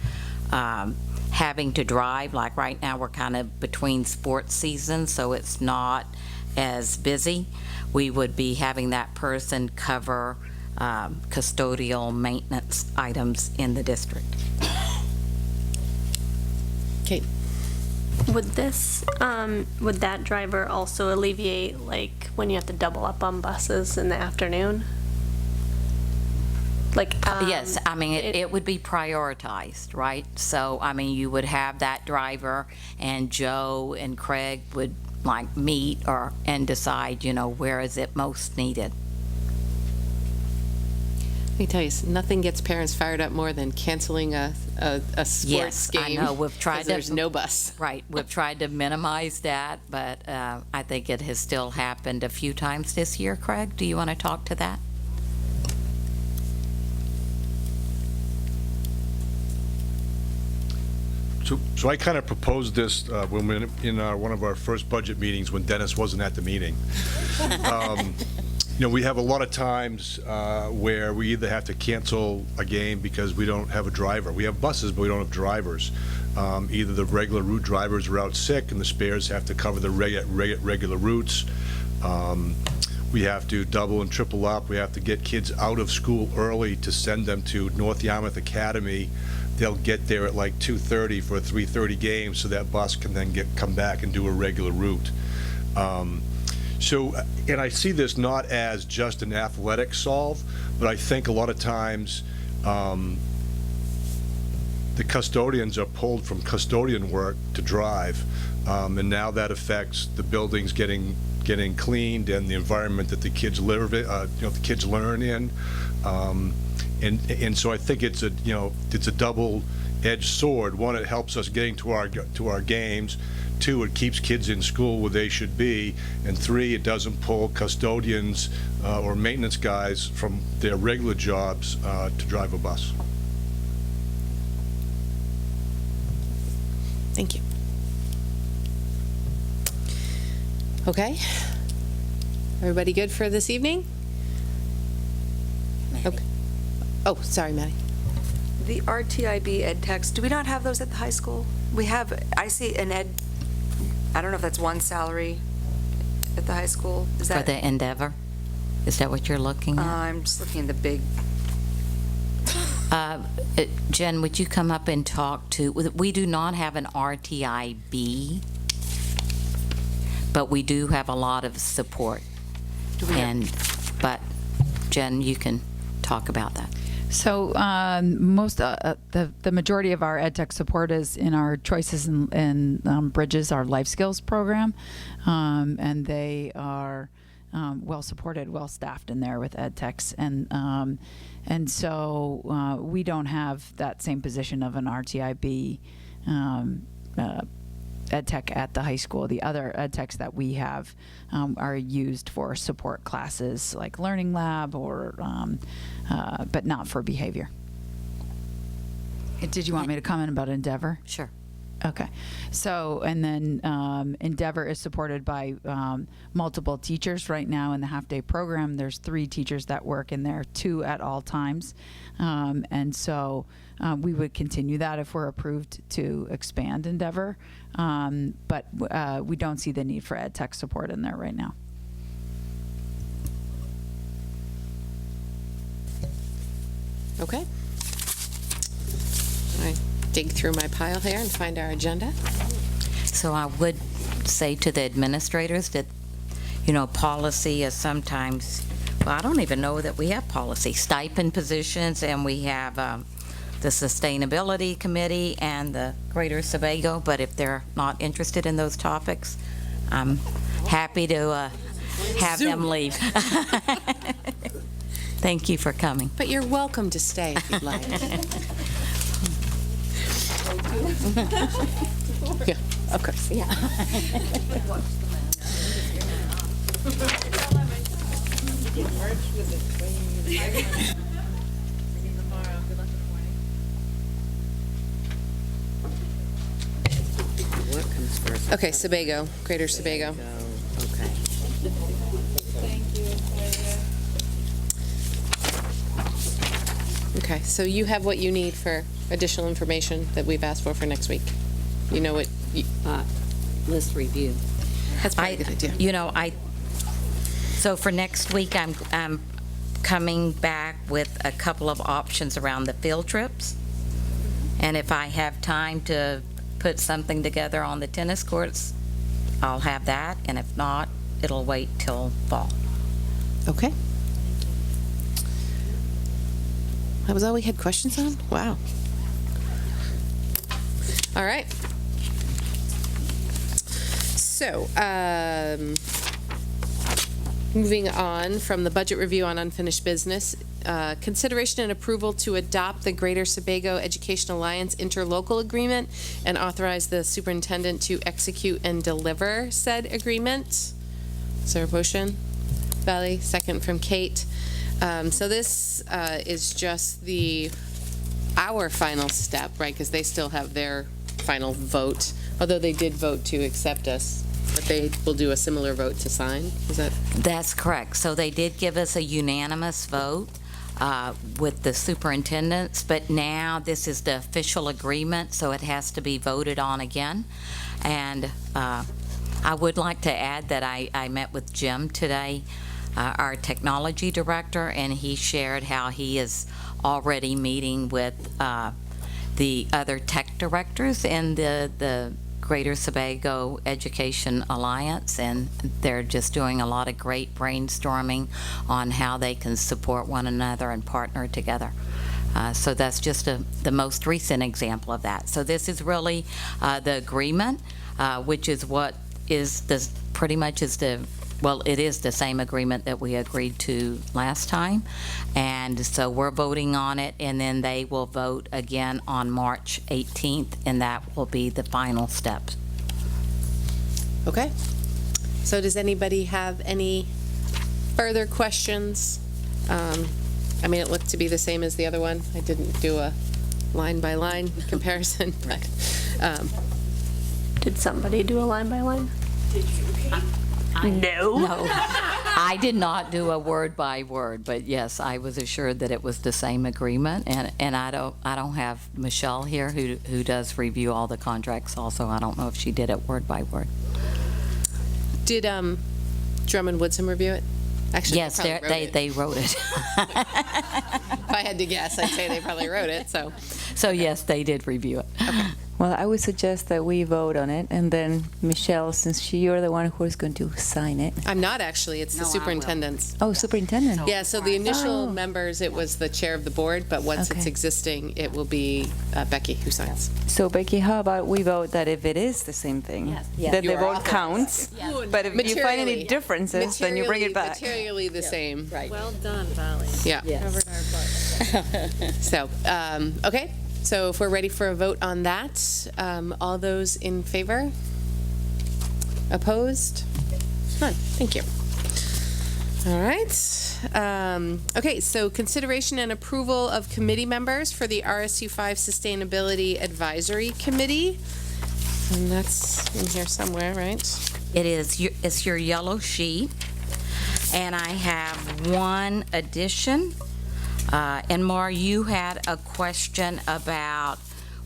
having to drive, like right now we're kind of between sports seasons, so it's not as busy, we would be having that person cover custodial maintenance items in the district. Kate? Would that driver also alleviate, like, when you have to double up on buses in the afternoon? Like, yes, I mean, it would be prioritized, right? So, I mean, you would have that driver, and Joe and Craig would, like, meet and decide, you know, where is it most needed. Let me tell you, nothing gets parents fired up more than canceling a sports Yes, game. I know, we've tried 'cause to. there's no bus. Right, we've tried to minimize that, but I think it has still happened a few times this year. Craig, do you want to talk to that? So I kind of proposed this when we in one of our first budget meetings when Dennis wasn't at the meeting. You know, we have a lot of times where we either have to cancel a game because we don't have a driver. We have buses, but we don't have drivers. Either the regular route drivers are out sick and the spares have to cover the regular routes. We have to double and triple up. We have to get kids out of school early to send them to North Yarmouth Academy. They'll get there at like 2:30 for a 3:30 game, so that bus can then come back and do a regular route. And I see this not as just an athletic solve, but I think a lot of times the custodians are pulled from custodian work to drive, and now that affects the buildings getting cleaned and the environment that the kids live in, the kids learn in. And so I think it's a double-edged sword. One, it helps us getting to our games. Two, it keeps kids in school where they should be. And three, it doesn't pull custodians or maintenance guys from their regular jobs to drive a bus. Thank you. Okay. Everybody good for this evening? Okay. Oh, sorry, Maddie. The RTIB ed techs, do we not have those at the high school? We have, I see an ed, I don't know if that's one salary at the high school. Is that? For the Endeavor? Is that what you're looking at? I'm just looking at the big. Jen, would you come up and talk to, we do not have an RTIB, but we do have a lot of support. But Jen, you can talk about that. So the majority of our ed tech support is in our Choices and Bridges, our life skills program, and they are well supported, well staffed in there with ed techs, and so we don't have that same position of an RTIB ed tech at the high school. The other ed techs that we have are used for support classes like Learning Lab or but not for behavior. Did you want me to comment about Endeavor? Sure. Okay. So, and then Endeavor is supported by multiple teachers right now in the half-day program. There's 3 teachers that work in there, 2 at all times. And so we would continue that if we're approved to expand Endeavor. But we don't see the need for ed tech support in there right now. Okay. All right. Dig through my pile here and find our agenda. So I would say to the administrators that, policy is sometimes, well, I don't even know that we have policy, stipend positions, and we have the Sustainability Committee and the Greater Sebago, but if they're not interested in those topics, I'm happy to have them leave. Thank you for coming. But you're welcome to stay if you'd like. Yeah, of course. Yeah. What comes first? Okay, Sebago, Greater Sebago. Okay. Okay, so you have what you need for additional information that we've asked for next week. You know what? List review. That's probably a good idea. You know, so for next week, I'm coming back with a couple of options around the field trips. And if I have time to put something together on the tennis courts, I'll have that. And if not, it'll wait till fall. Okay. That was all we had questions on? Wow. All right. So, moving on from the budget review on unfinished business, consideration and approval to adopt the Greater Sebago Education Alliance interlocal agreement and authorize the superintendent to execute and deliver said agreement. Is there a motion? Valley, second from Kate. So this is just our final step, right? Because they still have their final vote, although they did vote to accept us, but they will do a similar vote to sign. Is that? That's correct. So they did give us a unanimous vote with the superintendents, but now this is the official agreement, so it has to be voted on again. And I would like to add that I met with Jim today, our technology director, and he shared how he is already meeting with the other tech directors in the Greater Sebago Education Alliance, and they're just doing a lot of great brainstorming on how they can support one another and partner together. So that's just the most recent example of that. So this is really the agreement, which is what is pretty much is it is the same agreement that we agreed to last time. And so we're voting on it, and then they will vote again on March 18th, and that will be the final step. Okay. So does anybody have any further questions? I mean, it looked to be the same as the other one. I didn't do a line-by-line comparison, but. Did somebody do a line-by-line? Did you, Kate? No, I did not do a word by word, but yes, I was assured that it was the same agreement, and I don't have Michelle here who does review all the contracts also. I don't know if she did it word by word. Did Drummond Woodsum review it? Actually, yes, they wrote it. If I had to guess, I'd say they probably wrote it. So yes, they did review it. Okay. Well, I would suggest that we vote on it, and then Michelle, since you're the one who is going to sign it. I'm not actually. It's the superintendent's. Oh, superintendent. Yeah, so the initial members, it was the chair of the board, but once it's existing, it will be Becky who signs. So Becky, how about we vote that if it is the same thing, that the vote counts, but if you find any differences, then you bring it back. Materially the same. Right. Well done, Valley. Yeah. Covered our butt. So, okay. So if we're ready for a vote on that, all those in favor? Opposed? None. Thank you. All right. Okay, so consideration and approval of committee members for the RSU 5 Sustainability Advisory Committee. And that's in here somewhere, right? It is. It's your yellow sheet. And I have one addition. And Mar, you had a question about,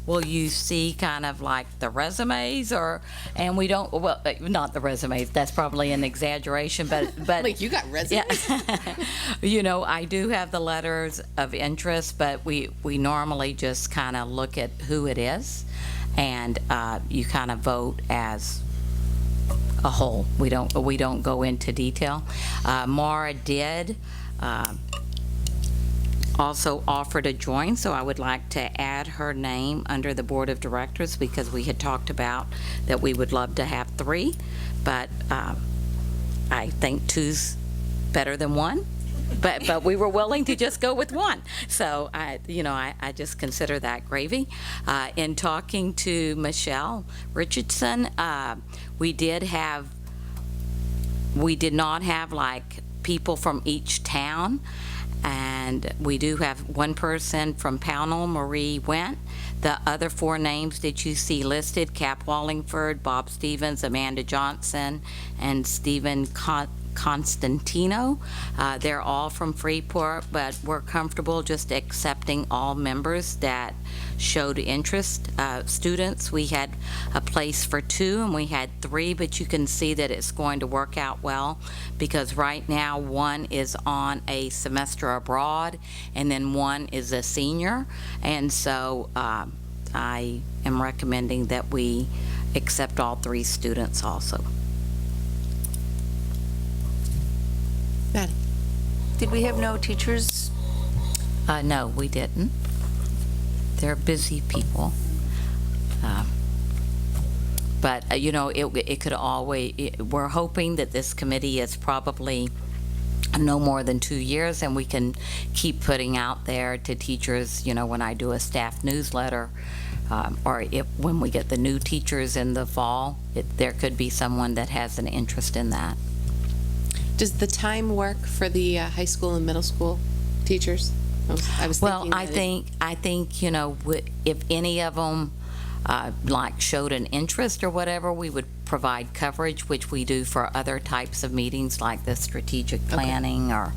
will you see kind of like the resumes and we don't, well, not the resumes, that's probably an exaggeration, but. Like you got resumes? Yeah. I do have the letters of interest, but we normally just kind of look at who it is, and you kind of vote as a whole. We don't go into detail. Mara did also offer to join, so I would like to add her name under the board of directors, because we had talked about that we would love to have 3, but I think two's better than one. But we were willing to just go with one. So I just consider that gravy. In talking to Michelle Richardson, we did not have like people from each town, and we do have one person from Pownell, Marie Went. The other 4 names that you see listed, Cap Wallingford, Bob Stevens, Amanda Johnson, and Stephen Constantino. They're all from Freeport, but we're comfortable just accepting all members that showed interest. Students, we had a place for 2 and we had 3, but you can see that it's going to work out well because right now 1 is on a semester abroad and then 1 is a senior. And so I am recommending that we accept all 3 students also. Maddie? Did we have no teachers? No, we didn't. They're busy people. But, it could always, we're hoping that this committee is probably no more than 2 years, and we can keep putting out there to teachers, when I do a staff newsletter, or when we get the new teachers in the fall, there could be someone that has an interest in that. Does the time work for the high school and middle school teachers? I was Well, thinking I think, if any of them showed an interest or whatever, we would provide coverage, which we do for other types of meetings like the strategic planning, or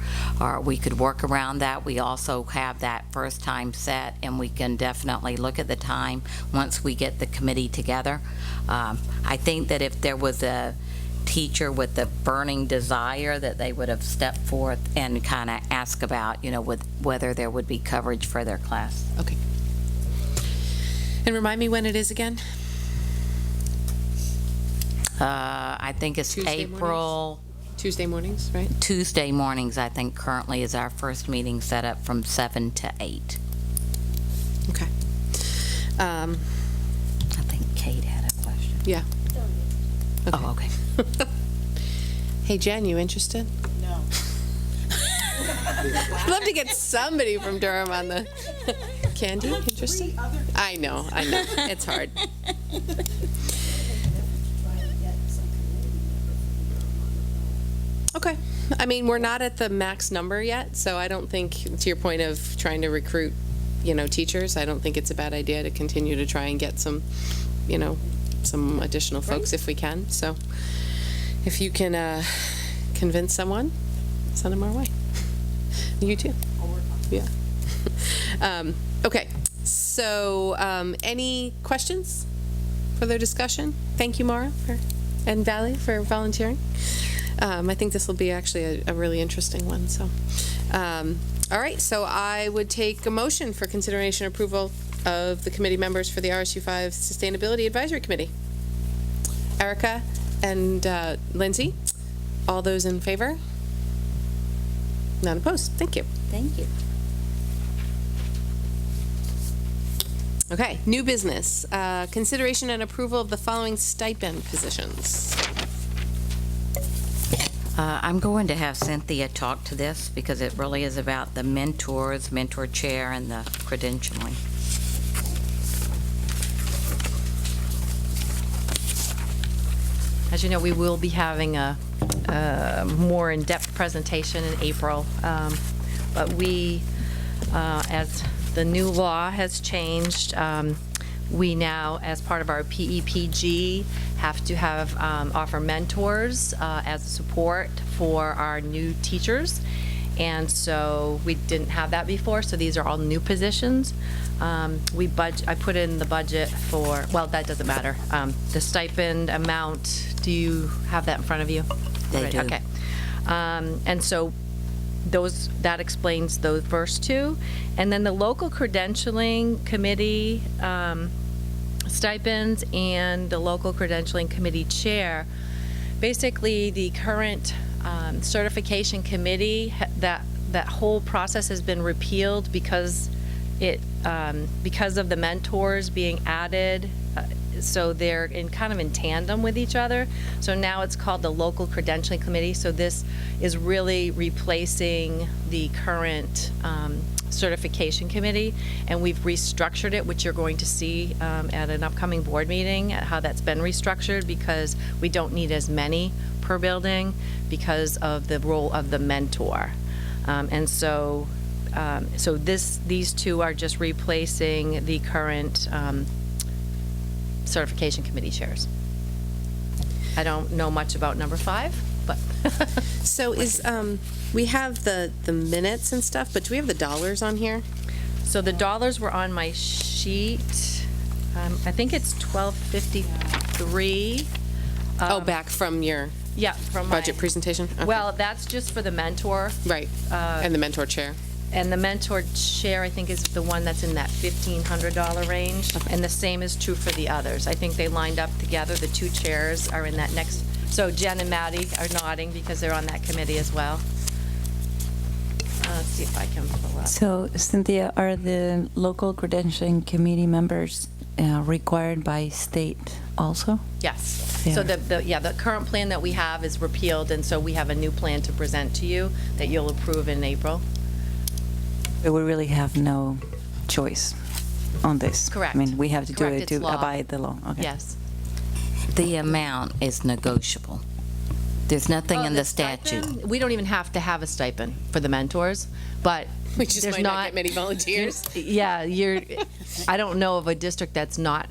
we could work around that. We also have that first time set, and we can definitely look at the time once we get the committee together. I think that if there was a teacher with a burning desire, that they would have stepped forth and kind of ask about, whether there would be coverage for their class. Okay. And remind me when it is again? I think it's April. Tuesday mornings, right? Tuesday mornings, I think, currently is our first meeting set up from 7 to 8. Okay. I think Kate had a question. Yeah. Okay. Oh, okay. Hey, Jen, you interested? No. I'd love to get somebody from Durham on the... Candy, interested? I know. It's hard. Okay. I mean, we're not at the max number yet, so I don't think, to your point of trying to recruit, teachers, I don't think it's a bad idea to continue to try and get some, some additional folks if we can. So if you can convince someone, send them our way. You too. I'll work on it. Yeah. Okay. So any questions? Further discussion? Thank you, Mara and Valley, for volunteering. I think this will be actually a really interesting one. So, all right. So I would take a motion for consideration and approval of the committee members for the RSU 5 Sustainability Advisory Committee. Erica and Lindsay, all those in favor? None opposed. Thank you. Thank you. Okay, new business. Consideration and approval of the following stipend positions. I'm going to have Cynthia talk to this because it really is about the mentors, mentor chair, and the credentialing. As you know, we will be having a more in-depth presentation in April, but we, as the new law has changed, we now, as part of our PEPG, have to have offer mentors as a support for our new teachers. And so we didn't have that before, so these are all new positions. I put in the budget for, well, that doesn't matter. The stipend amount, do you have that in front of you? They do. Okay. And so that explains those first two. And then the local credentialing committee stipends and the local credentialing committee chair, basically the current certification committee, that whole process has been repealed because of the mentors being added. so they're in kind of in tandem with each other. So now it's called the Local Credentialing Committee. So this is really replacing the current certification committee, and we've restructured it, which you're going to see at an upcoming board meeting, how that's been restructured, because we don't need as many per building because of the role of the mentor. And so these two are just replacing the current certification committee chairs. I don't know much about number 5, but. So we have the minutes and stuff, but do we have the dollars on here? So the dollars were on my sheet. I think it's $12.53. Back from your from budget my presentation? Okay. Well, that's just for the mentor. Right, and the mentor chair. And the mentor chair, I think, is the one that's in that $1,500 range. And the same is true for the others. I think they lined up together. The 2 chairs are in that next. So Jen and Maddie are nodding because they're on that committee as well. Let's see if I can pull up. So, Cynthia, are the local credentialing committee members required by state also? Yes. They So are. the current plan that we have is repealed, and so we have a new plan to present to you that you'll approve in April. So we really have no choice on this. Correct. I mean, we have to do Correct, it it's to law. abide the law. Okay. Yes. The amount is negotiable. There's nothing in the statute. Stipend, we don't even have to have a stipend for the mentors, but We just there's might not get many volunteers. Yeah, I don't know of a district that's not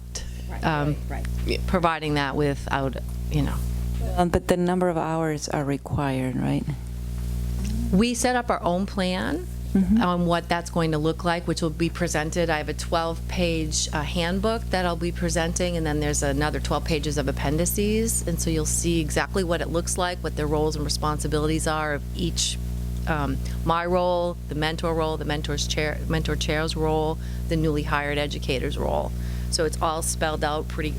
providing that without, But the number of hours are required, right? We set up our own plan on what that's going to look like, which will be presented. I have a 12-page handbook that I'll be presenting, and then there's another 12 pages of appendices. And so you'll see exactly what it looks like, what their roles and responsibilities are of each. My role, the mentor chair's role, the newly hired educator's role. So it's all spelled out pretty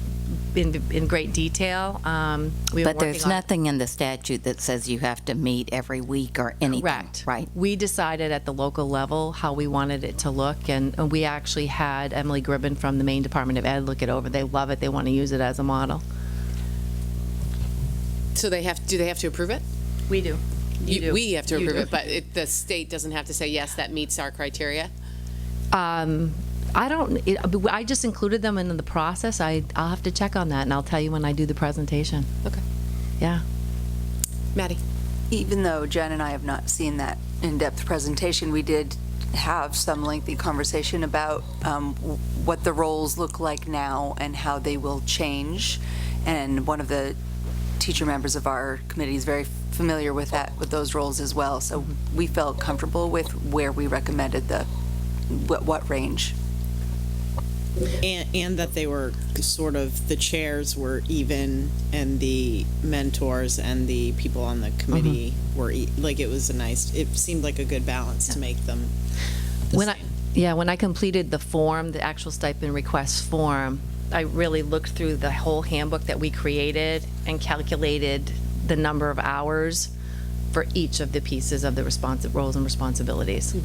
in great detail. But there's nothing in the statute that says you have to meet every week or anything. Correct. Right. We decided at the local level how we wanted it to look, and we actually had Emily Gribben from the Maine Department of Ed look it over. They love it. They want to use it as a model. So do they have to approve it? We do. You do. We have to You approve do. it, but the state doesn't have to say, yes, that meets our criteria? I just included them in the process. I'll have to check on that, and I'll tell you when I do the presentation. Okay. Yeah. Maddie? Even though Jen and I have not seen that in-depth presentation, we did have some lengthy conversation about what the roles look like now and how they will change. And one of the teacher members of our committee is very familiar with those roles as well. So we felt comfortable with where we recommended what range. And that they were sort of, the chairs were even, and the mentors and the people on the committee were, like, it was it seemed like a good balance to make them the same. When I completed the form, the actual stipend request form, I really looked through the whole handbook that we created and calculated the number of hours for each of the pieces of the roles and responsibilities.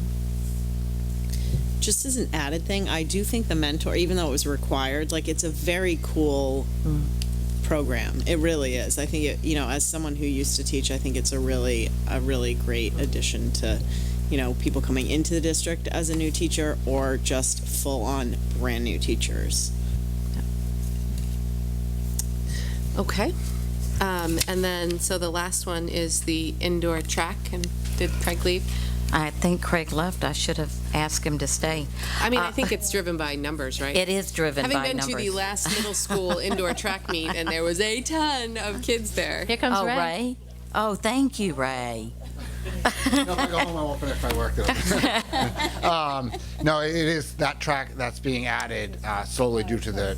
Just as an added thing, I do think the mentor, even though it was required, like, it's a very cool program. It really is. I think as someone who used to teach, I think it's a really great addition to, people coming into the district as a new teacher or just full-on brand new teachers. Okay. And then, so the last one is the indoor track, and did Craig leave? I think Craig left. I should have asked him to stay. I mean, I think it's driven by numbers, right? It is driven by numbers. Having been numbers. to the last middle school indoor track meet, and there was a ton of kids there. Here comes Ray. Ray? Oh, thank you, Ray. No, if I go home, I won't finish my work. No, it is that track that's being added solely due to the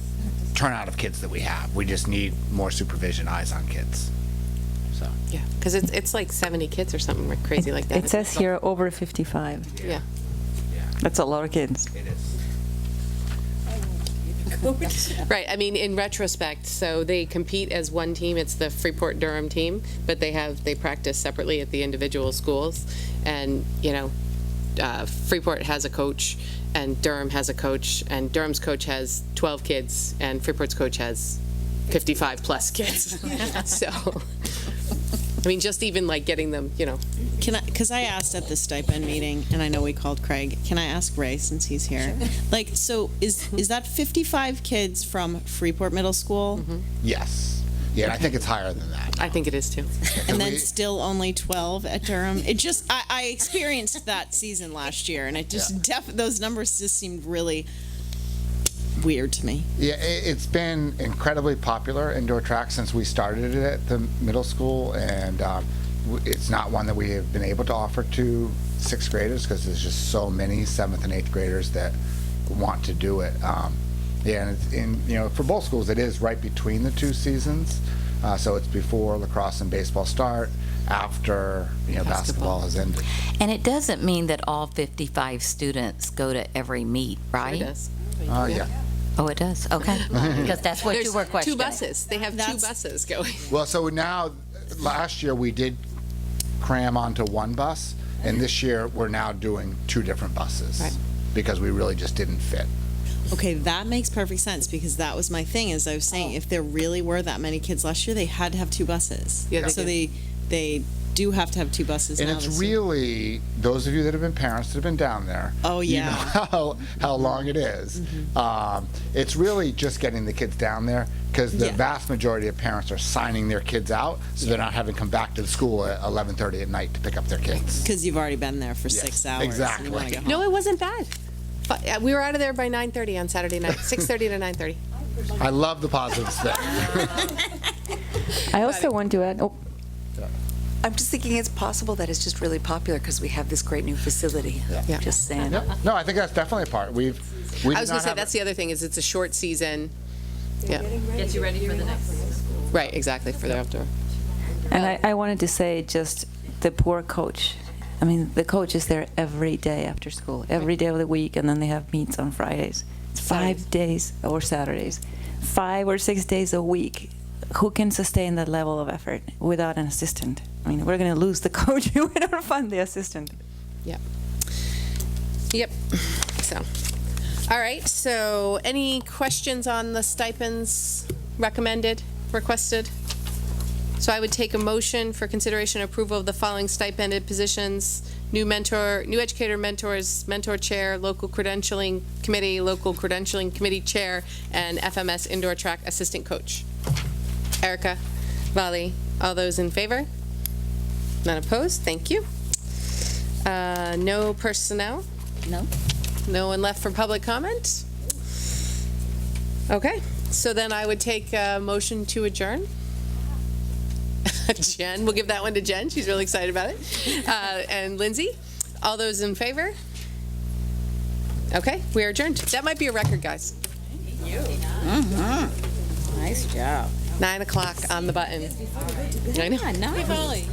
turnout of kids that we have. We just need more supervision, eyes on kids. So. Yeah, because it's like 70 kids or something crazy like that. It says here over 55. Yeah. That's a lot of kids. It is. Right. I mean, in retrospect, so they compete as one team. It's the Freeport Durham team, but they practice separately at the individual schools, and Freeport has a coach, and Durham has a coach, and Durham's coach has 12 kids, and Freeport's coach has 55 plus kids. So, I mean, just even like getting them, Because I asked at the stipend meeting, and I know we called Craig. Can I ask Ray since he's here? Like, so is that 55 kids from Freeport Middle School? Yes. Yeah, and I think it's higher than that. I think it is too. And then still only 12 at Durham. It just I experienced that season last year, and it just those numbers just seemed really weird to me. Yeah, it's been incredibly popular, indoor track, since we started it at the middle school, and it's not one that we have been able to offer to sixth graders because there's just so many seventh and eighth graders that want to do it. And it's for both schools, it is right between the two seasons. So it's before lacrosse and baseball start, after basketball has ended. And it doesn't mean that all 55 students go to every meet, right? It does. Yeah. Oh, it does? Okay. Because that's what you were There's questioning. 2 buses. They have 2 buses going. Well, so now, last year we did cram onto one bus, and this year we're now doing 2 different buses because we really just didn't fit. Okay, that makes perfect sense, because that was my thing, as I was saying, if there really were that many kids last year, they had to have 2 buses. Yeah, So they do have to have 2 buses And now. it's this year. really, those of you that have been parents that have been down there. Oh, yeah. You know how long it is. It's really just getting the kids down there, because the vast majority of parents are signing their kids out, so they're not having to come back to the school at 11:30 at night to pick up their kids. Because you've already been there for 6 hours. exactly. And you wanna go home. No, it wasn't bad. But we were out of there by 9:30 on Saturday night, 6:30 to 9:30. I love the positive spin. I also want to add, I'm just thinking it's possible that it's just really popular because we have this great new facility. Yeah. Just saying. No, I think that's definitely a part. I was going to say, that's the other thing, is it's a short season. Yeah. Gets you ready for the next school. Right, exactly, for the outdoor. and I wanted to say just the poor coach. I mean, the coach is there every day after school, every day of the week, and then they have meets on Fridays. It's 5 days, or Saturdays, 5 or 6 days a week. Who can sustain that level of effort without an assistant? I mean, we're going to lose the coach if we don't fund the assistant. Yep. So, all right, so any questions on the stipends requested? So I would take a motion for consideration and approval of the following stipended positions: new educator mentors, mentor chair, local credentialing committee chair, and FMS indoor track assistant coach. Erica, Vali, all those in favor? None opposed? Thank you. No personnel? No. No one left for public comment? Okay, so then I would take a motion to adjourn. Jen, we'll give that one to Jen. She's really excited about it. And Lindsay, all those in favor? Okay, we are adjourned. That might be a record, guys. Thank you. Nice job. 9 o'clock on the button. I know. Yeah, nice.